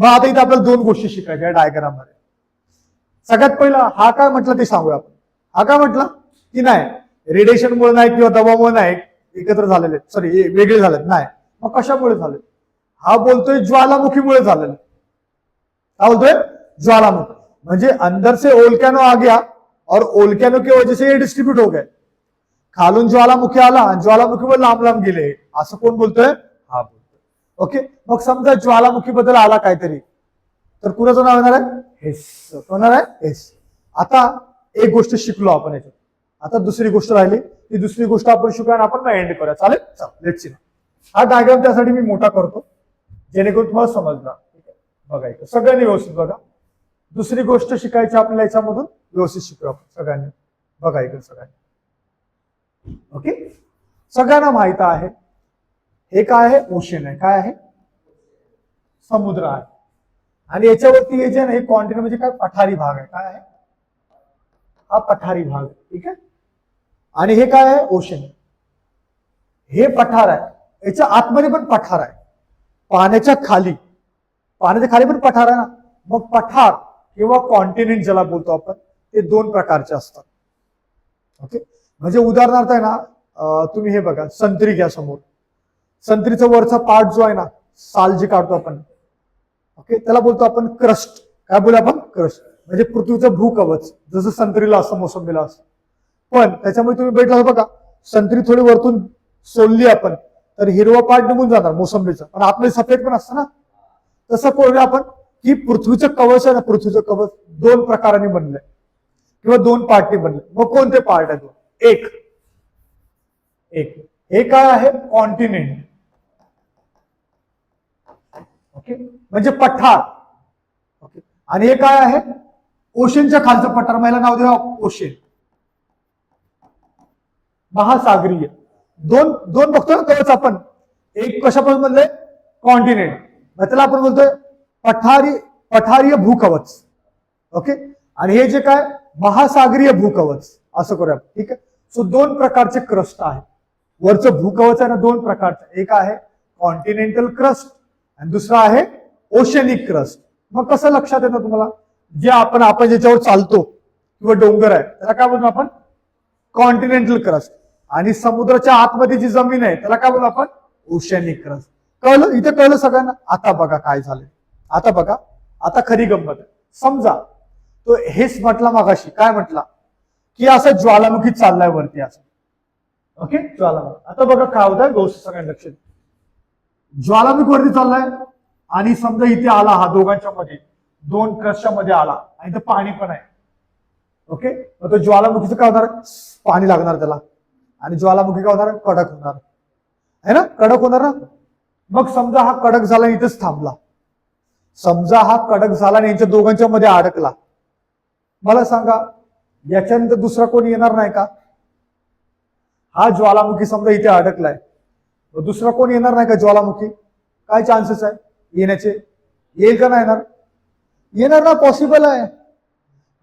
मग आता इथे आपल्याला दोन गोष्टी शिकायच्या डायग्राम मध्ये. सगळ्यात पहिला हा काय म्हटलं ते सांगूया आपण. हा काय म्हटलं की नाही रेडिएशन मुळे नाही किंवा दबावामुळे नाही एकत्र झालेले, सॉरी वेगळे झालेत नाही. मग कशामुळे झाले? हा बोलतोय ज्वालामुखीमुळे झालेलं. क्या बोलतोय? ज्वालामुखी. म्हणजे अंदर से ओल्केनो आ गया और ओल्केनो की वजह से ये डिस्ट्रीब्यूट हो गए. खालून ज्वालामुखी आला आणि ज्वालामुखीवर लांब लांब गेले, असं कोण बोलतोय? हा बोलतोय. ओके. मग समजा ज्वालामुखी बद्दल आला काहीतरी, तर कुणाचं नाव येणार आहे? हेस. होणार आहे हेस. आता एक गोष्ट शिकलो आपण याच्यात. आता दुसरी गोष्ट राहिली, ती दुसरी गोष्ट आपण शिकूया आणि आपण एंड करूया. चालेल? चल लेट्स सी. हा डायग्राम त्यासाठी मी मोठा करतो जेणेकरून तुम्हाला समजणार. बघा इथं सगळ्यांनी व्यवस्थित बघा. दुसरी गोष्ट शिकायची आपल्याला याच्यामधून, व्यवस्थित शिकू आपण सगळ्यांनी. बघा इकडे सगळ्यांनी. ओके. सगळ्यांना माहित आहे हे काय आहे? ओशन आहे. काय आहे? समुद्र आहे. आणि याच्यावरती हे जे आहे कॉन्टिनेंट म्हणजे काय? पठारी भाग आहे. काय आहे? हा पठारी भाग. ठीक आहे. आणि हे काय आहे? ओशन. हे पठार आहे. याच्या आतमध्ये पण पठार आहे. पाण्याच्या खाली पण पठार आहे ना. मग पठार किंवा कॉन्टिनेंट ज्याला बोलतो आपण, ते दोन प्रकारचे असतात. ओके. म्हणजे उदाहरणार्थ आहे ना, तुम्ही हे बघा, संत्री घ्या समोर. संत्रीचा वरचा पार्ट जो आहे ना, साल जे काढतो आपण, ओके, त्याला बोलतो आपण क्रस्ट. काय बोलू आपण? क्रस्ट. म्हणजे पृथ्वीचं भूकवच, जसं संत्रीला असतं, मोसंबीला असतं. पण त्याच्यामुळे तुम्ही भेटला बघा, संत्री थोडी वरतून सोलली आपण तर हिरवा पार्ट निघून जाणार मोसंबीचा, पण आपले सफेद पण असतं ना. तसं करूया आपण की पृथ्वीचं कवच आहे ना, पृथ्वीचं कवच दोन प्रकारांनी बनलंय किंवा दोन पार्टनी बनले. मग कोणते पार्ट आहेत? एक हे काय आहे? कॉन्टिनेंट. ओके. म्हणजे पठार. ओके. आणि हे काय आहे? ओशनच्या खालचं पठार. मला नाव द्या ओशन. महासागरीय. दोन बघतो ना कवच आपण. एक कशापासून बनलंय? कॉन्टिनेंट. त्याला आपण बोलतोय पठारीय भूकवच. ओके. आणि हे जे काय? महासागरीय भूकवच. असं करूया. ठीक आहे. सो दोन प्रकारचे क्रस्ट आहेत. वरचं भूकवच आहे ना, दोन प्रकारचं. एक आहे कॉन्टिनेंटल क्रस्ट आणि दुसरा आहे ओशनिक क्रस्ट. मग कसं लक्षात येतं तुम्हाला? जे आपण ज्याच्यावर चालतो किंवा डोंगर आहे त्याला काय बोलतो आपण? Continental crust. आणि समुद्राच्या आतमध्ये जी जमीन आहे त्याला काय बोलतो आपण? Oceanic crust. कळलं? इथे कळलं सगळ्यांना? आता बघा काय झालंय. आता बघा, आता खरी गंमत आहे. समजा तो हेच म्हटला मगाशी, काय म्हटला की असं ज्वालामुखी चाललाय वरती असं. ओके. ज्वालामुखी. आता बघा काय होत आहे, गोष्ट सगळ्यांना लक्षात. ज्वालामुखी वरती चाललाय आणि समजा इथे आला, हा दोघांच्या मध्ये, दोन क्रस्टच्या मध्ये आला आणि इथं पाणी पण आहे. ओके. मग तो ज्वालामुखीचं काय होणार? पाणी लागणार त्याला. आणि ज्वालामुखी काय होणार? कडक होणार आहे ना. कडक होणार ना. मग समजा हा कडक झाला आणि इथेच थांबला. समजा हा कडक झाला आणि यांच्या दोघांच्या मध्ये अडकला. मला सांगा याच्यानंतर दुसरा कोणी येणार नाही का? हा ज्वालामुखी समजा इथे अडकलाय, दुसरा कोण येणार नाही का ज्वालामुखी? काय चान्सेस आहे येण्याचे? येईल का नाही येणार? येणार ना. पॉसिबल आहे.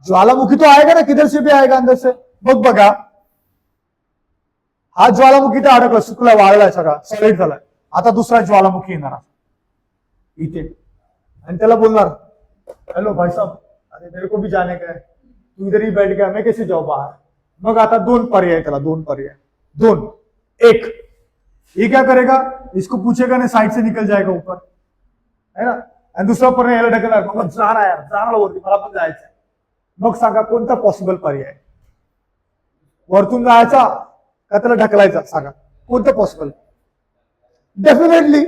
ज्वालामुखी तो आएगा ना, किधर से भी आएगा अंदर से. मग बघा, हा ज्वालामुखी तर अडकला, सुकला, वाळलाय, सगळा सॉलिड झालाय. आता दुसरा ज्वालामुखी येणार इथे आणि त्याला बोलणार, हॅलो भाई साहब, अरे मेरे को भी जाने का है, तू इधर ही बैठ गया, मैं कैसे जाऊ बाहर? मग आता दोन पर्याय त्याला, दोन पर्याय. एक, ये क्या करेगा? इसको पूछेगा ना, साइड से निकल जाएगा ऊपर, है ना. आणि दुसरा पर्याय याला ढकलणार, मग जाणार वरती, मला पण जायचं. मग सांगा कोणता पॉसिबल पर्याय? वरतून जायचा का त्याला ढकलायचा? सांगा कोणतं पॉसिबल? डेफिनेटली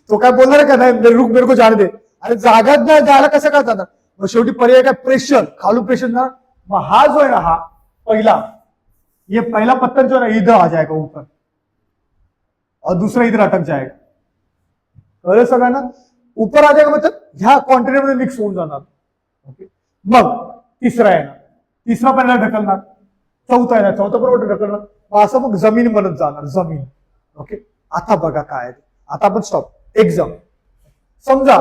तो काय बोलणार का नाही, रुक मेरे को जाने दे. आणि जागात नाही जायला कसं काय जाणार? मग शेवटी पर्याय काय? प्रेशर, खालू प्रेशर ना. मग हा जो आहे ना, हा पहिला पत्थर जो है ना, इधर आ जाएगा ऊपर और दूसरा इधर अटक जाएगा. कळलं सगळ्यांना? ऊपर आ जाएगा मतलब ह्या कॉन्टिनेंट मध्ये मिक्स होऊन जाणार. ओके. मग तिसरा आहे ना, तिसरा पण ढकलणार. चौथा आहे ना, चौथा बरोबर ढकलणार. असं मग जमीन बनत जाणार, जमीन. ओके. आता बघा काय आहे. आता आपण स्टॉप. एक्झाम. समजा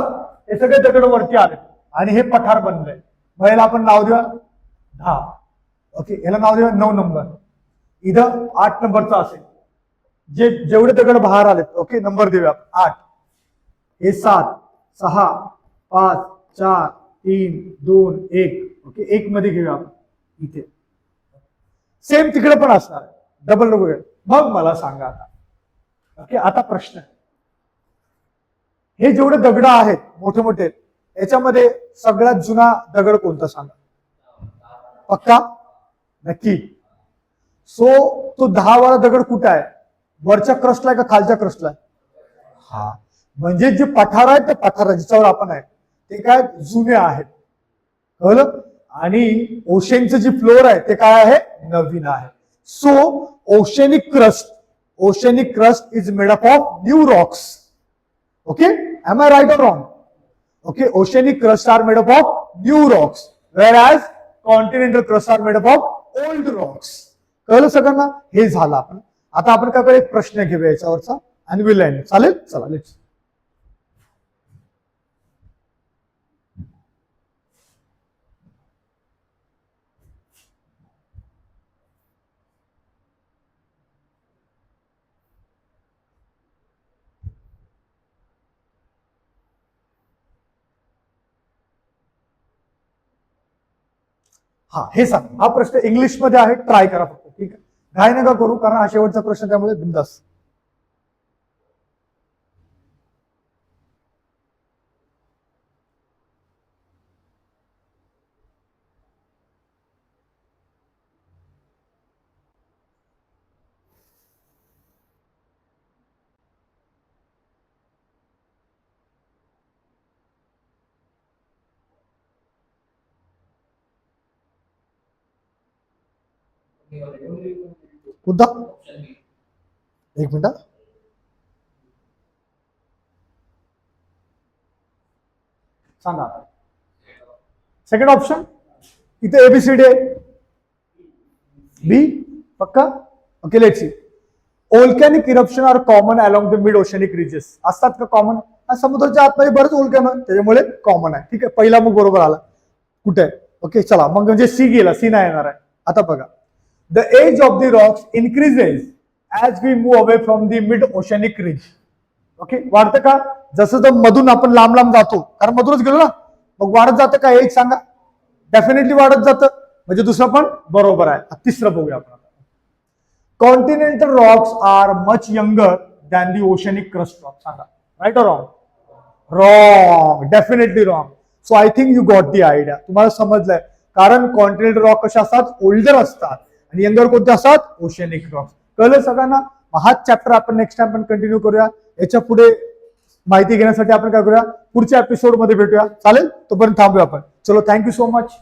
हे सगळे दगड वरती आले आणि हे पठार बनलंय. मग याला आपण नाव देऊया 10. ओके. याला नाव देऊया 9 नंबर. इथं 8 नंबरचा असेल. जेवढे दगड बाहेर आलेत, ओके, नंबर देऊया 8. हे 7, 6, 5 4 3 2 1 ओके, 1 मध्ये घेऊया आपण इथे. सेम तिकडे पण असणार, डबल नको घ्या. मग मला सांगा आता, ओके, आता प्रश्न आहे, हे जेवढे दगड आहेत मोठे मोठे, याच्यामध्ये सगळ्यात जुना दगड कोणता सांगा? पक्का? नक्की? सो तो 10 वाला दगड कुठे आहे? वरच्या क्रस्टला आहे का खालच्या क्रस्टला आहे? हा, म्हणजे जे पठार आहे ते पठार ज्याच्यावर आपण आहे ते काय जुने आहेत, कळलं? आणि ओशनचं जे फ्लोअर आहे ते काय आहे? नवीन आहे. So oceanic crust is made up of new rocks. Okay, am I right और wrong? Okay, oceanic crust are made up of new rocks, whereas continental crust are made up of old rocks. कळलं सगळ्यांना? हे झालं आपण. आता आपण काय करू, एक प्रश्न घेऊया याच्यावरचा आणि विल एंड. चालेल? चला लेट्स. हा, हे सांग. हा प्रश्न इंग्लिश मध्ये आहे, ट्राय करा फक्त, ठीक आहे? घाई नका करू, कारण हा शेवटचा प्रश्न, त्यामुळे बिंदास. कोणता? एक मिनिट. सांगा. सेकंड ऑप्शन इथे एबीसीडी आहे. बी? पक्का? Okay, let's see. Volcanic eruption are common along the mid oceanic ridges. असतात का कॉमन? समुद्राच्या आतमध्ये बरेच ओल्कॅन आहे, त्याच्यामुळे कॉमन आहे. ठीक आहे, पहिला मग बरोबर आला. कुठे आहे? ओके, चला मग, म्हणजे सी गेला, सी नाही येणार आहे. आता बघा, the age of the rocks increases as we move away from the mid oceanic ridge. Okay, वाढतं का? जसं जर मधून आपण लांब लांब जातो, कारण मधूनच गेलो ना, मग वाढत जातं का? एक सांगा. डेफिनेटली वाढत जातं, म्हणजे दुसरं पण बरोबर आहे. तिसरं बघूया आपण. Continental rocks are much younger than the oceanic crust rock. सांगा, राईट और wrong? Wrong, definitely wrong. So I think you got the idea. तुम्हाला समजलंय, कारण कॉन्टिनेंटल रॉक कसे असतात? ओल्डर असतात, आणि यंगर कोणते असतात? Oceanic Roxx. कळलं सगळ्यांना? हाच चॅप्टर आपण नेक्स्ट टाइम पण कंटिन्यू करूया. याच्या पुढे माहिती घेण्यासाठी आपण काय करूया, पुढच्या एपिसोड मध्ये भेटूया. चालेल? तोपर्यंत थांबूया आपण. चलो, थँक्यू सो मच.